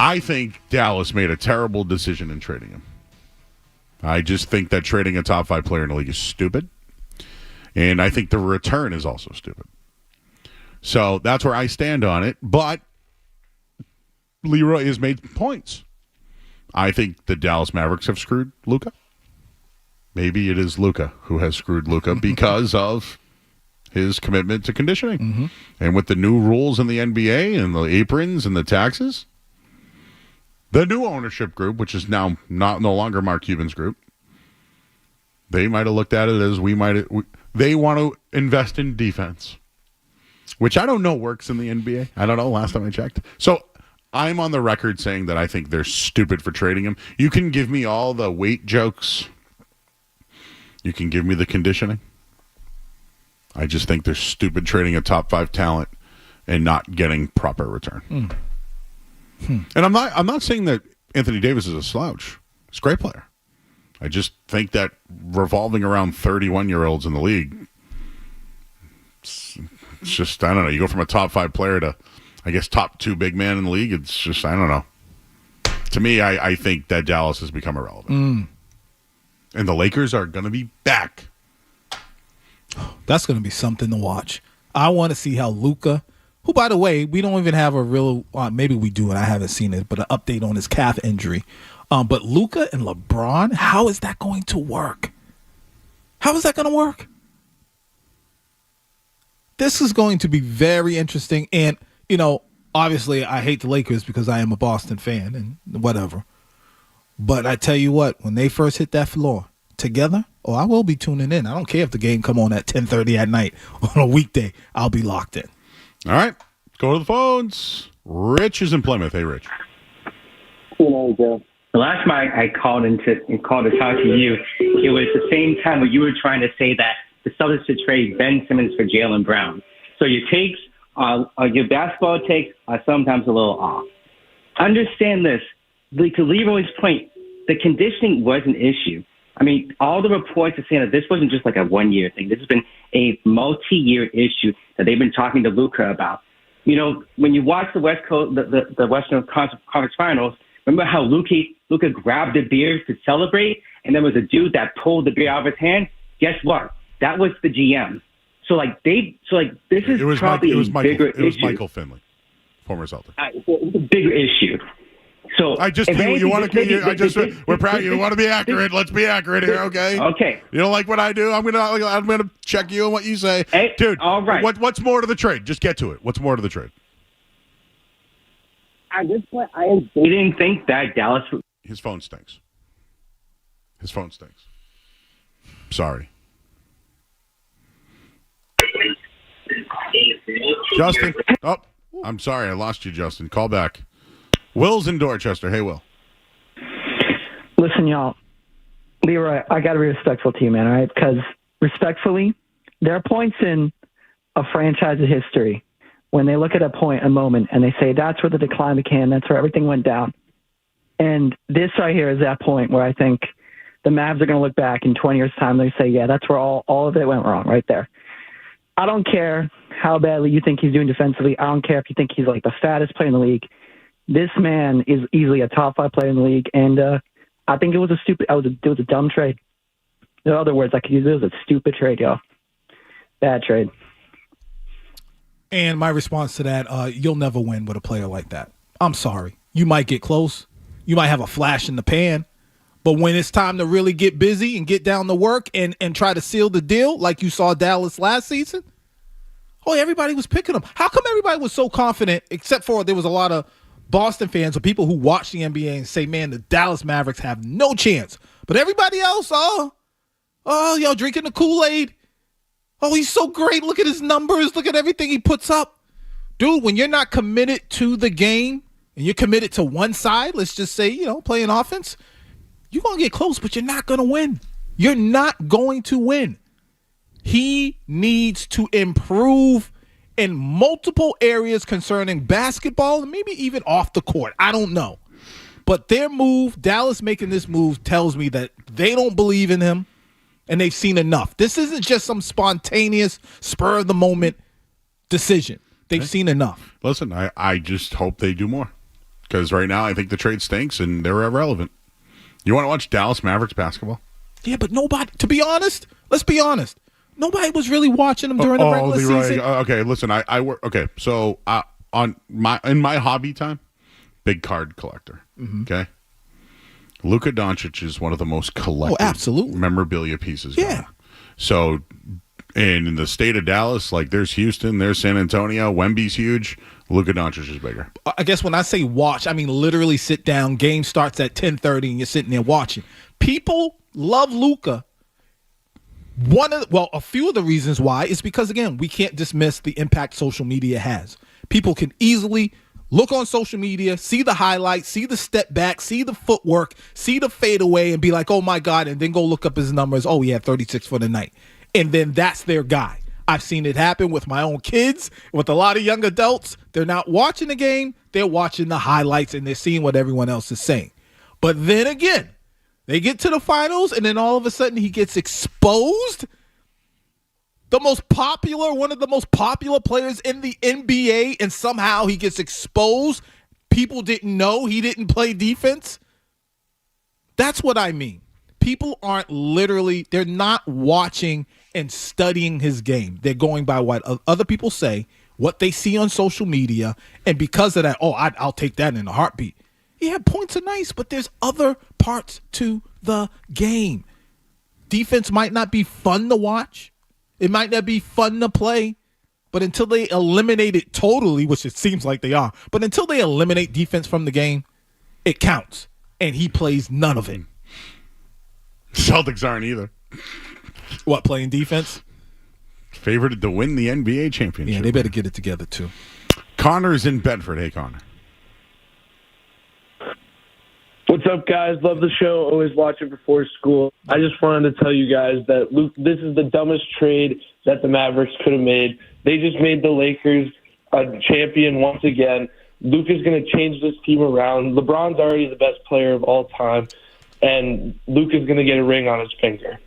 I think Dallas made a terrible decision in trading him. I just think that trading a top 5 player in the league is stupid. And I think the return is also stupid. So that's where I stand on it. But Leroy has made points. I think the Dallas Mavericks have screwed Luka. Maybe it is Luka who has screwed Luka because of his commitment to conditioning. Mm-hmm. And with the new rules in the NBA and the aprons and the taxes, the new ownership group, which is now no longer Mark Cuban's group, they might have looked at it as they want to invest in defense, which I don't know works in the NBA. I don't know, last time I checked. So I'm on the record saying that I think they're stupid for trading him. You can give me all the weight jokes. You can give me the conditioning. I just think they're stupid trading a top 5 talent and not getting proper return. And I'm not saying that Anthony Davis is a slouch. He's a great player. I just think that revolving around 31-year-olds in the league, it's just, I don't know. You go from a top 5 player to, I guess, top 2 big man in the league. It's just, I don't know. To me, I think that Dallas has become irrelevant. And the Lakers are going to be back. That's going to be something to watch. I want to see how Luka, who, by the way, we don't even have a real, maybe we do and I haven't seen it, but an update on his calf injury. But Luka and LeBron, how is that going to work? How is that going to work? This is going to be very interesting. And, obviously I hate the Lakers because I am a Boston fan and whatever. But I tell you what, when they first hit that floor together, I will be tuning in. I don't care if the game come on at 10:30 at night on a weekday. I'll be locked in. All right. Go to the phones. Rich is in Plymouth. Hey, Rich. Joe. The last time I called to talk to you, it was the same time when you were trying to say that the Celtics should trade Ben Simmons for Jaylen Brown. So your takes, your basketball takes are sometimes a little off. Understand this. To Leroy's point, the conditioning was an issue. I mean, all the reports are saying that this wasn't just like a one-year thing. This has been a multi-year issue that they've been talking to Luka about. When you watch the West Coast, the Western Conference Finals, remember how Luka grabbed the beer to celebrate, and there was a dude that pulled the beer out of his hand? Guess what? That was the GM. So this is probably a bigger issue. It was Michael Finley, former Celtic. It's a bigger issue. So we're proud. You want to be accurate. Let's be accurate here, okay? Okay. You don't like what I do? I'm gonna check you on what you say, dude. All right. What's more to the trade? Just get to it. What's more to the trade? At this point, they didn't think that Dallas. His phone stinks. Sorry. Justin. Oh, I'm sorry. I lost you, Justin. Call back. Will's in Dorchester. Hey, Will. Listen, y'all. Leroy, I got to be respectful to you, man, all right? Because respectfully, there are points in a franchise's history when they look at a moment, and they say that's where the decline began, that's where everything went down. And this right here is that point where I think the Mavs are going to look back in 20 years' time. They say, yeah, that's where all of it went wrong right there. I don't care how badly you think he's doing defensively. I don't care if you think he's like the fattest player in the league. This man is easily a top 5 player in the league, and I think it was a dumb trade. In other words, I could use it as a stupid trade, y'all. Bad trade. And my response to that, you'll never win with a player like that. I'm sorry. You might get close. You might have a flash in the pan. But when it's time to really get busy and get down to work and try to seal the deal like you saw Dallas last season, everybody was picking them. How come everybody was so confident, except for there was a lot of Boston fans or people who watch the NBA and say, man, the Dallas Mavericks have no chance. But everybody else, y'all drinking the Kool-Aid. Oh, he's so great. Look at his numbers. Look at everything he puts up. Dude, when you're not committed to the game and you're committed to one side, let's just say, playing offense, you're going to get close, but you're not going to win. You're not going to win. He needs to improve in multiple areas concerning basketball and maybe even off the court. I don't know. But their move, Dallas making this move, tells me that they don't believe in him and they've seen enough. This isn't just some spontaneous, spur-of-the-moment decision. They've seen enough. Listen, I just hope they do more. Because right now I think the trade stinks and they're irrelevant. You want to watch Dallas Mavericks basketball? Yeah, but nobody, to be honest, let's be honest, nobody was really watching them during the regular season. Okay, listen, I work. Okay, so in my hobby time, big card collector. Okay, Luka Doncic is one of the most collected memorabilia pieces. Yeah. Going. So, and in the state of Dallas, like there's Houston, there's San Antonio, Wemby's huge. Luka Doncic is bigger. I guess when I say watch, I mean literally sit down. Game starts at 10:30 and you're sitting there watching. People love Luka. A few of the reasons why is because, again, we can't dismiss the impact social media has. People can easily look on social media, see the highlights, see the step back, see the footwork, see the fadeaway, and be like, oh my God, and then go look up his numbers. Oh, he had 36 for the night. And then that's their guy. I've seen it happen with my own kids, with a lot of young adults. They're not watching the game. They're watching the highlights, and they're seeing what everyone else is saying. But then again, they get to the finals, and then all of a sudden he gets exposed. One of the most popular players in the NBA, and somehow he gets exposed. People didn't know he didn't play defense. That's what I mean. People they're not watching and studying his game. They're going by what other people say, what they see on social media, and because of that, I'll take that in a heartbeat. Yeah, points are nice, but there's other parts to the game. Defense might not be fun to watch. It might not be fun to play, but until they eliminate it totally, which it seems like they are, but until they eliminate defense from the game, it counts, and he plays none of it. Celtics aren't either. What, playing defense? Favored to win the NBA championship. Yeah, they better get it together, too. Connor's in Bedford. Hey, Connor. What's up, guys? Love the show. Always watch it before school. I just wanted to tell you guys that this is the dumbest trade that the Mavericks could have made. They just made the Lakers a champion once again. Luka's going to change this team around. LeBron's already the best player of all time, and Luka's going to get a ring on his finger.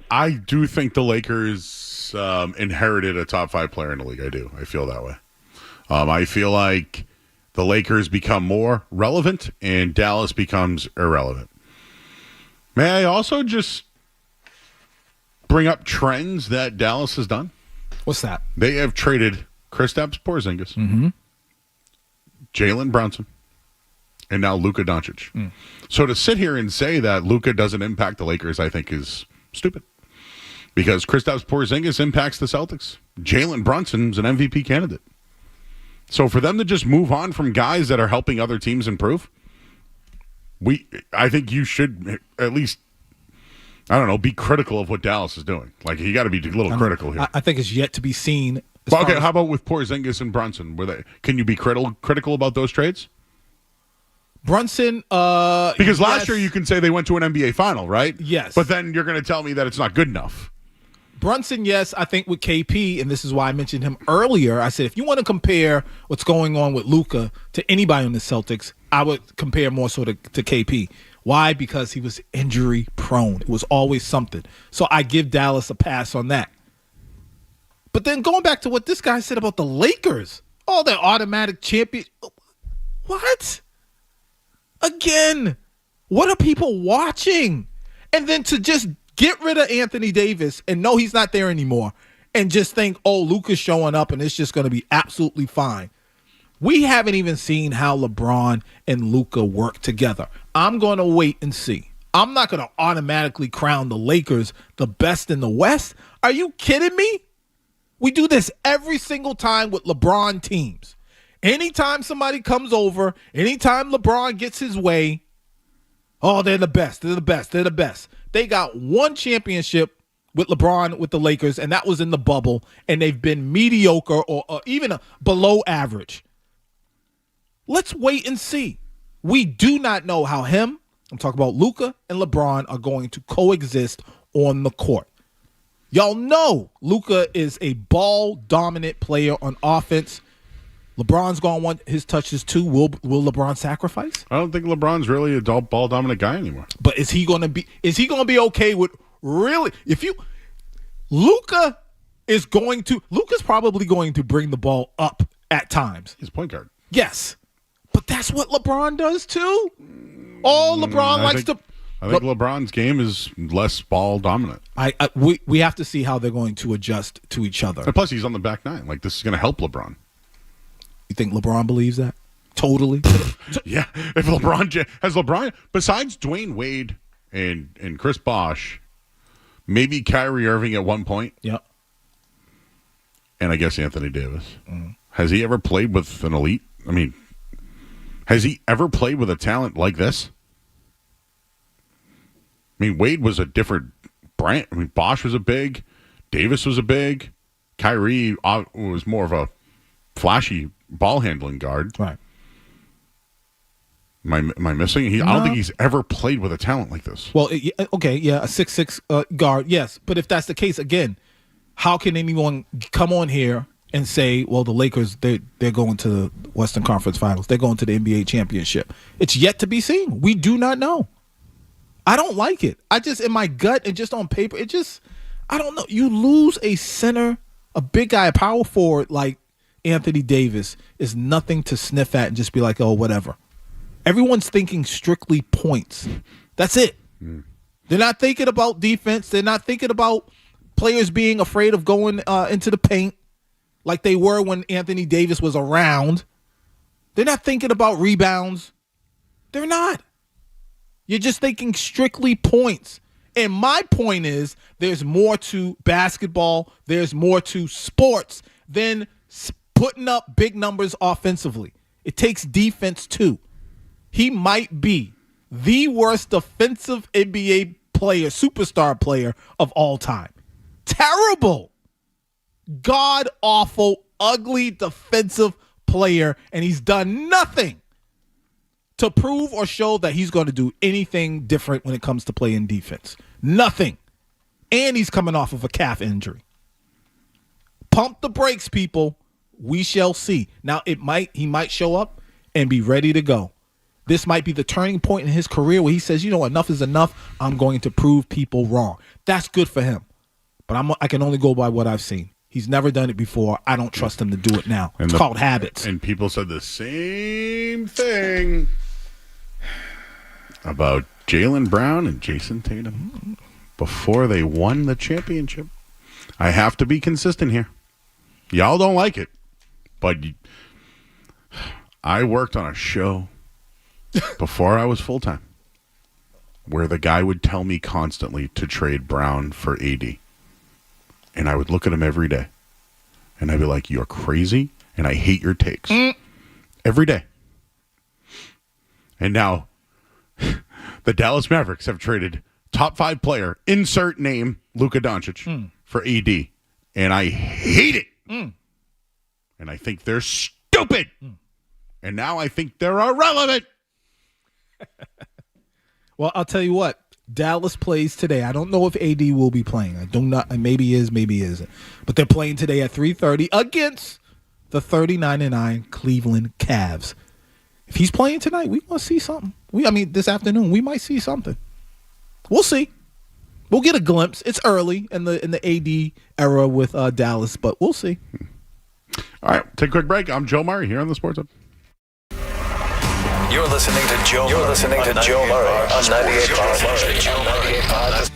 I do think the Lakers inherited a top 5 player in the league. I do. I feel that way. I feel like the Lakers become more relevant and Dallas becomes irrelevant. May I also just bring up trends that Dallas has done? What's that? They have traded Kristaps Porzingis, Jalen Brunson, and now Luka Doncic. So to sit here and say that Luka doesn't impact the Lakers, I think is stupid. Because Kristaps Porzingis impacts the Celtics. Jalen Brunson's an MVP candidate. So for them to just move on from guys that are helping other teams improve, I think you should at least, I don't know, be critical of what Dallas is doing. Like, you got to be a little critical here. I think it's yet to be seen. Well, okay, how about with Porzingis and Brunson? Can you be critical about those trades? Brunson, because last year you can say they went to an NBA final, right? Yes. But then you're going to tell me that it's not good enough. Brunson, yes, I think with KP, and this is why I mentioned him earlier, I said if you want to compare what's going on with Luka to anybody on the Celtics, I would compare more so to KP. Why? Because he was injury prone. It was always something. So I give Dallas a pass on that. But then going back to what this guy said about the Lakers, they're automatic champion. What? Again, what are people watching? And then to just get rid of Anthony Davis and know he's not there anymore and just think, Luka's showing up and it's just going to be absolutely fine. We haven't even seen how LeBron and Luka work together. I'm going to wait and see. I'm not going to automatically crown the Lakers the best in the West. Are you kidding me? We do this every single time with LeBron teams. Anytime somebody comes over, anytime LeBron gets his way, they're the best. They're the best. They're the best. They got one championship with LeBron with the Lakers, and that was in the bubble, and they've been mediocre or even below average. Let's wait and see. We do not know how I'm talking about Luka and LeBron, are going to coexist on the court. Y'all know Luka is a ball-dominant player on offense. LeBron's going to want his touches too. Will LeBron sacrifice? I don't think LeBron's really a ball dominant guy anymore. But is he going to be okay with really? Luka's probably going to bring the ball up at times. He's point guard. Yes. But that's what LeBron does too. All LeBron likes to. I think LeBron's game is less ball dominant. We have to see how they're going to adjust to each other. And plus, he's on the back nine. Like, this is going to help LeBron. You think LeBron believes that? Totally. Yeah. If LeBron, besides Dwayne Wade and Chris Bosh, maybe Kyrie Irving at one point. Yep. And I guess Anthony Davis. Has he ever played with an elite? I mean, has he ever played with a talent like this? I mean, Wade was a different brand. I mean, Bosh was a big. Davis was a big. Kyrie was more of a flashy ball handling guard. Right. Am I missing? I don't think he's ever played with a talent like this. Well, okay, yeah, a 6'6" guard, yes. But if that's the case, again, how can anyone come on here and say, well, the Lakers, they're going to the Western Conference Finals. They're going to the NBA championship. It's yet to be seen. We do not know. I don't like it. I just, in my gut and just on paper, I don't know. You lose a center, a big guy, a power forward like Anthony Davis is nothing to sniff at and just be like, oh, whatever. Everyone's thinking strictly points. That's it. They're not thinking about defense. They're not thinking about players being afraid of going into the paint like they were when Anthony Davis was around. They're not thinking about rebounds. They're not. You're just thinking strictly points. And my point is there's more to basketball, there's more to sports than putting up big numbers offensively. It takes defense too. He might be the worst defensive NBA player, superstar player of all time. Terrible. God-awful, ugly defensive player, and he's done nothing to prove or show that he's going to do anything different when it comes to playing defense. Nothing. And he's coming off of a calf injury. Pump the brakes, people. We shall see. Now, he might show up and be ready to go. This might be the turning point in his career where he says, you know, enough is enough. I'm going to prove people wrong. That's good for him. But I can only go by what I've seen. He's never done it before. I don't trust him to do it now. It's called habits. And people said the same thing about Jaylen Brown and Jason Tatum before they won the championship. I have to be consistent here. Y'all don't like it, but I worked on a show before I was full-time where the guy would tell me constantly to trade Brown for AD. And I would look at him every day. And I'd be like, you're crazy, and I hate your takes. Every day. And now the Dallas Mavericks have traded top 5 player, insert name, Luka Doncic, for AD. And I hate it. And I think they're stupid. And now I think they're irrelevant. Well, I'll tell you what. Dallas plays today. I don't know if AD will be playing. I do not. Maybe he is, maybe he isn't. But they're playing today at 3:30 against the 39-9 Cleveland Cavs. If he's playing tonight, we want to see something. This afternoon, we might see something. We'll see. We'll get a glimpse. It's early in the AD era with Dallas, but we'll see. All right, take a quick break. I'm Joe Murray here on the Sports Hub. You're listening to Joe Murray on 98.5.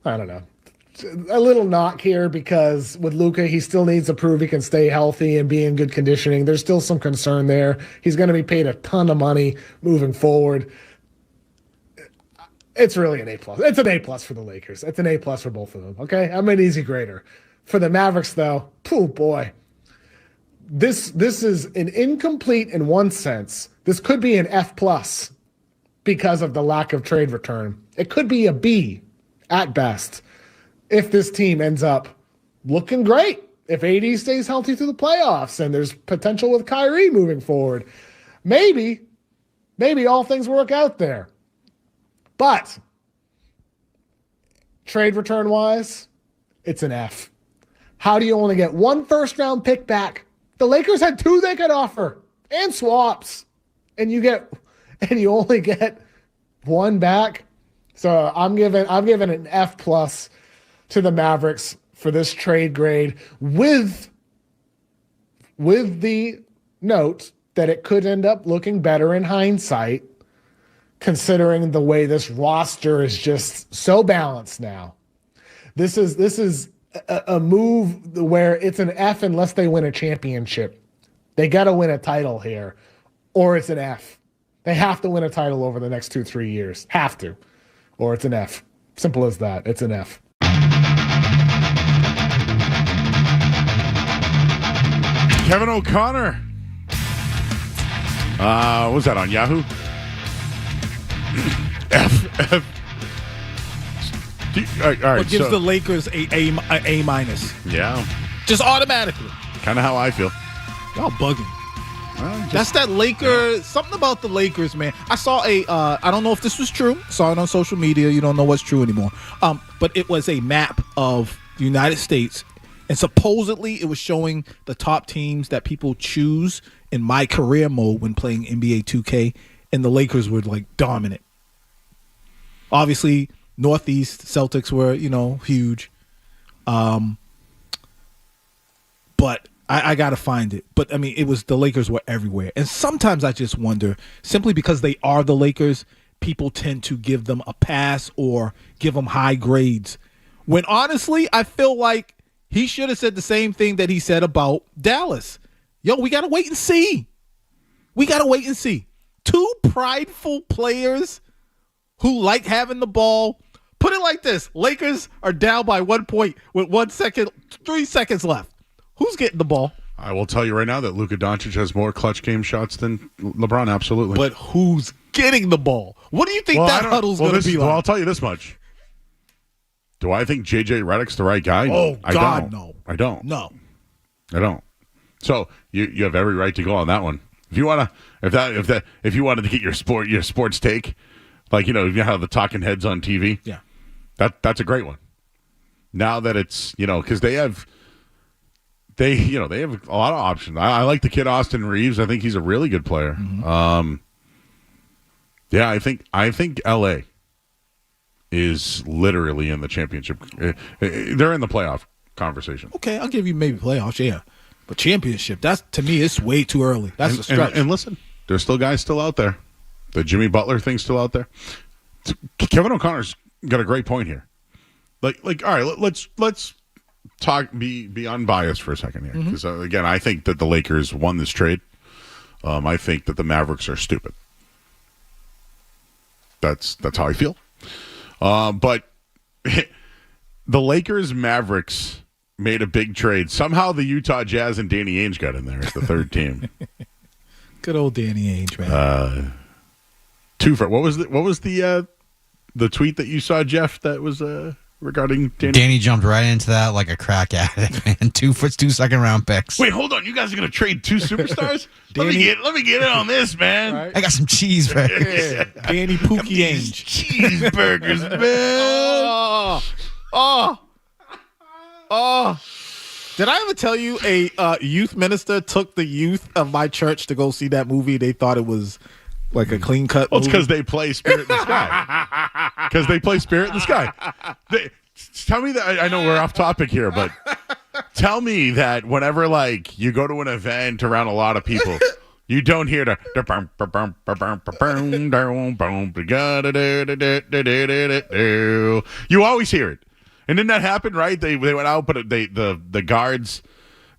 I don't know. A little knock here because with Luka, he still needs to prove he can stay healthy and be in good conditioning. There's still some concern there. He's going to be paid a ton of money moving forward. It's really an A+. It's an A+ for the Lakers. It's an A+ for both of them. Okay, I'm an easy grader. For the Mavericks, though, oh boy, this is an incomplete in one sense. This could be an F+ because of the lack of trade return. It could be a B at best. If this team ends up looking great, if AD stays healthy through the playoffs and there's potential with Kyrie moving forward, maybe all things work out there. But trade return wise, it's an F. How do you only get one first-round pick back? The Lakers had 2 they could offer and swaps, and you only get 1 back. So I'm giving an F+ to the Mavericks for this trade grade with the note that it could end up looking better in hindsight, considering the way this roster is just so balanced now. This is a move where it's an F unless they win a championship. They got to win a title here, or it's an F. They have to win a title over the next 2-3 years. Have to. Or it's an F. Simple as that. It's an F. Kevin O'Connor. What was that on Yahoo? F. All right, what gives the Lakers a minus? Yeah. Just automatically. Kind of how I feel. Y'all bugging. That's that Lakers. Something about the Lakers, man. I saw I don't know if this was true. Saw it on social media. You don't know what's true anymore. But it was a map of the United States, and supposedly it was showing the top teams that people choose in my career mode when playing NBA 2K, and the Lakers were like dominant. Obviously, Northeast Celtics were, huge. But I got to find it. But, I mean, it was the Lakers were everywhere. And sometimes I just wonder, simply because they are the Lakers, people tend to give them a pass or give them high grades. When honestly, I feel like he should have said the same thing that he said about Dallas. Yo, we got to wait and see. We got to wait and see. 2 prideful players who like having the ball. Put it like this. Lakers are down by 1 point with 1 second, 3 seconds left. Who's getting the ball? I will tell you right now that Luka Doncic has more clutch game shots than LeBron, absolutely. But who's getting the ball? What do you think that huddle's going to be like? Well, I'll tell you this much. Do I think J.J. Redick's the right guy? Oh, God, no. I don't. No. I don't. So you have every right to go on that one. If you want to, if you wanted to get your sports take, like you have the talking heads on TV. Yeah. That's a great one. Now that it's because they have a lot of options. I like the kid Austin Reeves. I think he's a really good player. Mm-hmm. Yeah, I think L.A. is literally in the championship. They're in the playoff conversation. Okay, I'll give you maybe playoffs, yeah. But championship, that's to me, it's way too early. That's a stretch. And listen, there's still guys still out there. The Jimmy Butler thing's still out there. Kevin O'Connor's got a great point here. Like, all right, let's talk. Be unbiased for a second here, because again, I think that the Lakers won this trade. I think that the Mavericks are stupid. That's how I feel. But the Lakers Mavericks made a big trade. Somehow the Utah Jazz and Danny Ainge got in there as the third team. Good old Danny Ainge, man. What was the tweet that you saw, Jeff? That was regarding Danny. Danny jumped right into that like a crack addict, man. 2 second-round picks. Wait, hold on. You guys are going to trade 2 superstars? let me get in on this, man. Right. I got some cheeseburgers. Yeah. Danny Pookie Ainge. Cheeseburgers, man. Oh. Did I ever tell you a youth minister took the youth of my church to go see that movie? They thought it was like a clean cut movie. Well, it's because they play Spirit in the Sky. Because they play Spirit in the Sky. Tell me that. I know we're off topic here, but tell me that whenever you go to an event around a lot of people, you don't hear the you always hear it. And didn't that happen, right? They went out, but the guards,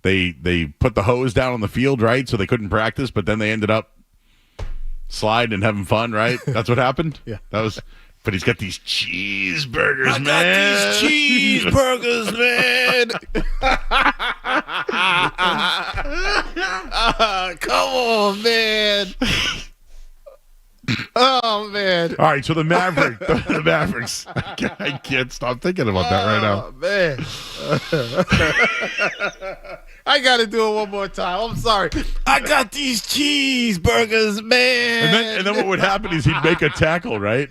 they put the hose down on the field, right? So they couldn't practice, but then they ended up sliding and having fun, right? That's what happened? Yeah. But he's got these cheeseburgers, I got these cheeseburgers, man. Come on, man. Oh, man. All right, so the Mavericks. I can't stop thinking about that right now. Man. I got to do it one more time. I'm sorry. I got these cheeseburgers, man. And then what would happen is he'd make a tackle, right?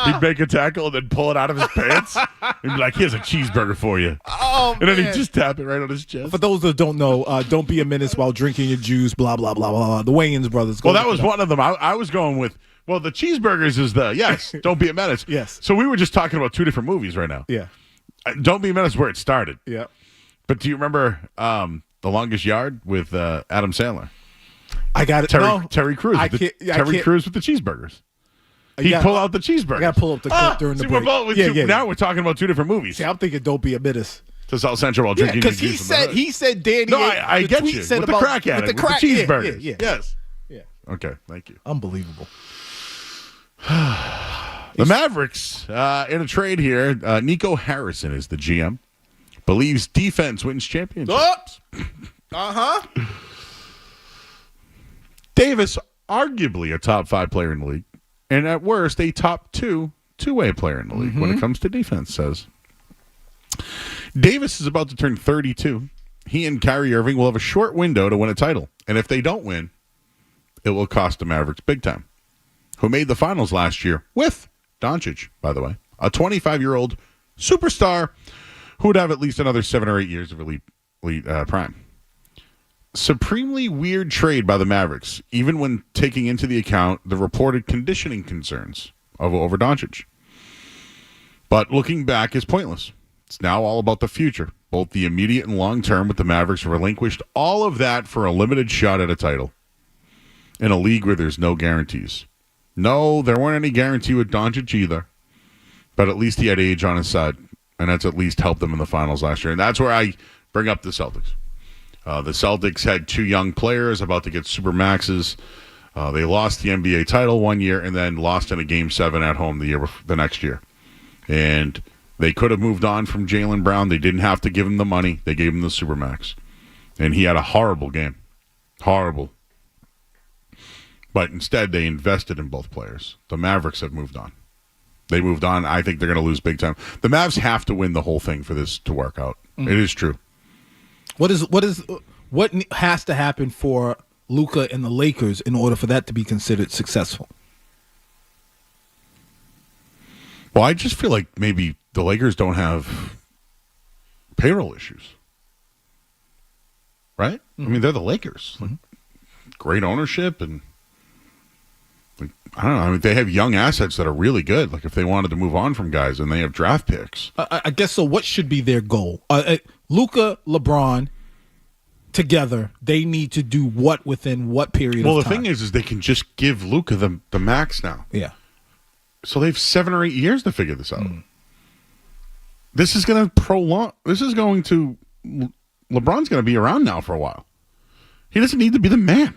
He'd make a tackle and then pull it out of his pants and be like, here's a cheeseburger for you. Oh, and then he'd just tap it right on his chest. For those that don't know, don't be a menace while drinking your juice, blah, blah, blah, blah, blah. The Wayans brothers. Well, that was one of them. I was going with, well, the cheeseburgers is don't be a menace. Yes. So we were just talking about two different movies right now. Yeah. Don't be a menace where it started. Yeah. But do you remember The Longest Yard with Adam Sandler? I got it. Terry Crews. Terry Crews with the cheeseburgers. He'd pull out the cheeseburgers. I got to pull up the clip during the break. Now we're talking about two different movies. See, I'm thinking don't be a menace. To South Central while drinking because he said Danny. No, I get you. With the crack addict, with the cheeseburgers. Yeah. Yes. Yeah. Okay, thank you. Unbelievable. The Mavericks, in a trade here, Nico Harrison is the GM. Believes defense wins championships. Uh-huh. Davis, arguably a top 5 player in the league, and at worst, a top 2-way player in the league when it comes to defense, says. Davis is about to turn 32. He and Kyrie Irving will have a short window to win a title, and if they don't win, it will cost the Mavericks big time, who made the finals last year with Doncic, by the way, a 25-year-old superstar who would have at least another 7 or 8 years of elite prime. Supremely weird trade by the Mavericks, even when taking into the account the reported conditioning concerns over Doncic. But looking back is pointless. It's now all about the future, both the immediate and long term, with the Mavericks relinquished all of that for a limited shot at a title in a league where there's no guarantees. No, there weren't any guarantee with Doncic either, but at least he had age on his side, and that's at least helped them in the finals last year. And that's where I bring up the Celtics. The Celtics had 2 young players about to get super maxes. They lost the NBA title one year and then lost in a Game 7 at home the next year. And they could have moved on from Jaylen Brown. They didn't have to give him the money. They gave him the super max. And he had a horrible game. Horrible. But instead, they invested in both players. The Mavericks have moved on. They moved on. I think they're going to lose big time. The Mavs have to win the whole thing for this to work out. It is true. What has to happen for Luka and the Lakers in order for that to be considered successful? Well, I just feel like maybe the Lakers don't have payroll issues. Right? I mean, they're the Lakers. Like, great ownership and I don't know. I mean, they have young assets that are really good. Like if they wanted to move on from guys, and they have draft picks. I guess so. What should be their goal? Luka, LeBron, together, they need to do what within what period of time? Well, the thing is they can just give Luka the max now. Yeah. So they have 7 or 8 years to figure this out. This is going to prolong. This is going to. LeBron's going to be around now for a while. He doesn't need to be the man.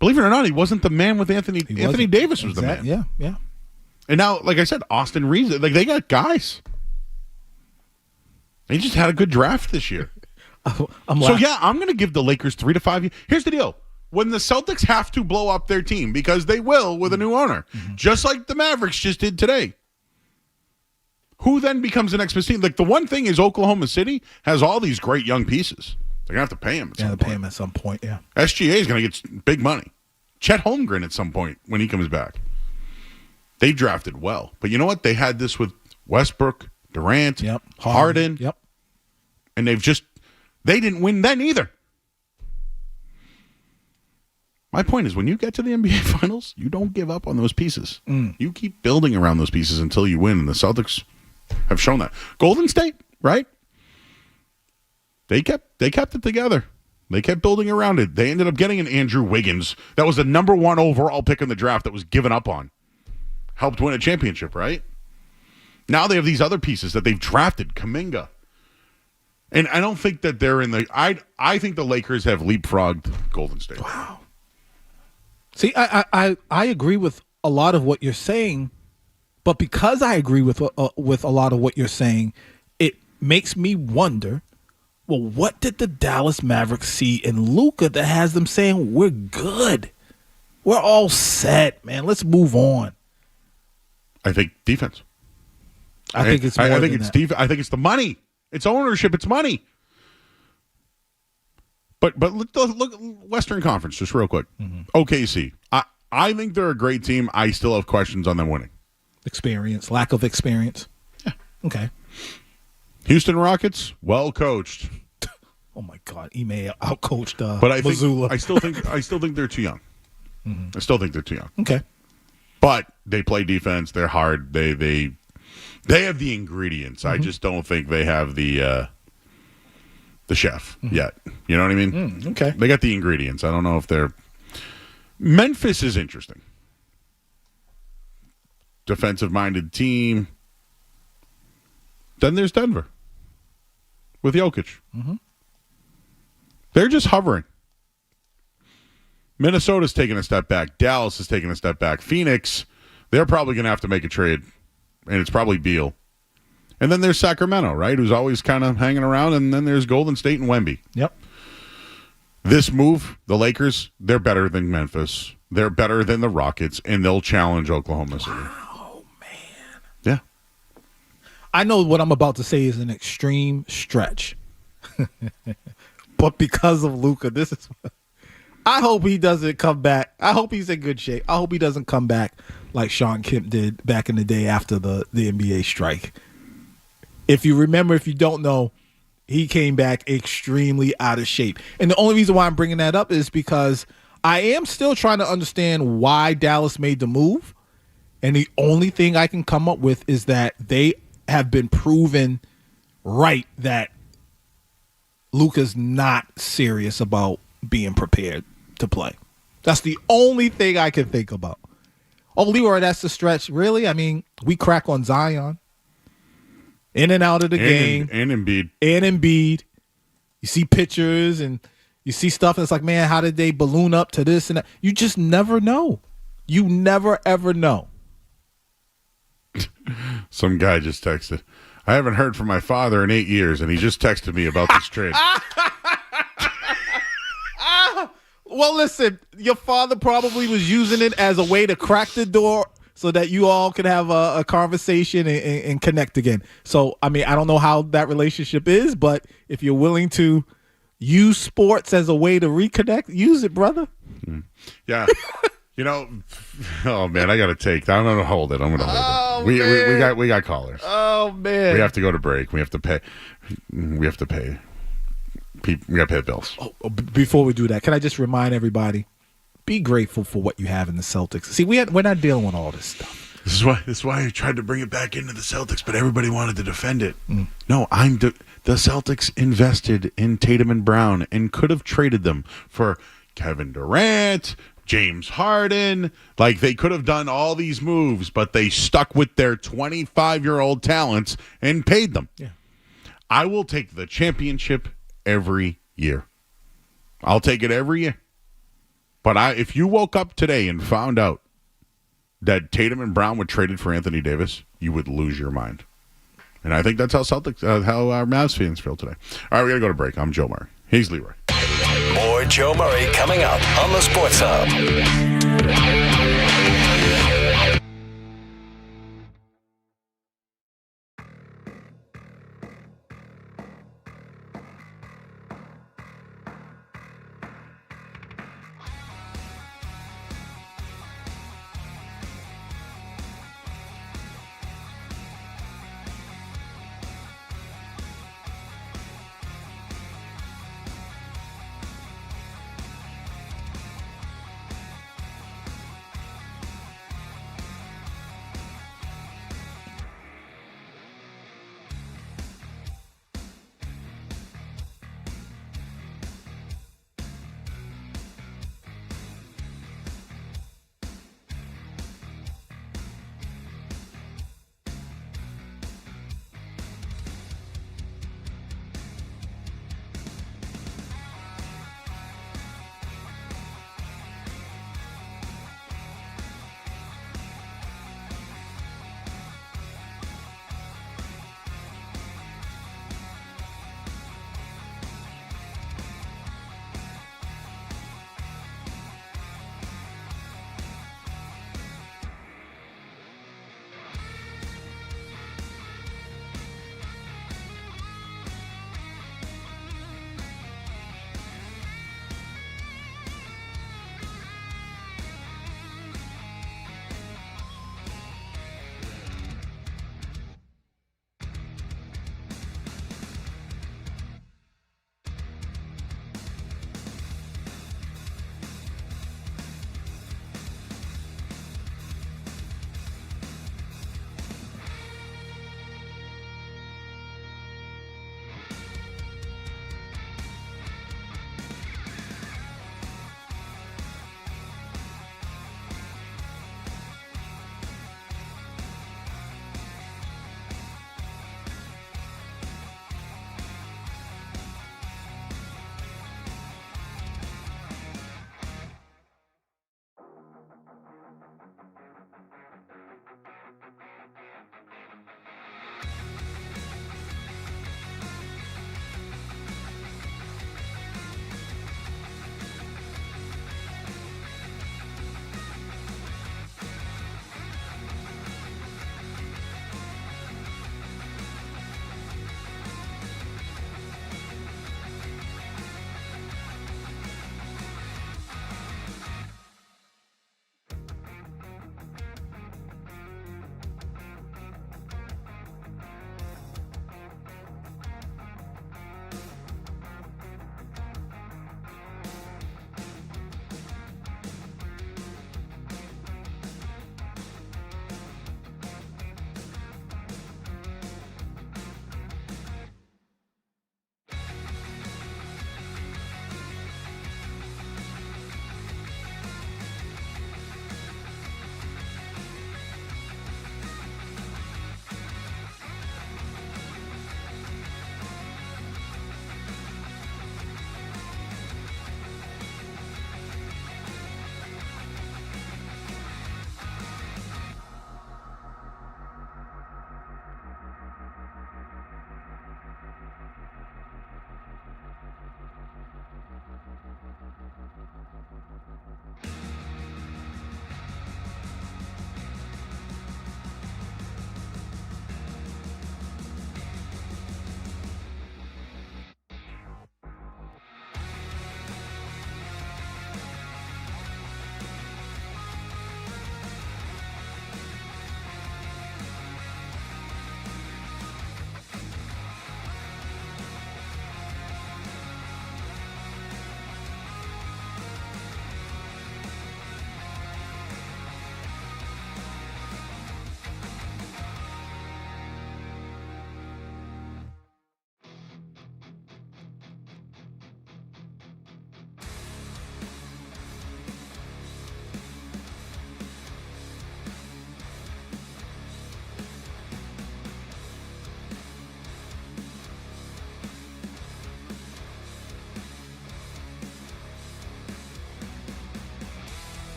Believe it or not, he wasn't the man with Anthony. Anthony Davis was the man. Yeah, yeah. And now, like I said, Austin Reeves, like they got guys. They just had a good draft this year. I'm going to give the Lakers 3 to 5 years. Here's the deal. When the Celtics have to blow up their team, because they will with a new owner, just like the Mavericks just did today, who then becomes the next best team? Like the one thing is Oklahoma City has all these great young pieces. They're going to have to pay him. Pay him at some point, yeah. SGA is going to get big money. Chet Holmgren at some point when he comes back. They drafted well. But you know what? They had this with Westbrook, Durant, Harden. Yep. And they didn't win then either. My point is when you get to the NBA Finals, you don't give up on those pieces. You keep building around those pieces until you win. And the Celtics have shown that. Golden State, right? They kept it together. They kept building around it. They ended up getting an Andrew Wiggins. That was the number 1 overall pick in the draft that was given up on. Helped win a championship, right? Now they have these other pieces that they've drafted, Kuminga. And I don't think that they're in the I think the Lakers have leapfrogged Golden State. Wow. See, I agree with a lot of what you're saying, but because I agree with a lot of what you're saying, it makes me wonder, well, what did the Dallas Mavericks see in Luka that has them saying we're good? We're all set, man. Let's move on. I think defense. I think it's more I think than it's that. I think it's the money. It's ownership. It's money. But look Western Conference just real quick. OKC. I think they're a great team. I still have questions on them winning. Experience, lack of experience. Yeah. Okay. Houston Rockets, well coached. Oh my God, Ime outcoached but I Missoula. think I still think they're too young. I still think they're too young. Okay. But they play defense. They're hard. They have the ingredients. I just don't think they have the chef yet. You know what I mean? Okay. They got the ingredients. I don't know if they're. Memphis is interesting. Defensive-minded team. Then there's Denver with Jokic. They're just hovering. Minnesota's taking a step back. Dallas is taking a step back. Phoenix, they're probably going to have to make a trade, and it's probably Beal. And then there's Sacramento, right, who's always kind of hanging around, and then there's Golden State and Wemby. Yep. This move, the Lakers, they're better than Memphis. They're better than the Rockets, and they'll challenge Oklahoma City. Oh, man. Yeah. I know what I'm about to say is an extreme stretch. But because of Luka, this is... I hope he doesn't come back. I hope he's in good shape. I hope he doesn't come back like Sean Kemp did back in the day after the NBA strike. If you remember, if you don't know, he came back extremely out of shape. And the only reason why I'm bringing that up is because I am still trying to understand why Dallas made the move. And the only thing I can come up with is that they have been proven right that Luka's not serious about being prepared to play. That's the only thing I can think about. Oh, Leroy, that's the stretch. Really? I mean, we crack on Zion. In and out of the game. And Embiid. And Embiid. You see pictures and you see stuff, and it's like, man, how did they balloon up to this and that? You just never know. You never, ever know. Some guy just texted, I haven't heard from my father in 8 years, and he just texted me about this trade. Well, listen, your father probably was using it as a way to crack the door so that you all could have a conversation and connect again. So, I mean, I don't know how that relationship is, but if you're willing to use sports as a way to reconnect, use it, brother. Yeah. You know, oh, man, I got to take. I'm going to hold it. I'm going to hold it. We got callers. Oh, man. We have to go to break. We have to pay. We got to pay the bills. Before we do that, can I just remind everybody, be grateful for what you have in the Celtics. See, we're not dealing with all this stuff. This is why I tried to bring it back into the Celtics, but everybody wanted to defend it. No, the Celtics invested in Tatum and Brown and could have traded them for Kevin Durant, James Harden. Like, they could have done all these moves, but they stuck with their 25-year-old talents and paid them. Yeah. I will take the championship every year. I'll take it every year. But if you woke up today and found out that Tatum and Brown were traded for Anthony Davis, you would lose your mind. And I think that's how how our Mavs fans feel today. All right, we got to go to break. I'm Joe Murray. He's Leroy. More Joe Murray coming up on the Sports Hub.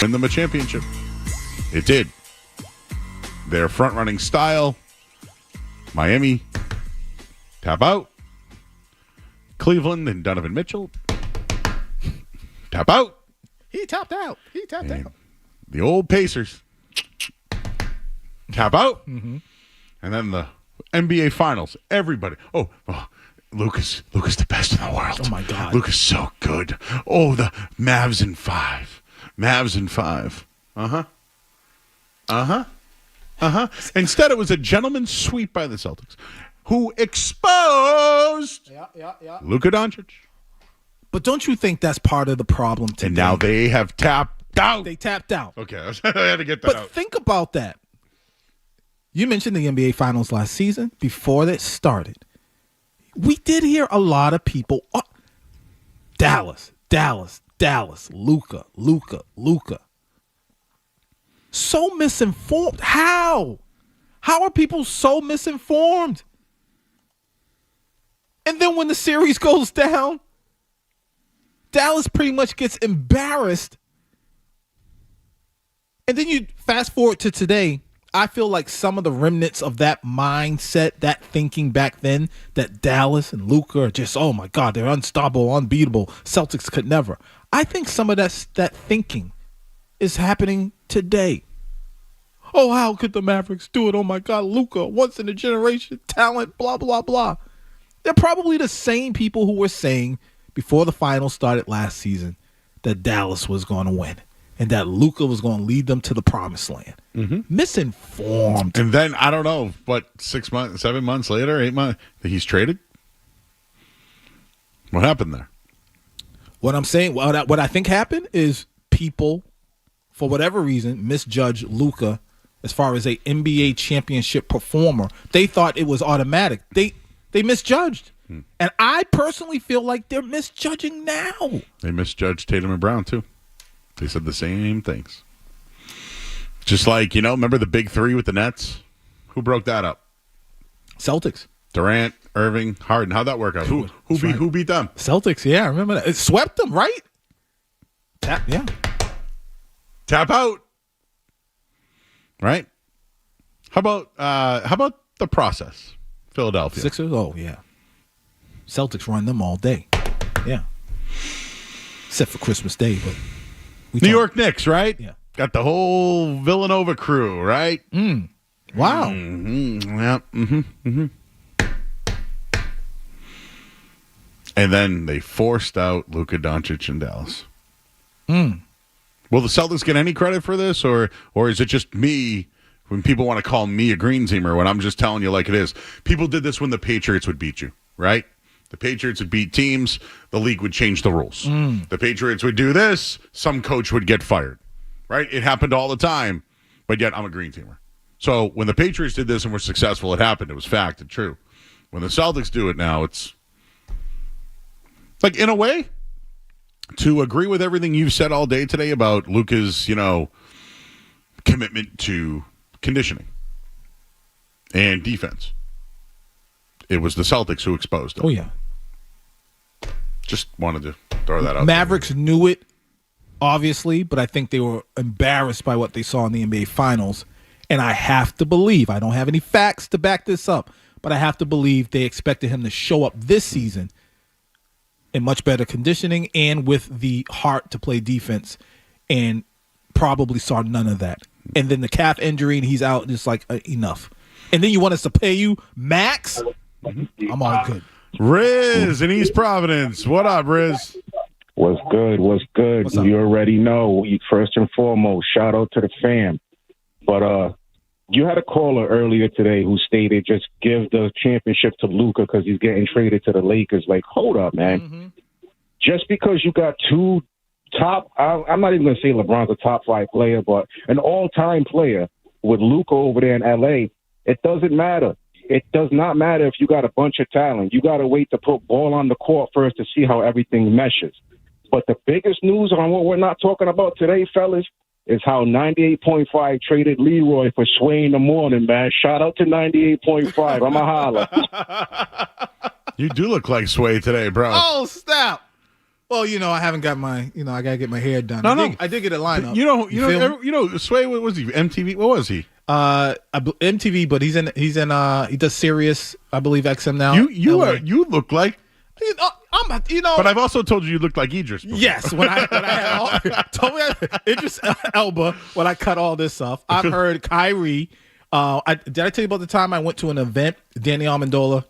win them a championship. It did. Their front-running style, Miami, tap out. Cleveland and Donovan Mitchell, tap out. He tapped out. And the old Pacers, tap out. Mm-hmm. And then the NBA Finals, everybody. Oh, Luka's the best in the world. Oh, my God. Luka's so good. Oh, the Mavs in 5. Instead, it was a gentleman's sweep by the Celtics, who exposed Luka Doncic. But don't you think that's part of the problem today? And now they have tapped out. They tapped out. Okay, I had to get that out. But think about that. You mentioned the NBA Finals last season. Before that started, we did hear a lot of people, Dallas, Luka. So misinformed. How? How are people so misinformed? And then when the series goes down, Dallas pretty much gets embarrassed. And then you fast forward to today, I feel like some of the remnants of that mindset, that thinking back then, that Dallas and Luka are just, oh my God, they're unstoppable, unbeatable. Celtics could never. I think some of that thinking is happening today. Oh, how could the Mavericks do it? Oh my God, Luka, once in a generation, talent, blah, blah, blah. They're probably the same people who were saying before the finals started last season that Dallas was going to win and that Luka was going to lead them to the promised land. Mm-hmm. Misinformed. And then, I don't know, but 6 months, 7 months later, 8 months, he's traded? What happened there? What I'm saying, what I think happened is people, for whatever reason, misjudged Luka as far as a NBA championship performer. They thought it was automatic. They misjudged. And I personally feel like they're misjudging now. They misjudged Tatum and Brown, too. They said the same things. Just like, remember the big three with the Nets? Who broke that up? Celtics. Durant, Irving, Harden. How'd that work out? Who beat them? Celtics, yeah, I remember that. It swept them, right? Tap out. Right? How about the process? Philadelphia. Sixers? Oh, yeah. Celtics run them all day. Yeah. Except for Christmas Day, but New York Knicks, right? Yeah. Got the whole Villanova crew, right? Wow. Mm-hmm. Yeah. Mm-hmm. And then they forced out Luka Doncic in Dallas. Will the Celtics get any credit for this, or is it just me when people want to call me a green teamer when I'm just telling you like it is? People did this when the Patriots would beat you, right? The Patriots would beat teams, the league would change the rules. The Patriots would do this, some coach would get fired, right? It happened all the time, but yet I'm a green teamer. So when the Patriots did this and were successful, it happened. It was fact and true. When the Celtics do it now, it's like, in a way, to agree with everything you've said all day today about Luka's, commitment to conditioning and defense. It was the Celtics who exposed him. Oh, yeah. Just wanted to throw that out. Mavericks knew it, obviously, but I think they were embarrassed by what they saw in the NBA Finals. And I have to believe, I don't have any facts to back this up, but I have to believe they expected him to show up this season in much better conditioning and with the heart to play defense, and probably saw none of that. And then the calf injury, and he's out, just like, enough. And then you want us to pay you max? I'm all good. Riz in East Providence. What up, Riz? What's good? You already know. First and foremost, shout out to the fam. But you had a caller earlier today who stated just give the championship to Luka because he's getting traded to the Lakers. Like, hold up, man. Just because you got two top, I'm not even going to say LeBron's a top 5 player, but an all-time player with Luka over there in L.A., it doesn't matter. It does not matter if you got a bunch of talent. You got to wait to put ball on the court first to see how everything meshes. But the biggest news on what we're not talking about today, fellas, is how 98.5 traded Leroy for Sway in the morning, man. Shout out to 98.5. I'm a holler. You do look like Sway today, bro. Oh, stop. Well, I haven't got my, I gotta get my hair done. I did get a lineup. Sway. What was he? MTV. What was he? MTV, but he does Sirius, I believe, XM now. You look like. But I've also told you look like Idris before. Yes, when I had told me Idris Elba when I cut all this off. I've heard Kyrie. Did I tell you about the time I went to an event? Danny Amendola.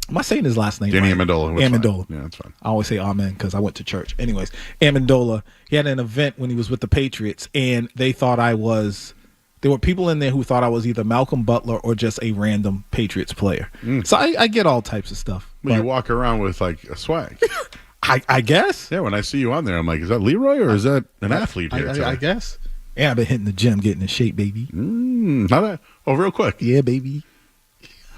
Am I saying his last name? Danny right? Amendola. Amendola. Yeah, that's fine. I always say amen because I went to church. Anyways, Amendola. He had an event when he was with the Patriots, and they thought I was. There were people in there who thought I was either Malcolm Butler or just a random Patriots player. So I get all types of stuff. Well, you walk around with like a swag. I guess. Yeah, when I see you on there, I'm like, is that Leroy or is that an athlete here? I guess. And I've been hitting the gym, getting in shape, baby. Real quick. Yeah, baby.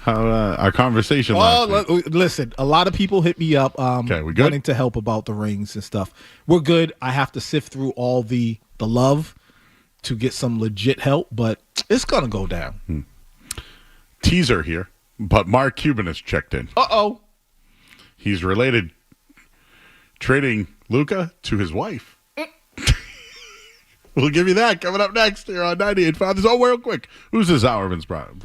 How our conversation last week. Listen, a lot of people hit me up we good? wanting to help about the rings and stuff. We're good. I have to sift through all the love to get some legit help, but it's going to go down. Teaser here, but Mark Cuban has checked in. Uh-oh. He's related trading Luka to his wife. We'll give you that coming up next here on 98.5. Real quick. Who's this hour been brought?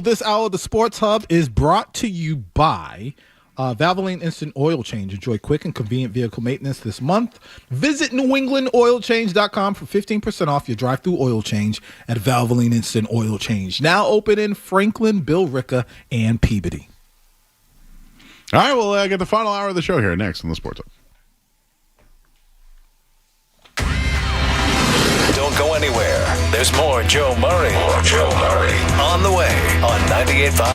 This hour, the Sports Hub is brought to you by Valvoline Instant Oil Change. Enjoy quick and convenient vehicle maintenance this month. Visit NewEnglandOilChange.com for 15% off your drive-through oil change at Valvoline Instant Oil Change. Now open in Franklin, Billerica, and Peabody. All right, we'll get the final hour of the show here next on the Sports Hub. Don't go anywhere. There's more Joe Murray. On the way on 98.5.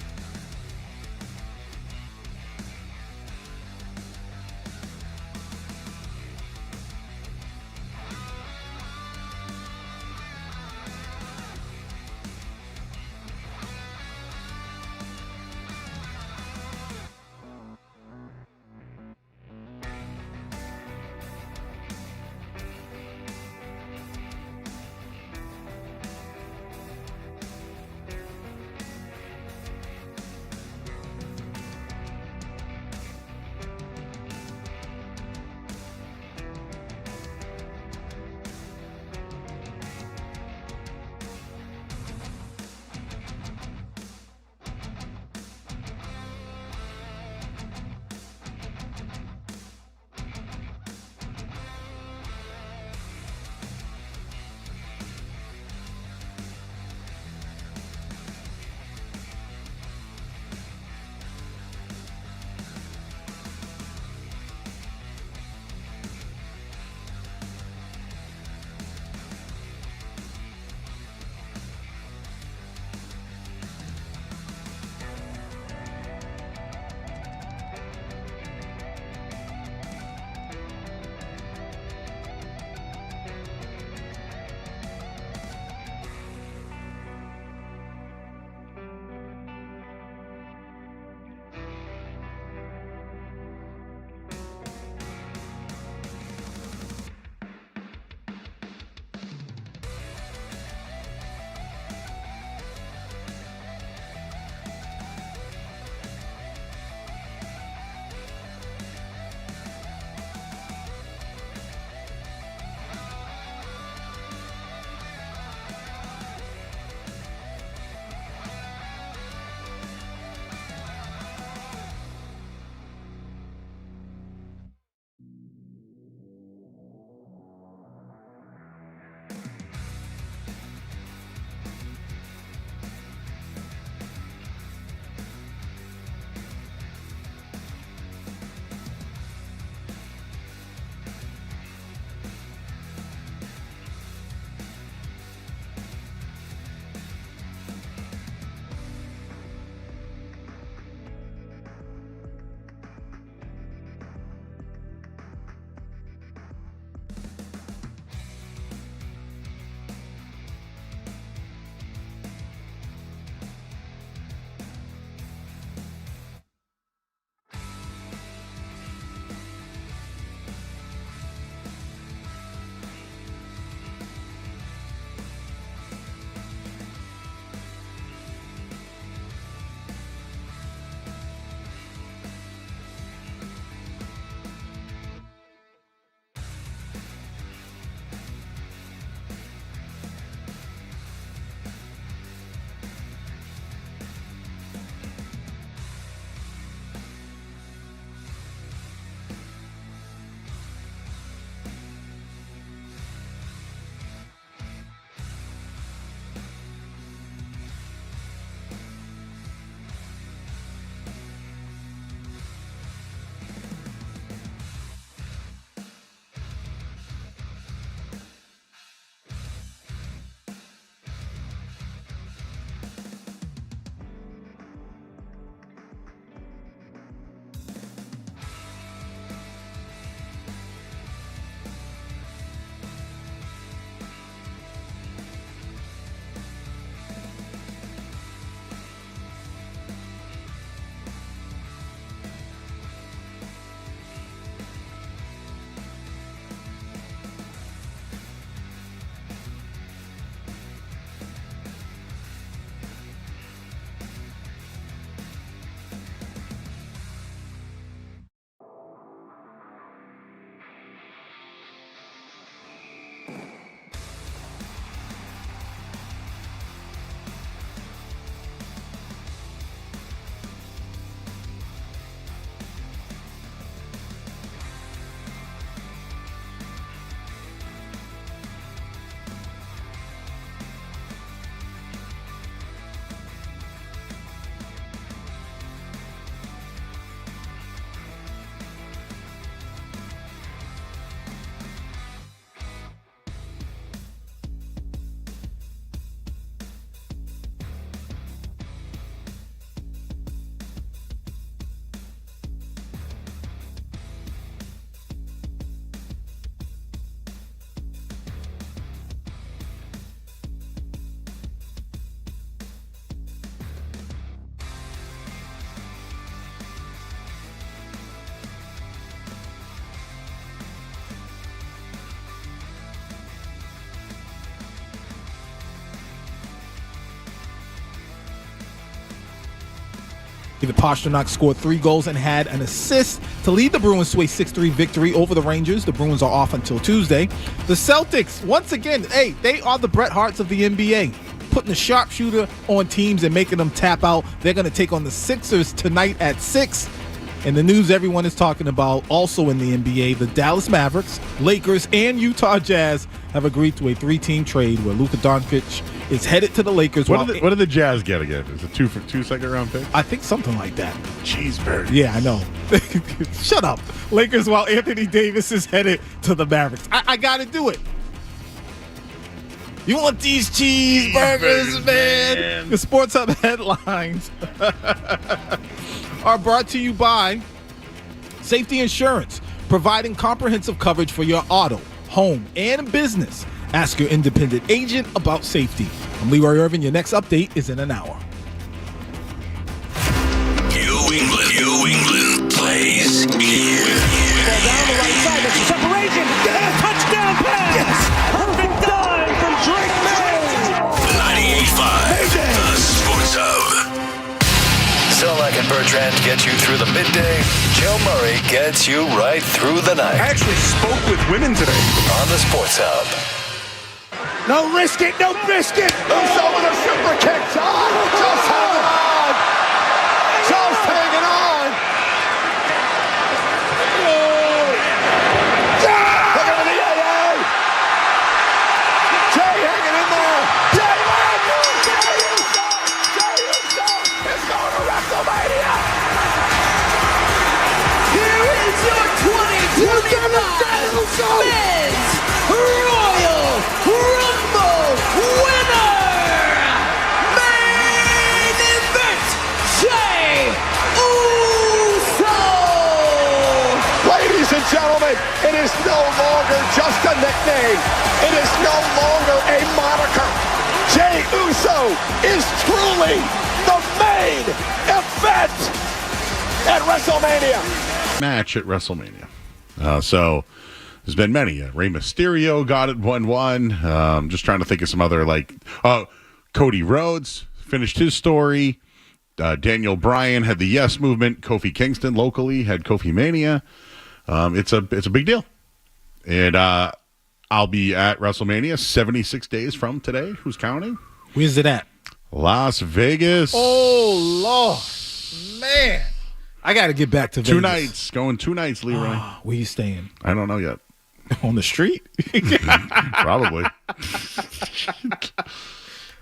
David Pastrnak scored 3 goals and had an assist to lead the Bruins to a 6-3 victory over the Rangers. The Bruins are off until Tuesday. The Celtics, once again, hey, they are the Bret Harts of the NBA. Putting a sharpshooter on teams and making them tap out. They're going to take on the Sixers tonight at 6. And the news everyone is talking about, also in the NBA, the Dallas Mavericks, Lakers, and Utah Jazz have agreed to a 3-team trade where Luka Doncic is headed to the Lakers. What did the Jazz get again? Is it 2 second-round picks? I think something like that. Cheeseburger. Yeah, I know. Shut up. Lakers, while Anthony Davis is headed to the Mavericks. I got to do it. You want these cheeseburgers, man? The Sports Hub headlines are brought to you by Safety Insurance, providing comprehensive coverage for your auto, home, and business. Ask your independent agent about safety. I'm Leroy Irvin. Your next update is in an hour. New England plays here. Ball down the right side. There's a separation. Touchdown pass. Yes. Perfect dive from Drake May. 98.5, the Sports Hub. Zolak and Bertrand get you through the midday. Joe Murray gets you right through the night. I actually spoke with women today. On the Sports Hub. No risk it, no biscuit. Uso with a super kick. Just hanging on. Just hanging on. Look at the AA. Jay hanging in there. Jay Uso is going to WrestleMania. Here is your 2025 Men's Royal Rumble winner, main event, Jay Uso. Ladies and gentlemen, it is no longer just a nickname. It is no longer a moniker. Jay Uso is truly the main event at WrestleMania. Match at WrestleMania. So there's been many. Rey Mysterio got it 1-1. Just trying to think of some other, Cody Rhodes finished his story. Daniel Bryan had the Yes Movement. Kofi Kingston locally had Kofi Mania. It's a big deal. And I'll be at WrestleMania 76 days from today. Who's counting? Where's it at? Las Vegas. Oh, Lord. Man. I got to get back to Vegas. 2 nights. Going 2 nights, Leroy. Where you staying? I don't know yet. On the street? Probably.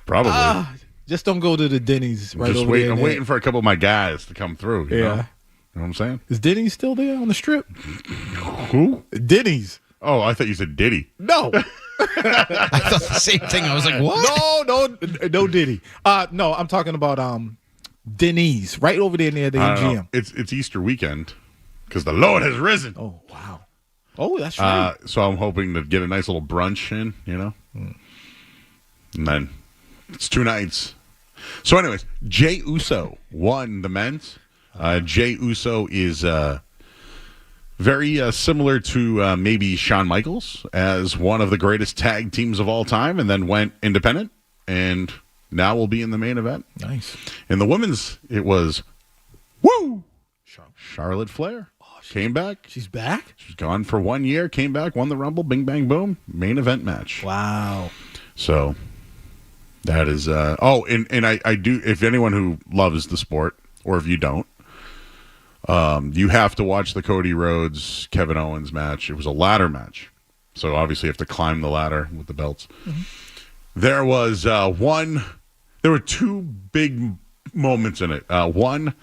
Probably. Just don't go to the Denny's right over there. I'm waiting for a couple of my guys to come through. You know what I'm saying? Is Denny's still there on the strip? Who? Denny's. Oh, I thought you said Diddy. No. I thought the same thing. I was like, what? No Diddy. No, I'm talking about Denny's right over there near the MGM. It's Easter weekend because the Lord has risen. Oh, wow. Oh, that's right. So I'm hoping to get a nice little brunch in, And then it's 2 nights. So anyways, Jey Uso won the men's. Jey Uso is very similar to maybe Shawn Michaels as one of the greatest tag teams of all time, and then went independent, and now will be in the main event. Nice. In the women's, it was Charlotte Flair. Came back. She's back? She's gone for 1 year, came back, won the Rumble, bing, bang, boom, main event match. Wow. So that is, and I do, if anyone who loves the sport, or if you don't, you have to watch the Cody Rhodes, Kevin Owens match. It was a ladder match. So obviously you have to climb the ladder with the belts. Mm-hmm. There was there were 2 big moments in it. One,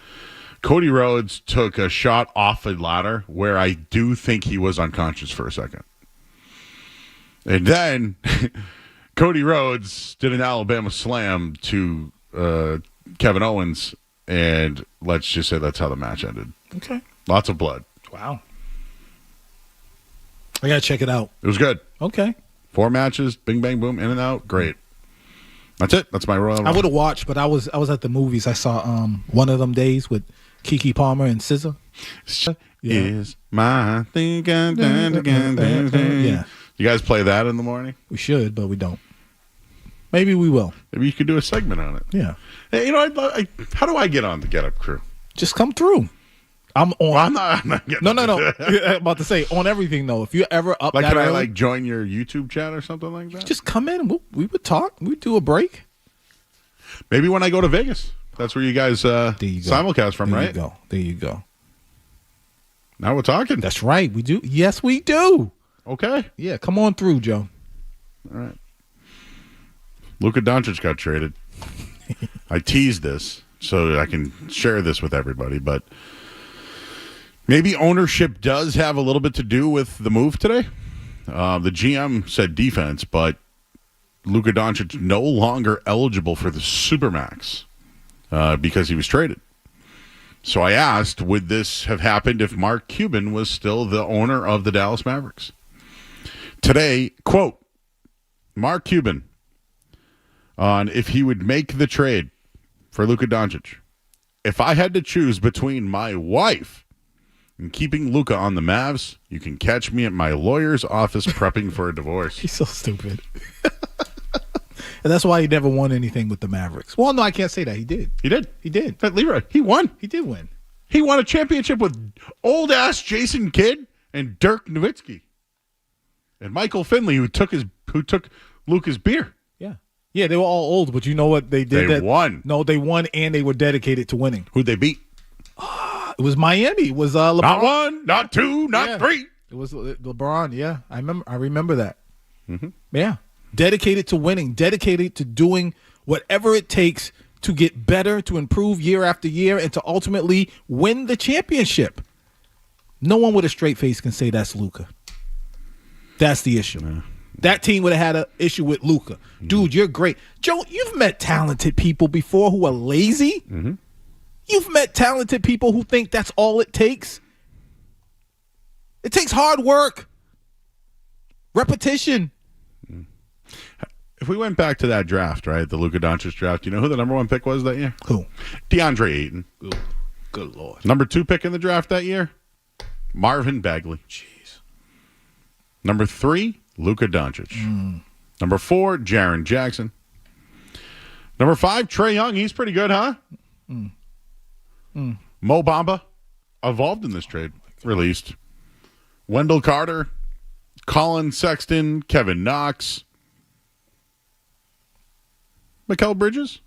Cody Rhodes took a shot off a ladder where I do think he was unconscious for a second. And then Cody Rhodes did an Alabama slam to Kevin Owens, and let's just say that's how the match ended. Okay. Lots of blood. Wow. I got to check it out. It was good. Okay. 4 matches, bing, bang, boom, in and out. Great. That's it. That's my Royal Rumble. I would have watched, but I was at the movies. I saw one of them days with Keke Palmer and SZA. Is my thing. Yeah. You guys play that in the morning? We should, but we don't. Maybe we will. Maybe you could do a segment on it. Yeah. Hey, how do I get on the Get Up Crew? Just come through. I'm on. Well, I'm not getting No. I'm about to say on everything though. If you're ever up like, that can I early, join your YouTube chat or something like that? just come in. We would talk. We'd do a break. Maybe when I go to Vegas. That's where you guys simulcast from, right? There you go. Now we're talking. That's right. We do. Yes, we do. Okay. Yeah, come on through, Joe. All right. Luka Doncic got traded. I teased this so I can share this with everybody, but maybe ownership does have a little bit to do with the move today. The GM said defense, but Luka Doncic no longer eligible for the Supermax because he was traded. So I asked, would this have happened if Mark Cuban was still the owner of the Dallas Mavericks? Today, quote, Mark Cuban on if he would make the trade for Luka Doncic. If I had to choose between my wife and keeping Luka on the Mavs, you can catch me at my lawyer's office prepping for a divorce. He's so stupid. And that's why he never won anything with the Mavericks. Well, no, I can't say that. He did. He did. But Leroy, he won. He did win. He won a championship with old-ass Jason Kidd and Dirk Nowitzki. And Michael Finley, who took Luka's beer. Yeah, they were all old, but you know what they did? They won. No, they won, and they were dedicated to winning. Who'd they beat? It was Miami. It was LeBron. Not one, not two, not three. It was LeBron. Yeah, I remember that. Mm-hmm. Yeah, dedicated to winning, dedicated to doing whatever it takes to get better, to improve year after year, and to ultimately win the championship. No one with a straight face can say that's Luka. That's the issue. Yeah. That team would have had an issue with Luka. Dude, you're great. Joe, you've met talented people before who are lazy. Mm-hmm. You've met talented people who think that's all it takes. It takes hard work, repetition. If we went back to that draft, right, the Luka Doncic draft, you know who the number one pick was that year? Who? DeAndre Ayton. Good Lord. Number 2 pick in the draft that year? Marvin Bagley. Jeez. Number 3, Luka Doncic. Number 4, Jaren Jackson. Number 5, Trae Young. He's pretty good, huh? Mo Bamba, involved in this trade, released. Wendell Carter, Colin Sexton, Kevin Knox. Mikal Bridges?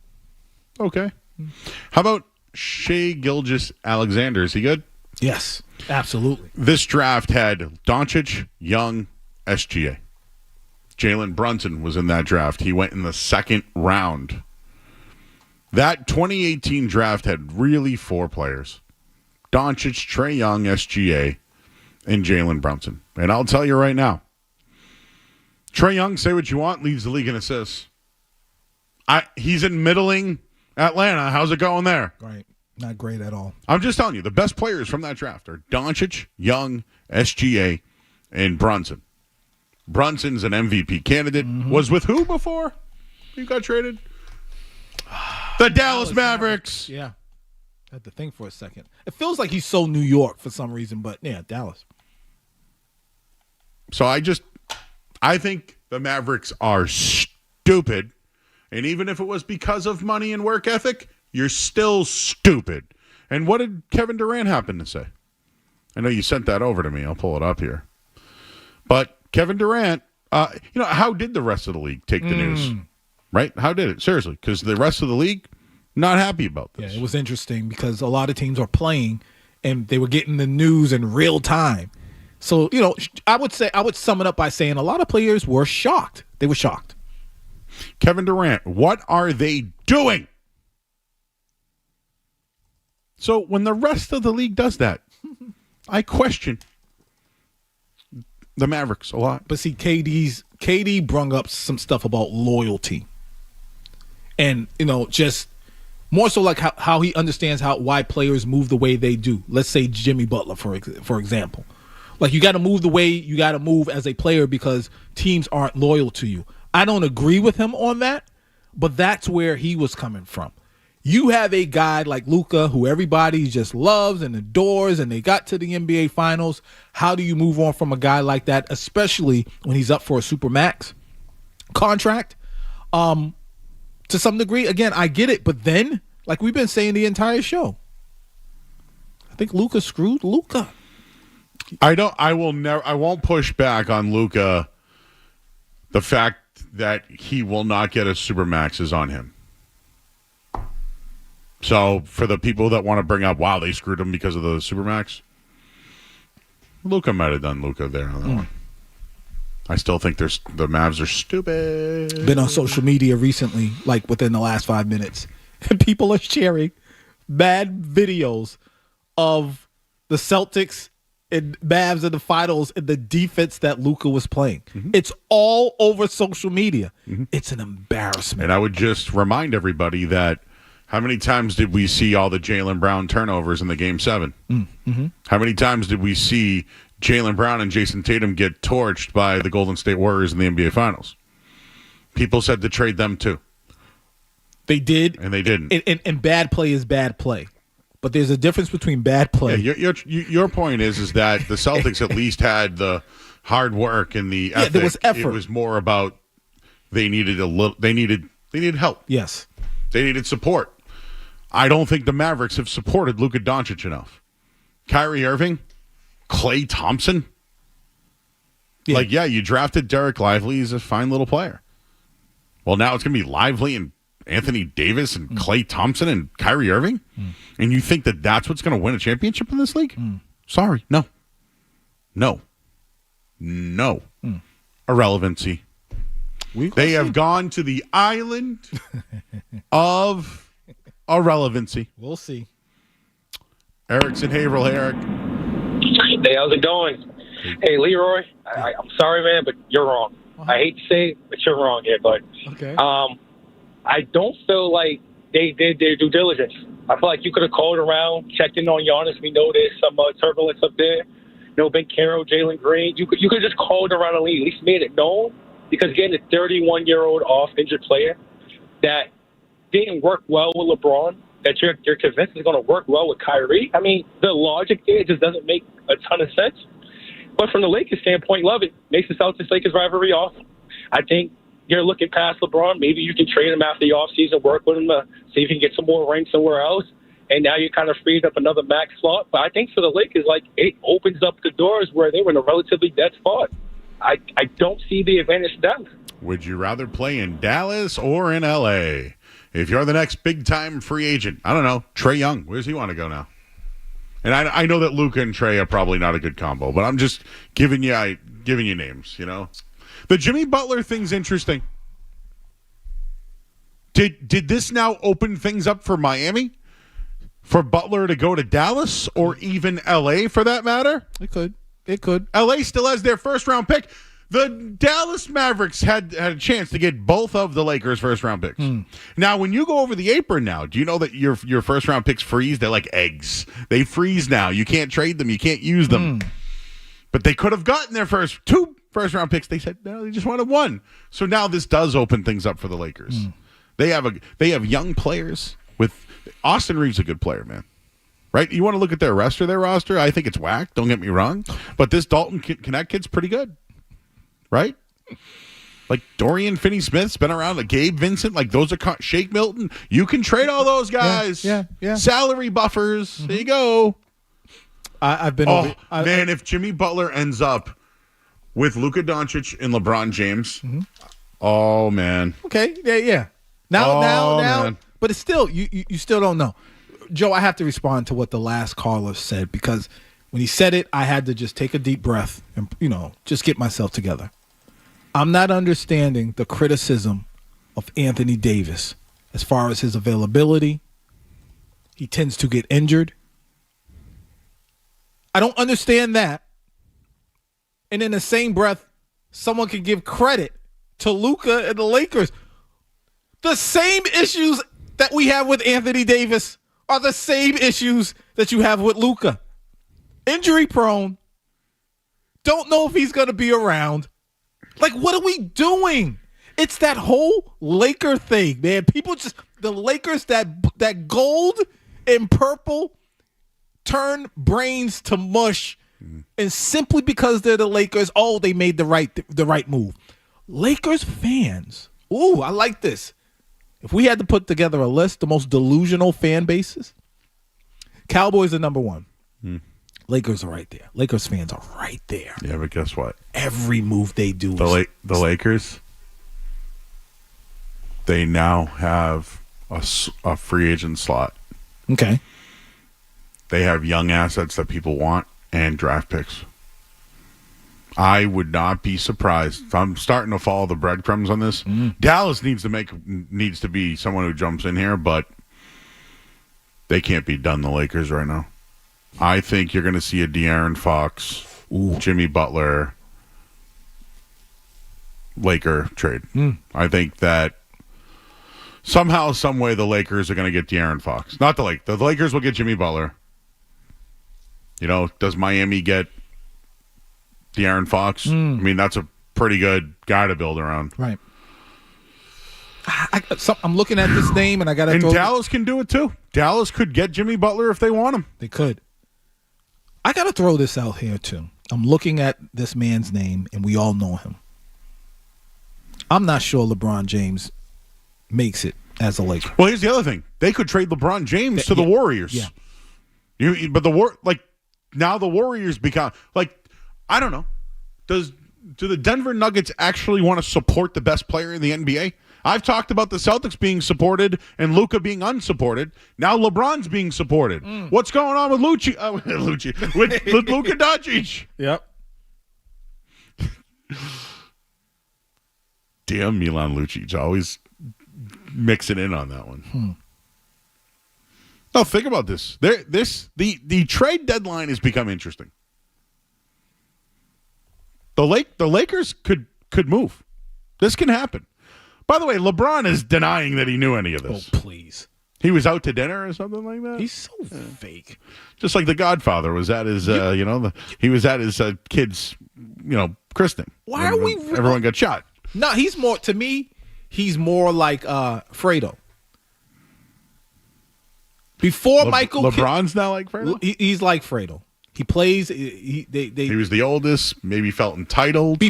Okay. How about Shai Gilgeous-Alexander? Is he good? Yes, absolutely. This draft had Doncic, Young, SGA. Jalen Brunson was in that draft. He went in the second round. That 2018 draft had really 4 players. Doncic, Trae Young, SGA, and Jalen Brunson. And I'll tell you right now, Trae Young, say what you want, leads the league in assists. He's in middling Atlanta. How's it going there? Right. Not great at all. I'm just telling you, the best players from that draft are Doncic, Young, SGA, and Brunson. Brunson's an MVP candidate. Was with who before he got traded? The Dallas Mavericks. Yeah. I had to think for a second. It feels like he's so New York for some reason, but yeah, Dallas. So I think the Mavericks are stupid. And even if it was because of money and work ethic, you're still stupid. And what did Kevin Durant happen to say? I know you sent that over to me. I'll pull it up here. But Kevin Durant, how did the rest of the league take the news? Right? How did it? Seriously. Because the rest of the league, not happy about this. Yeah, it was interesting because a lot of teams are playing and they were getting the news in real time. So, I would sum it up by saying a lot of players were shocked. They were shocked. Kevin Durant, what are they doing? So when the rest of the league does that, I question the Mavericks a lot. But see, KD brung up some stuff about loyalty. And, just more so like how he understands why players move the way they do. Let's say Jimmy Butler, for example. Like, you got to move the way you got to move as a player because teams aren't loyal to you. I don't agree with him on that, but that's where he was coming from. You have a guy like Luka who everybody just loves and adores, and they got to the NBA Finals. How do you move on from a guy like that, especially when he's up for a Supermax contract? To some degree, again, I get it, but then, like we've been saying the entire show, think Luka screwed Luka. I won't push back on Luka. The fact that he will not get a Supermax is on him. So for the people that want to bring up, wow, they screwed him because of the Supermax, Luka might have done Luka there on that one. I still think the Mavs are stupid. Been on social media recently, like within the last 5 minutes, and people are sharing bad videos of the Celtics and Mavs in the finals and the defense that Luka was playing. It's all over social media. It's an embarrassment. And I would just remind everybody that how many times did we see all the Jaylen Brown turnovers in the Game 7? How many times did we see Jaylen Brown and Jason Tatum get torched by the Golden State Warriors in the NBA Finals? People said to trade them too. They did. And they didn't. And bad play is bad play. But there's a difference between bad play. Yeah, your point is that the Celtics at least had the hard work and the ethic. There was effort. It was more about they needed they needed help. Yes. They needed support. I don't think the Mavericks have supported Luka Doncic enough. Kyrie Irving, Klay Thompson. Yeah. You drafted Derek Lively. He's a fine little player. Well, now it's going to be Lively and Anthony Davis and Klay Thompson and Kyrie Irving? And you think that that's what's going to win a championship in this league? Sorry. No. Irrelevancy. They have gone to the island of irrelevancy. We'll see. Eric's in Haverhill. Eric. Hey, how's it going? Hey, Leroy, I'm sorry, man, but you're wrong. I hate to say it, but you're wrong here, bud. Okay. I don't feel like they did their due diligence. I feel like you could have called around, checked in on Giannis. We know there's some turbulence up there. Ben Carroll, Jalen Green. You could just called around the league, at least made it known. Because getting a 31-year-old off-injured player that didn't work well with LeBron, that you're convinced is going to work well with Kyrie, I mean, the logic there just doesn't make a ton of sense. But from the Lakers standpoint, love it. Makes the Celtics-Lakers rivalry awesome. I think you're looking past LeBron. Maybe you can trade him after the offseason, work with him to see if you can get some more rings somewhere else. And now you kind of freed up another max slot. But I think for the Lakers, it opens up the doors where they were in a relatively dead spot. I don't see the advantage to them. Would you rather play in Dallas or in L.A.? If you're the next big-time free agent, I don't know, Trae Young, where does he want to go now? And I know that Luka and Trae are probably not a good combo, but I'm just giving you names, you know? The Jimmy Butler thing's interesting. Did this now open things up for Miami? For Butler to go to Dallas or even L.A. for that matter? It could. L.A. still has their first-round pick. The Dallas Mavericks had a chance to get both of the Lakers' first-round picks. Now, when you go over the apron now, do you know that your first-round picks freeze? They're like eggs. They freeze now. You can't trade them. You can't use them. But they could have gotten their two first-round picks. They said, no, they just wanted one. So now this does open things up for the Lakers. They have young players with – Austin Reeves a good player, man. Right? You want to look at their roster? I think it's whack. Don't get me wrong. But this Dalton Connect kid's pretty good. Right? Like Dorian Finney-Smith's been around. Like Gabe Vincent. Like those are Shake Milton. You can trade all those guys. Yeah. Salary buffers. There you go. I've been. Man, if Jimmy Butler ends up with Luka Doncic and LeBron James, oh man. Okay. Yeah. Now. Man. But it's still you still don't know. Joe, I have to respond to what the last caller said because when he said it, I had to just take a deep breath and just get myself together. I'm not understanding the criticism of Anthony Davis as far as his availability. He tends to get injured. I don't understand that. And in the same breath, someone can give credit to Luka and the Lakers. The same issues that we have with Anthony Davis are the same issues that you have with Luka. Injury prone. Don't know if he's going to be around. Like, what are we doing? It's that whole Laker thing, man. People just, the Lakers, that gold and purple turn brains to mush. And simply because they're the Lakers, they made the right move. Lakers fans, I like this. If we had to put together a list, the most delusional fan bases, Cowboys are number one. Lakers are right there. Lakers fans are right there. Yeah, but guess what? Every move they do. The Lakers, they now have a free agent slot. Okay. They have young assets that people want and draft picks. I would not be surprised. I'm starting to follow the breadcrumbs on this. Dallas needs to be someone who jumps in here, but they can't be done the Lakers right now. I think you're going to see a De'Aaron Fox, Jimmy Butler, Laker trade. I think that somehow, some way, the Lakers are going to get De'Aaron Fox. Not the Lakers. The Lakers will get Jimmy Butler. Does Miami get De'Aaron Fox? I mean, that's a pretty good guy to build around. Right. I'm looking at this name, and I got to. And Dallas can do it too. Dallas could get Jimmy Butler if they want him. They could. I got to throw this out here too. I'm looking at this man's name, and we all know him. I'm not sure LeBron James makes it as a Laker. Well, here's the other thing: they could trade LeBron James to the Warriors. Yeah. But now the Warriors become I don't know. Do the Denver Nuggets actually want to support the best player in the NBA? I've talked about the Celtics being supported and Luka being unsupported. Now LeBron's being supported. What's going on with with Luka Doncic? Yep. Damn, Milan Lucic always mixing in on that one. No, think about this. The trade deadline has become interesting. The Lakers could move. This can happen. By the way, LeBron is denying that he knew any of this. Oh, please. He was out to dinner or something like that? He's so fake. Just like The Godfather was at his, he was at his kid's, christening. Why are we... Everyone got shot. No, to me, he's more like Fredo. Before Michael... LeBron's now like Fredo? He's like Fredo. He plays. He was the oldest. Maybe felt entitled.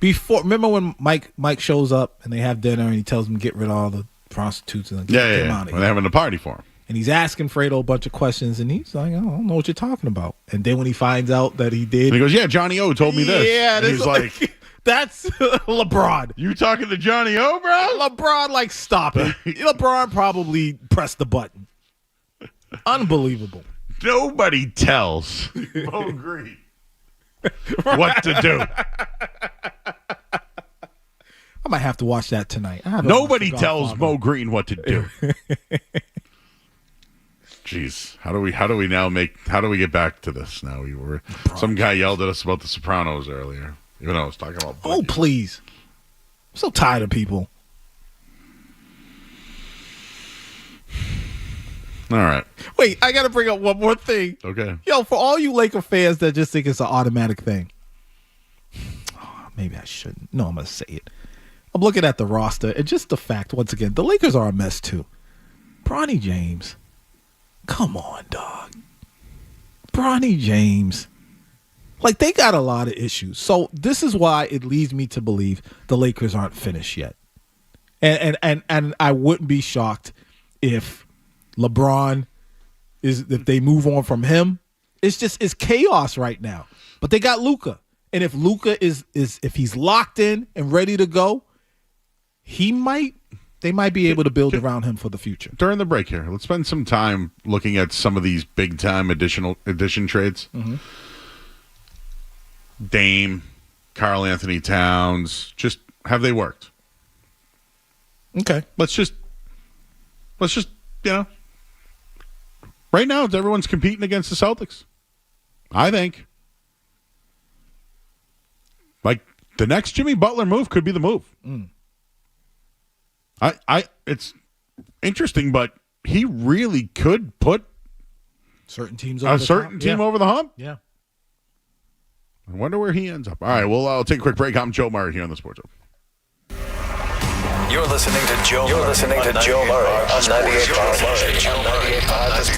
Before, remember when Mike shows up and they have dinner and he tells him to get rid of all the prostitutes and get him out of here. When they're having a party for him. And he's asking Fredo a bunch of questions and he's like, I don't know what you're talking about. And then when he finds out that he did, and he goes, "Yeah, Johnny O told me this." Yeah, and he's like, "That's LeBron." You talking to Johnny O, bro? LeBron, stop it. LeBron probably pressed the button. Unbelievable. Nobody tells Mo Green what to do. I might have to watch that tonight. Nobody tells Mo Green what to do. Jeez, how do we get back to this now? Some guy yelled at us about The Sopranos earlier. Even though I was talking about Bucky. Oh, please. I'm so tired of people. All right. Wait, I got to bring up one more thing. Okay. Yo, for all you Laker fans that just think it's an automatic thing. Oh, maybe I shouldn't. No, I'm going to say it. I'm looking at the roster, and just the fact, once again, the Lakers are a mess too. Bronny James. Come on, dog. Bronny James. They got a lot of issues. So this is why it leads me to believe the Lakers aren't finished yet. And I wouldn't be shocked if LeBron if they move on from him. It's chaos right now. But they got Luka. And if Luka if he's locked in and ready to go, they might be able to build around him for the future. During the break here, let's spend some time looking at some of these big time addition trades. Mm-hmm. Dame, Karl Anthony Towns, just have they worked? Okay. Let's just right now, everyone's competing against the Celtics. I think. The next Jimmy Butler move could be the move. It's interesting, but he really could put certain teams over the hump. Yeah. I wonder where he ends up. All right, well, I'll take a quick break. I'm Joe Murray here on the Sports Zone. You're listening to Joe Murray on 98.5.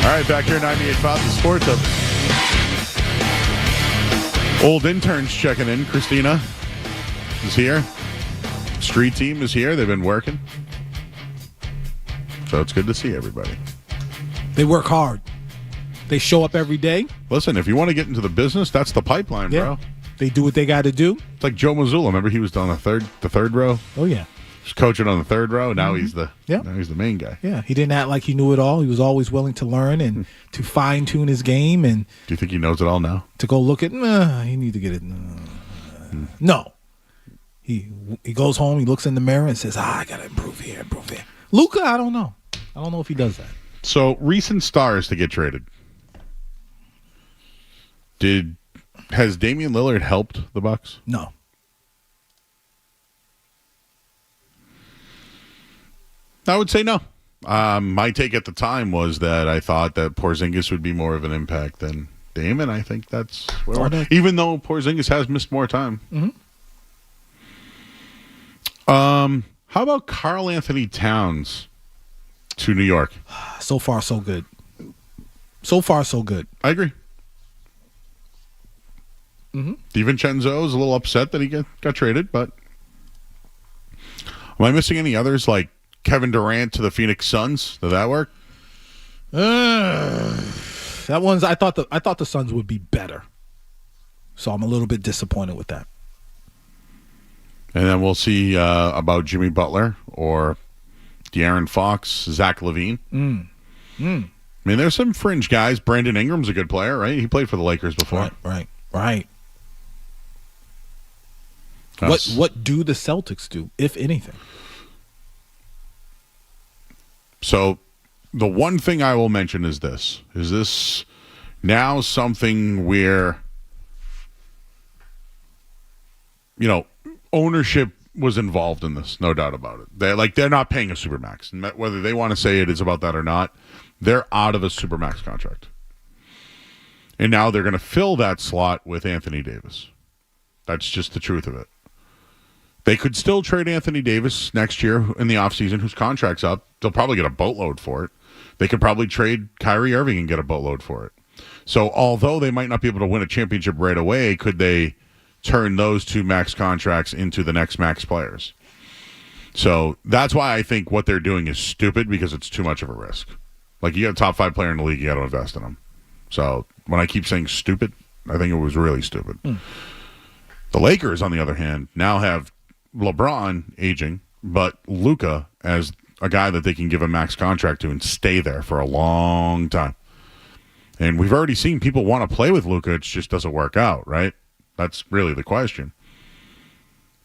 All right, back here 98.5, the Sports Hub. Old interns checking in. Christina is here. Street team is here. They've been working. So it's good to see everybody. They work hard. They show up every day. Listen, if you want to get into the business, that's the pipeline, bro. They do what they got to do. It's like Joe Mazzulla. Remember, he was on the third row. Oh yeah, he's coaching on the third row. Now he's the main guy. Yeah, he didn't act like he knew it all. He was always willing to learn and to fine tune his game. And do you think he knows it all now? To go look at, he need to get it. No, he goes home. He looks in the mirror and says, "I gotta improve here, improve here." Luka, I don't know. I don't know if he does that. So recent stars to get traded. Has Damian Lillard helped the Bucks? No. I would say no. My take at the time was that I thought that Porzingis would be more of an impact than Dame, and I think that's where even though Porzingis has missed more time. Mm-hmm. How about Karl Anthony Towns to New York? So far, so good. So far, so good. I agree. Mm-hmm. DiVincenzo is a little upset that he got traded, but am I missing any others like Kevin Durant to the Phoenix Suns? Did that work? That one's I thought the Suns would be better, so I'm a little bit disappointed with that. And then we'll see about Jimmy Butler or De'Aaron Fox, Zach LaVine. I mean, there's some fringe guys. Brandon Ingram's a good player, right? He played for the Lakers before. Right. What do the Celtics do, if anything? So the one thing I will mention is this. Is this now something where, ownership was involved in this, no doubt about it. They're not paying a Supermax. Whether they want to say it is about that or not, they're out of a Supermax contract. And now they're going to fill that slot with Anthony Davis. That's just the truth of it. They could still trade Anthony Davis next year in the offseason, whose contract's up. They'll probably get a boatload for it. They could probably trade Kyrie Irving and get a boatload for it. So although they might not be able to win a championship right away, could they turn those two max contracts into the next max players? So that's why I think what they're doing is stupid, because it's too much of a risk. Like, you got a top 5 player in the league, you got to invest in him. So when I keep saying stupid, I think it was really stupid. The Lakers, on the other hand, now have LeBron aging, but Luka as a guy that they can give a max contract to and stay there for a long time. And we've already seen people want to play with Luka. It just doesn't work out, right? That's really the question.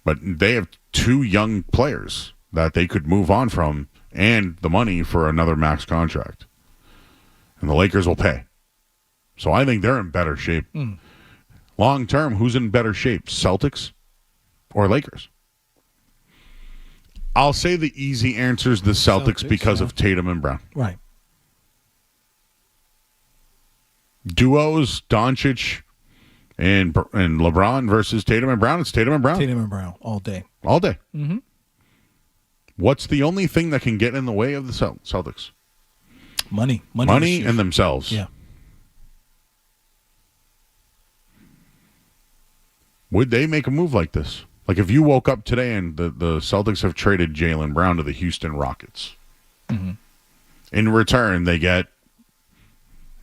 But they have 2 young players that they could move on from and the money for another max contract. And the Lakers will pay. So I think they're in better shape. Long term, who's in better shape, Celtics or Lakers? I'll say the easy answer is the Celtics because of Tatum and Brown. Right. Duos, Doncic and LeBron versus Tatum and Brown. It's Tatum and Brown. Tatum and Brown all day. All day. Mm-hmm. What's the only thing that can get in the way of the Celtics? Money and themselves. Yeah. Would they make a move like this? Like, if you woke up today and the Celtics have traded Jaylen Brown to the Houston Rockets. Mm-hmm. In return, they get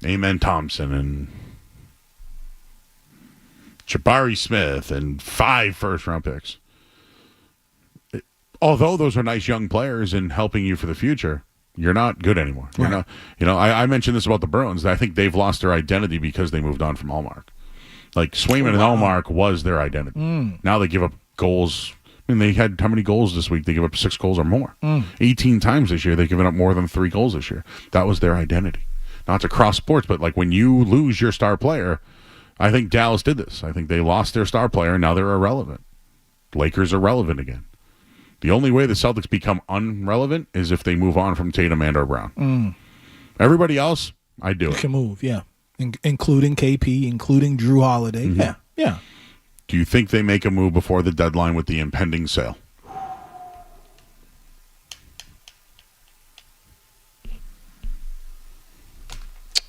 Amen Thompson and Jabari Smith and 5 first-round picks. Although those are nice young players and helping you for the future, you're not good anymore. You're not. I mentioned this about the Bruins. I think they've lost their identity because they moved on from Allmark. Like, Swayman and Allmark was their identity. Now they give up goals. I mean, they had how many goals this week? They give up 6 goals or more. 18 times this year. They've given up more than 3 goals this year. That was their identity. Not to cross sports, but like when you lose your star player, I think Dallas did this. I think they lost their star player, and now they're irrelevant. Lakers are relevant again. The only way the Celtics become unrelevant is if they move on from Tatum and or Brown. Everybody else, I do it. Can move, yeah. Including KP, including Drew Holiday. Mm-hmm. Yeah. Do you think they make a move before the deadline with the impending sale?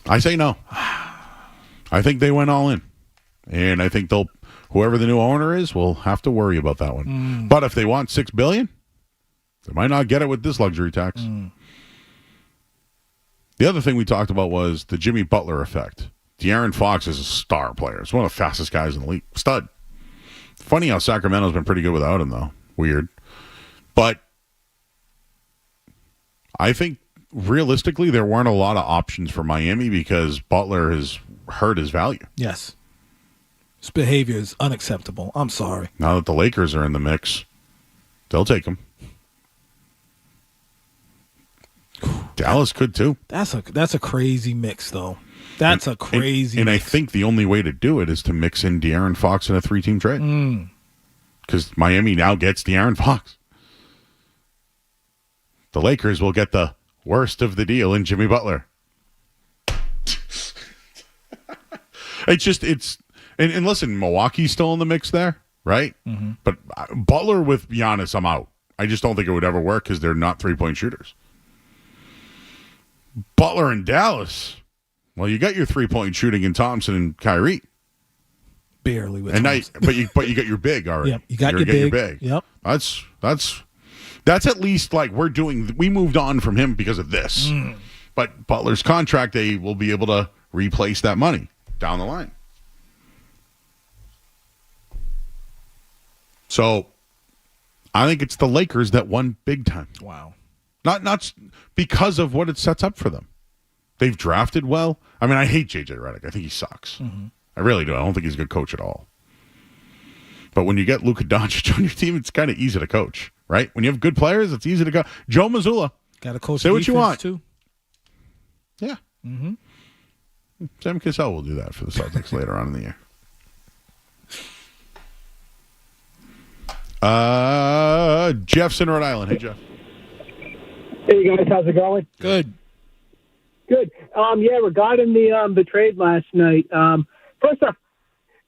I say no. I think they went all in. And I think whoever the new owner is will have to worry about that one. But if they want $6 billion, they might not get it with this luxury tax. The other thing we talked about was the Jimmy Butler effect. De'Aaron Fox is a star player. He's one of the fastest guys in the league. Stud. Funny how Sacramento's been pretty good without him, though. Weird. But I think realistically there weren't a lot of options for Miami because Butler has hurt his value. Yes. His behavior is unacceptable. I'm sorry. Now that the Lakers are in the mix, they'll take him. Dallas could too. That's a crazy mix, though. That's a crazy and mix. I think the only way to do it is to mix in De'Aaron Fox in a 3-team trade. Because Miami now gets De'Aaron Fox. The Lakers will get the worst of the deal in Jimmy Butler. And listen, Milwaukee's still in the mix there, right? But Butler with Giannis, I'm out. I just don't think it would ever work because they're not 3-point shooters. Butler in Dallas, well, you got your 3-point shooting in Thompson and Kyrie. Barely with and Thompson. but you got your big already. Yep, you got your big. Yep. That's at least like we moved on from him because of this. But Butler's contract, they will be able to replace that money down the line. So I think it's the Lakers that won big time. Wow. Not because of what it sets up for them. They've drafted well. I mean, I hate J.J. Redick. I think he sucks. I really do. I don't think he's a good coach at all. But when you get Luka Doncic on your team, it's kind of easy to coach, right? When you have good players, it's easy to go. Joe Mazzulla. Got to coach. Say what you want. Too. Yeah. Sam Cassell will do that for the Celtics later on in the year. Jeff's in Rhode Island. Hey, Jeff. Hey guys, how's it going? Good. Good. Yeah, regarding the trade last night. First off,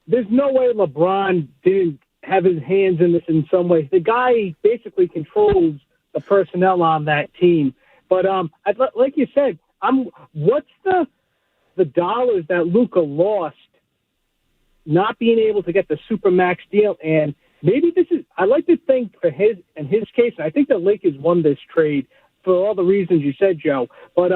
there's no way LeBron didn't have his hands in this in some way. The guy basically controls the personnel on that team. But like you said, what's the dollars that Luka lost not being able to get the Supermax deal? And maybe this is, I like to think in his case, I think the Lakers won this trade for all the reasons you said, Joe. But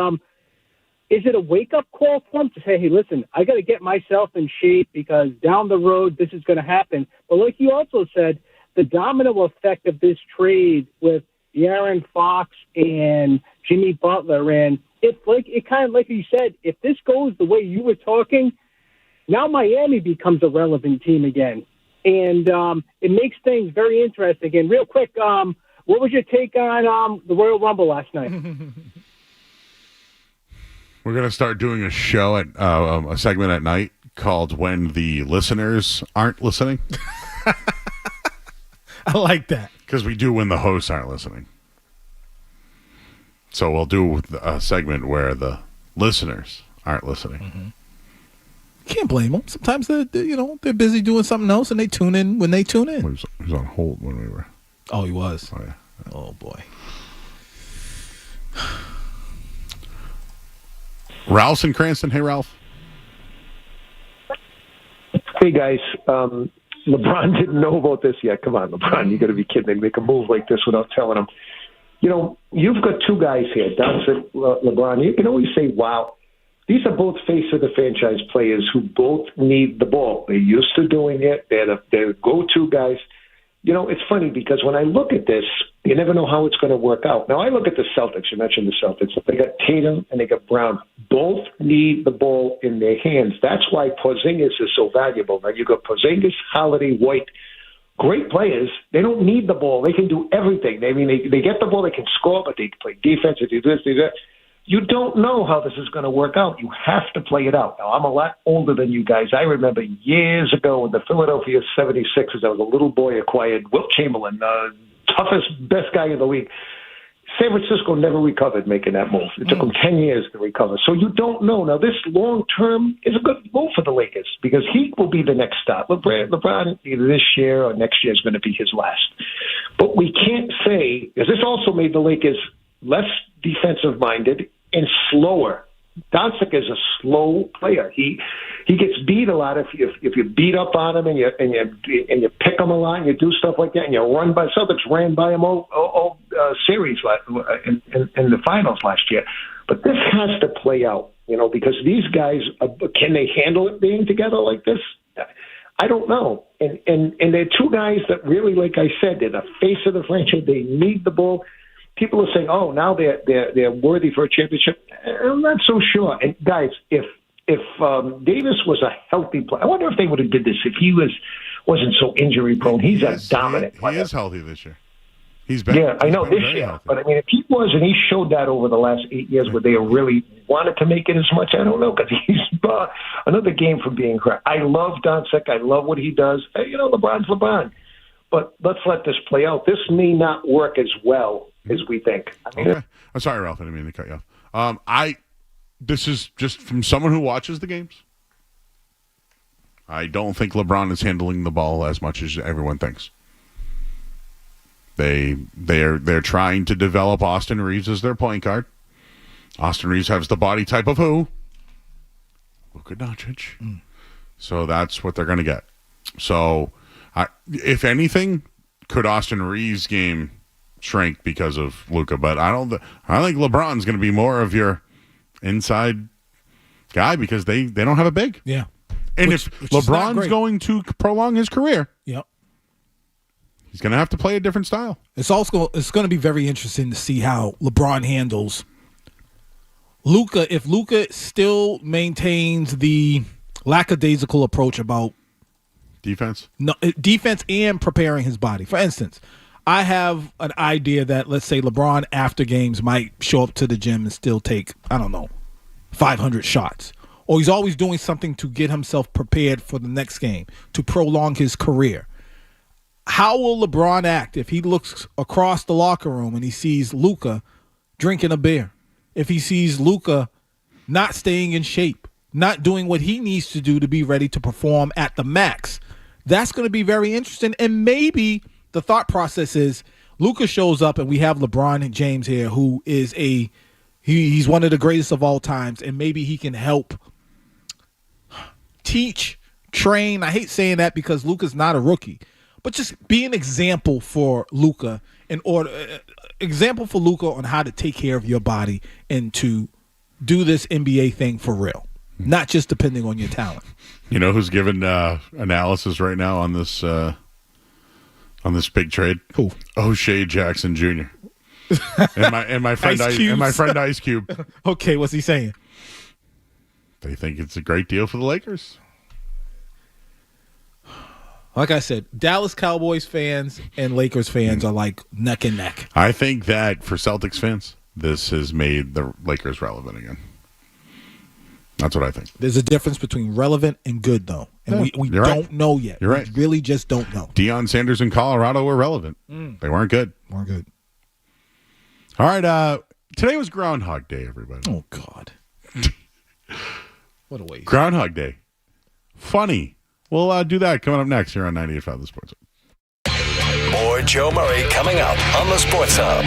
is it a wake-up call for him to say, hey, listen, I got to get myself in shape because down the road this is going to happen? But like you also said, the domino effect of this trade with De'Aaron Fox and Jimmy Butler, and it kind of like you said, if this goes the way you were talking, now Miami becomes a relevant team again. And it makes things very interesting. And real quick, what was your take on the Royal Rumble last night? We're going to start doing a show at a segment at night called When the Listeners Aren't Listening. I like that. Because we do when the hosts aren't listening. So we'll do a segment where the listeners aren't listening. Can't blame them. Sometimes they're busy doing something else and they tune in when they tune in. He was on hold when we were. Oh, he was? Oh, yeah. Oh, boy. Ralph's in Cranston. Hey, Ralph. Hey, guys. LeBron didn't know about this yet. Come on, LeBron. You got to be kidding me. Make a move like this without telling him. You know, you've got two guys here, Doncic, LeBron. You can always say, wow. These are both face of the franchise players who both need the ball. They're used to doing it. They're go-to guys. You know, it's funny because when I look at this, you never know how it's going to work out. Now, I look at the Celtics. You mentioned the Celtics. They got Tatum and they got Brown. Both need the ball in their hands. That's why Porzingis is so valuable. Now, you got Porzingis, Holiday, White. Great players. They don't need the ball. They can do everything. They get the ball. They can score, but they can play defense. They do this, they do that. You don't know how this is going to work out. You have to play it out. Now, I'm a lot older than you guys. I remember years ago when the Philadelphia 76ers, I was a little boy, acquired Wilt Chamberlain, toughest, best guy in the league. San Francisco never recovered making that move. It took them 10 years to recover. So you don't know. Now, this long-term is a good move for the Lakers because he will be the next stop. LeBron, either this year or next year, is going to be his last. But we can't say, because this also made the Lakers less defensive-minded and slower Doncic is a slow player. He gets beat a lot if you beat up on him and you pick him a lot and you do stuff like that and you run by. Celtics ran by him all series in the finals last year. But this has to play out, because these guys, can they handle it being together like this? I don't know. And they're two guys that really, like I said, they're the face of the franchise. They need the ball. People are saying, "Oh, now they're worthy for a championship." I'm not so sure. And guys, if Davis was a healthy player, I wonder if they would have did this if he wasn't so injury prone. He's a dominant player. He is healthy this year. He's been. Yeah, I know this year. Healthy. But I mean, if he was, and he showed that over the last 8 years, where they really wanted to make it as much, I don't know, because he's another game from being correct. I love Doncic. I love what he does. LeBron's LeBron. But let's let this play out. This may not work as well as we think. Okay. I'm sorry, Ralph. I didn't mean to cut you off. This is just from someone who watches the games. I don't think LeBron is handling the ball as much as everyone thinks. They're trying to develop Austin Reeves as their point guard. Austin Reeves has the body type of who? Luka Doncic. So that's what they're going to get. So, if anything, could Austin Reeves' game shrink because of Luka? But I think LeBron's going to be more of your inside guy because they don't have a big. Yeah. And if LeBron's going to prolong his career, yep, he's going to have to play a different style. It's going to be very interesting to see how LeBron handles Luka. If Luka still maintains the lackadaisical approach about defense, defense and preparing his body. For instance, I have an idea that, let's say, LeBron after games might show up to the gym and still take, 500 shots. Or he's always doing something to get himself prepared for the next game, to prolong his career. How will LeBron act if he looks across the locker room and he sees Luka drinking a beer? If he sees Luka not staying in shape, not doing what he needs to do to be ready to perform at the max? That's going to be very interesting. And maybe the thought process is Luka shows up and we have LeBron and James here, who is he's one of the greatest of all times, and maybe he can help teach, train. I hate saying that because Luka's not a rookie, but just be an example for Luka on how to take care of your body and to do this NBA thing for real, not just depending on your talent. You know who's giving analysis right now on this big trade? Who? O'Shea Jackson Jr. and my friend Ice Cube. Okay, what's he saying? They think it's a great deal for the Lakers. Like I said, Dallas Cowboys fans and Lakers fans are like neck and neck. I think that for Celtics fans, this has made the Lakers relevant again. That's what I think. There's a difference between relevant and good, though. And we don't know yet. You're right. We really just don't know. Deion Sanders in Colorado were relevant. They weren't good. Weren't good. All right. Today was Groundhog Day, everybody. Oh, God. What a waste. Groundhog Day. Funny. We'll do that coming up next here on 98.5 The Sports Hub. More Joe Murray coming up on The Sports Hub.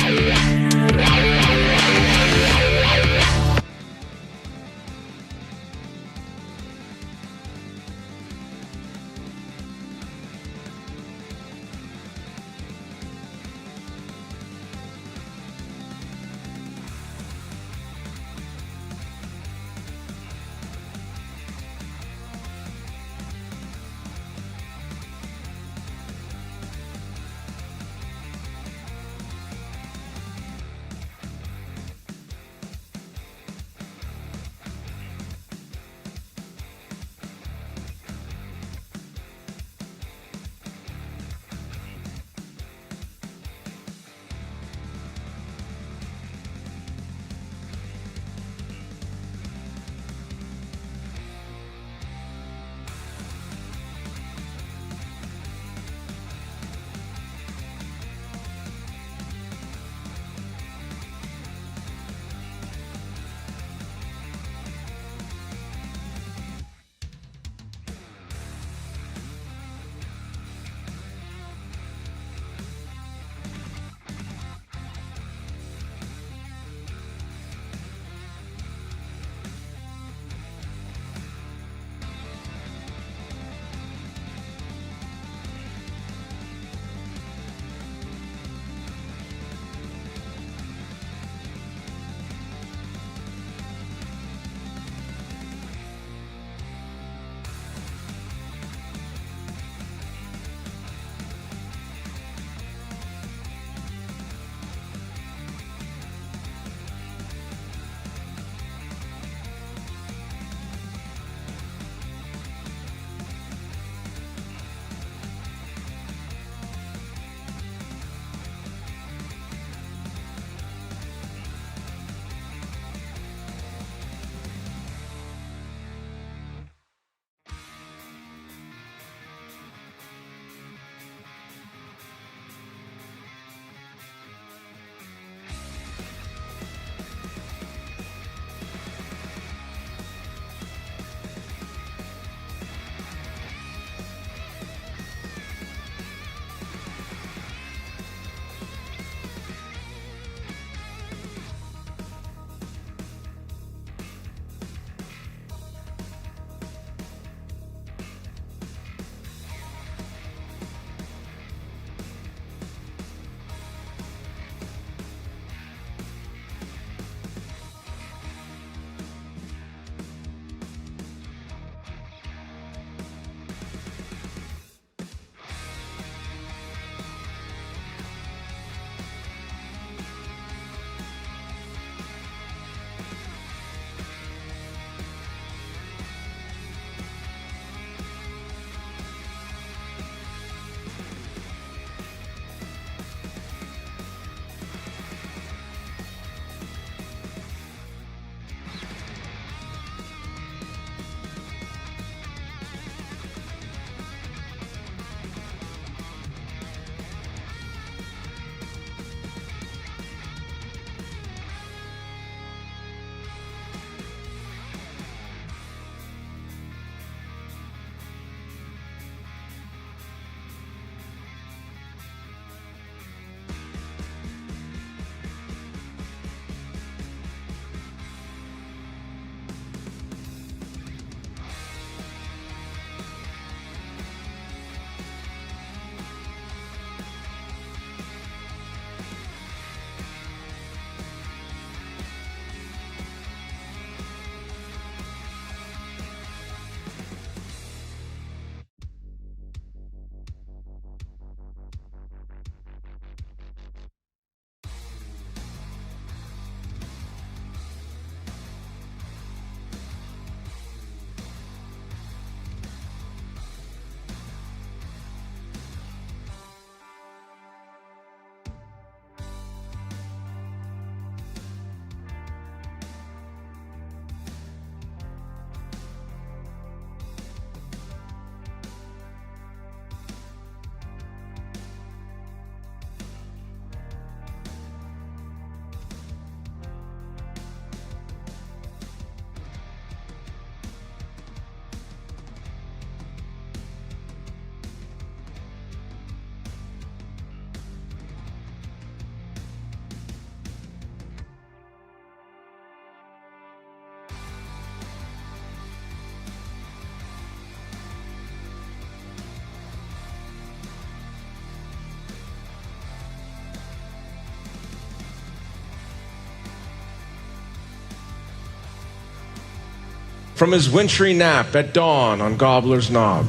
from his wintry nap at dawn on Gobbler's Knob.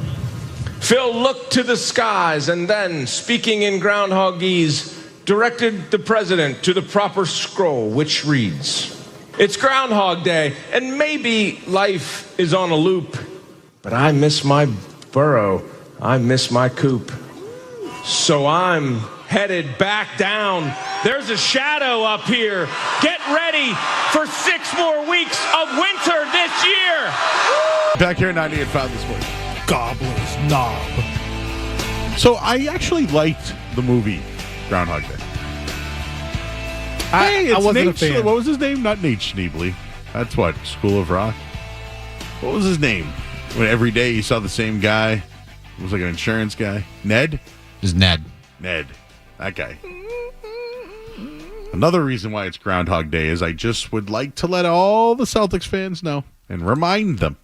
Phil looked to the skies and then, speaking in groundhogese, directed the president to the proper scroll, which reads, "It's Groundhog Day, and maybe life is on a loop, but I miss my burrow, I miss my coop. So I'm headed back down. There's a shadow up here. Get ready for 6 more weeks of winter this year." Back here at 98.5 this morning. Gobbler's Knob. So I actually liked the movie Groundhog Day. Hey, it's I wasn't Nate a fan. What was his name? Not Nate Schneebly. That's what? School of Rock? What was his name? When every day you saw the same guy. It was like an insurance guy. Ned? Is Ned. Ned. That guy. Another reason why it's Groundhog Day is I just would like to let all the Celtics fans know and remind them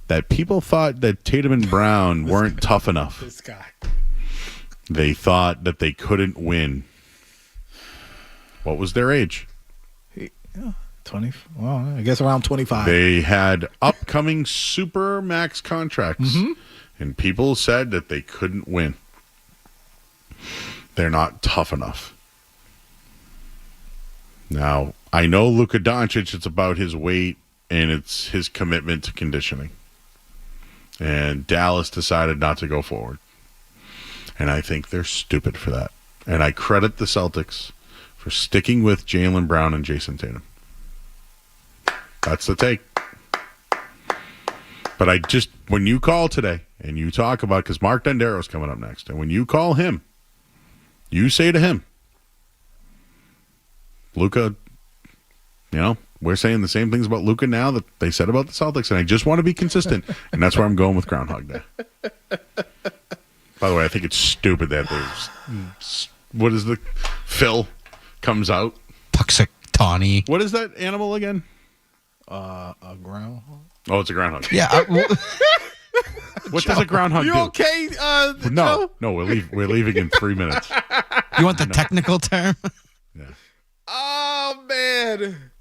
that people thought that Tatum and Brown weren't tough enough. This guy. They thought that they couldn't win. What was their age? 20. Well, I guess around 25. They had upcoming super max contracts, and people said that they couldn't win. They're not tough enough. Now, I know Luka Doncic, it's about his weight, and it's his commitment to conditioning. And Dallas decided not to go forward. And I think they're stupid for that. And I credit the Celtics for sticking with Jaylen Brown and Jason Tatum. That's the take. But I just, when you call today and you talk about, because Mark Dendero's coming up next, and when you call him, you say to him, Luka, we're saying the same things about Luka now that they said about the Celtics, and I just want to be consistent, and that's where I'm going with Groundhog Day. By the way, I think it's stupid that there's, what is the, Phil comes out. Puxatawny. What is that animal again? A groundhog. Oh, it's a groundhog. Yeah. What does a groundhog do? You okay, No, Joe? no, we're leaving in 3 minutes. You want the technical term? Oh, man.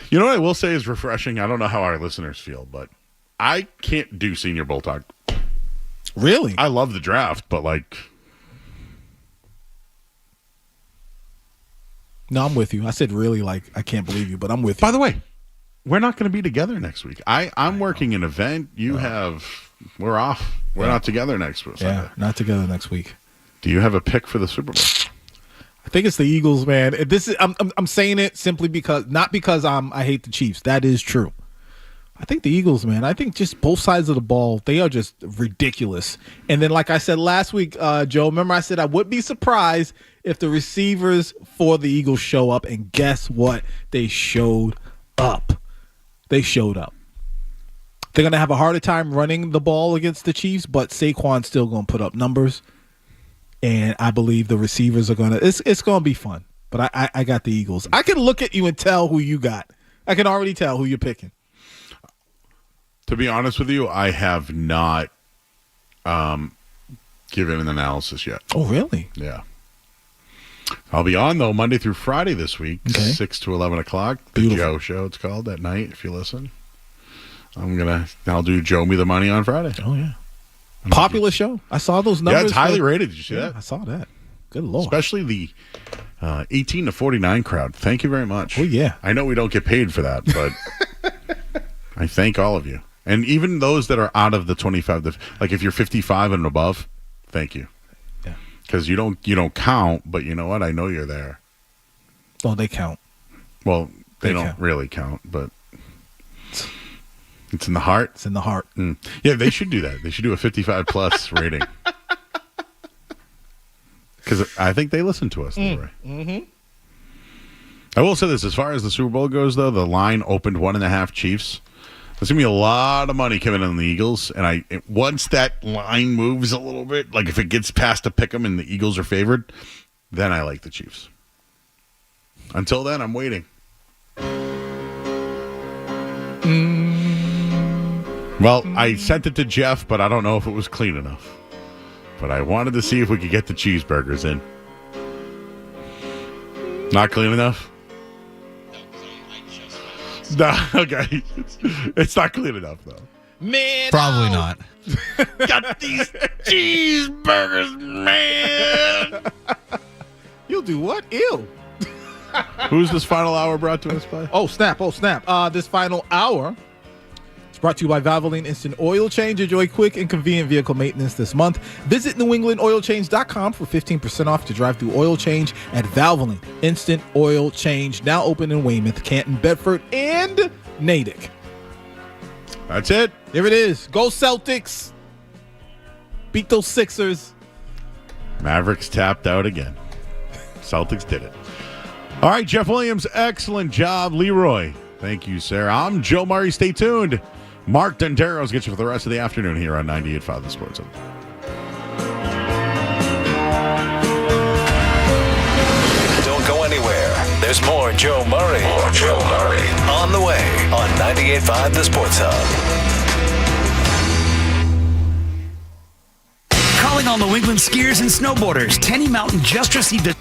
You know what I will say is refreshing? I don't know how our listeners feel, but I can't do Senior Bowl talk. Really? I love the draft, but like... No, I'm with you. I said really, like, I can't believe you, but I'm with you. By the way, we're not going to be together next week. I'm working an event. We're off. We're not together next week. Yeah, not together next week. Do you have a pick for the Super Bowl? I think it's the Eagles, man. This is I'm saying it simply because, not because I hate the Chiefs. That is true. I think the Eagles, man. I think just both sides of the ball, they are just ridiculous. And then, like I said last week, Joe, remember I said I would be surprised if the receivers for the Eagles show up, and guess what? They showed up. They showed up. They're going to have a harder time running the ball against the Chiefs, but Saquon's still going to put up numbers. And I believe the receivers are going to – it's going to be fun. But I got the Eagles. I can look at you and tell who you got. I can already tell who you're picking. To be honest with you, I have not given an analysis yet. Oh, really? Yeah. I'll be on, though, Monday through Friday this week, 6 to 11 o'clock. The Joe Show, it's called, at night, if you listen. I'll do Joe Me the Money on Friday. Oh, yeah. Popular show. I saw those numbers. Yeah, it's highly rated. Did you see that? I saw that. Good Lord. Especially the 18 to 49 crowd. Thank you very much. Oh, yeah. I know we don't get paid for that, but I thank all of you. And even those that are out of the 25, like if you're 55 and above, thank you. Yeah. Because you don't count, but you know what? I know you're there. Oh, they count. Well, they don't really count, but it's in the heart. It's in the heart. Yeah, they should do that. They should do a 55-plus rating. Because I think they listen to us, Leroy. Mm-hmm. I will say this. As far as the Super Bowl goes, though, the line opened 1.5 Chiefs. There's going to be a lot of money coming in on the Eagles. And once that line moves a little bit, like if it gets past a pick 'em and the Eagles are favored, then I like the Chiefs. Until then, I'm waiting. Well, I sent it to Jeff, but I don't know if it was clean enough. But I wanted to see if we could get the cheeseburgers in. Not clean enough? No, okay. It's not clean enough, though. Man, Probably not. got these cheeseburgers, man. You'll do what? Ew. Who's this final hour brought to us by? Oh, snap. This final hour is brought to you by Valvoline Instant Oil Change. Enjoy quick and convenient vehicle maintenance this month. Visit NewEnglandOilChange.com for 15% off to drive through oil change at Valvoline Instant Oil Change. Now open in Weymouth, Canton, Bedford, and Natick. That's it. There it is. Go Celtics. Beat those Sixers. Mavericks tapped out again. Celtics did it. All right, Jeff Williams, excellent job. Leroy, thank you, sir. I'm Joe Murray. Stay tuned. Mark Denteros gets you for the rest of the afternoon here on 98.5 The Sports Hub. Don't go anywhere. There's more Joe Murray. On the way on 98.5 The Sports Hub. Calling all New England skiers and snowboarders. Tenny Mountain just received a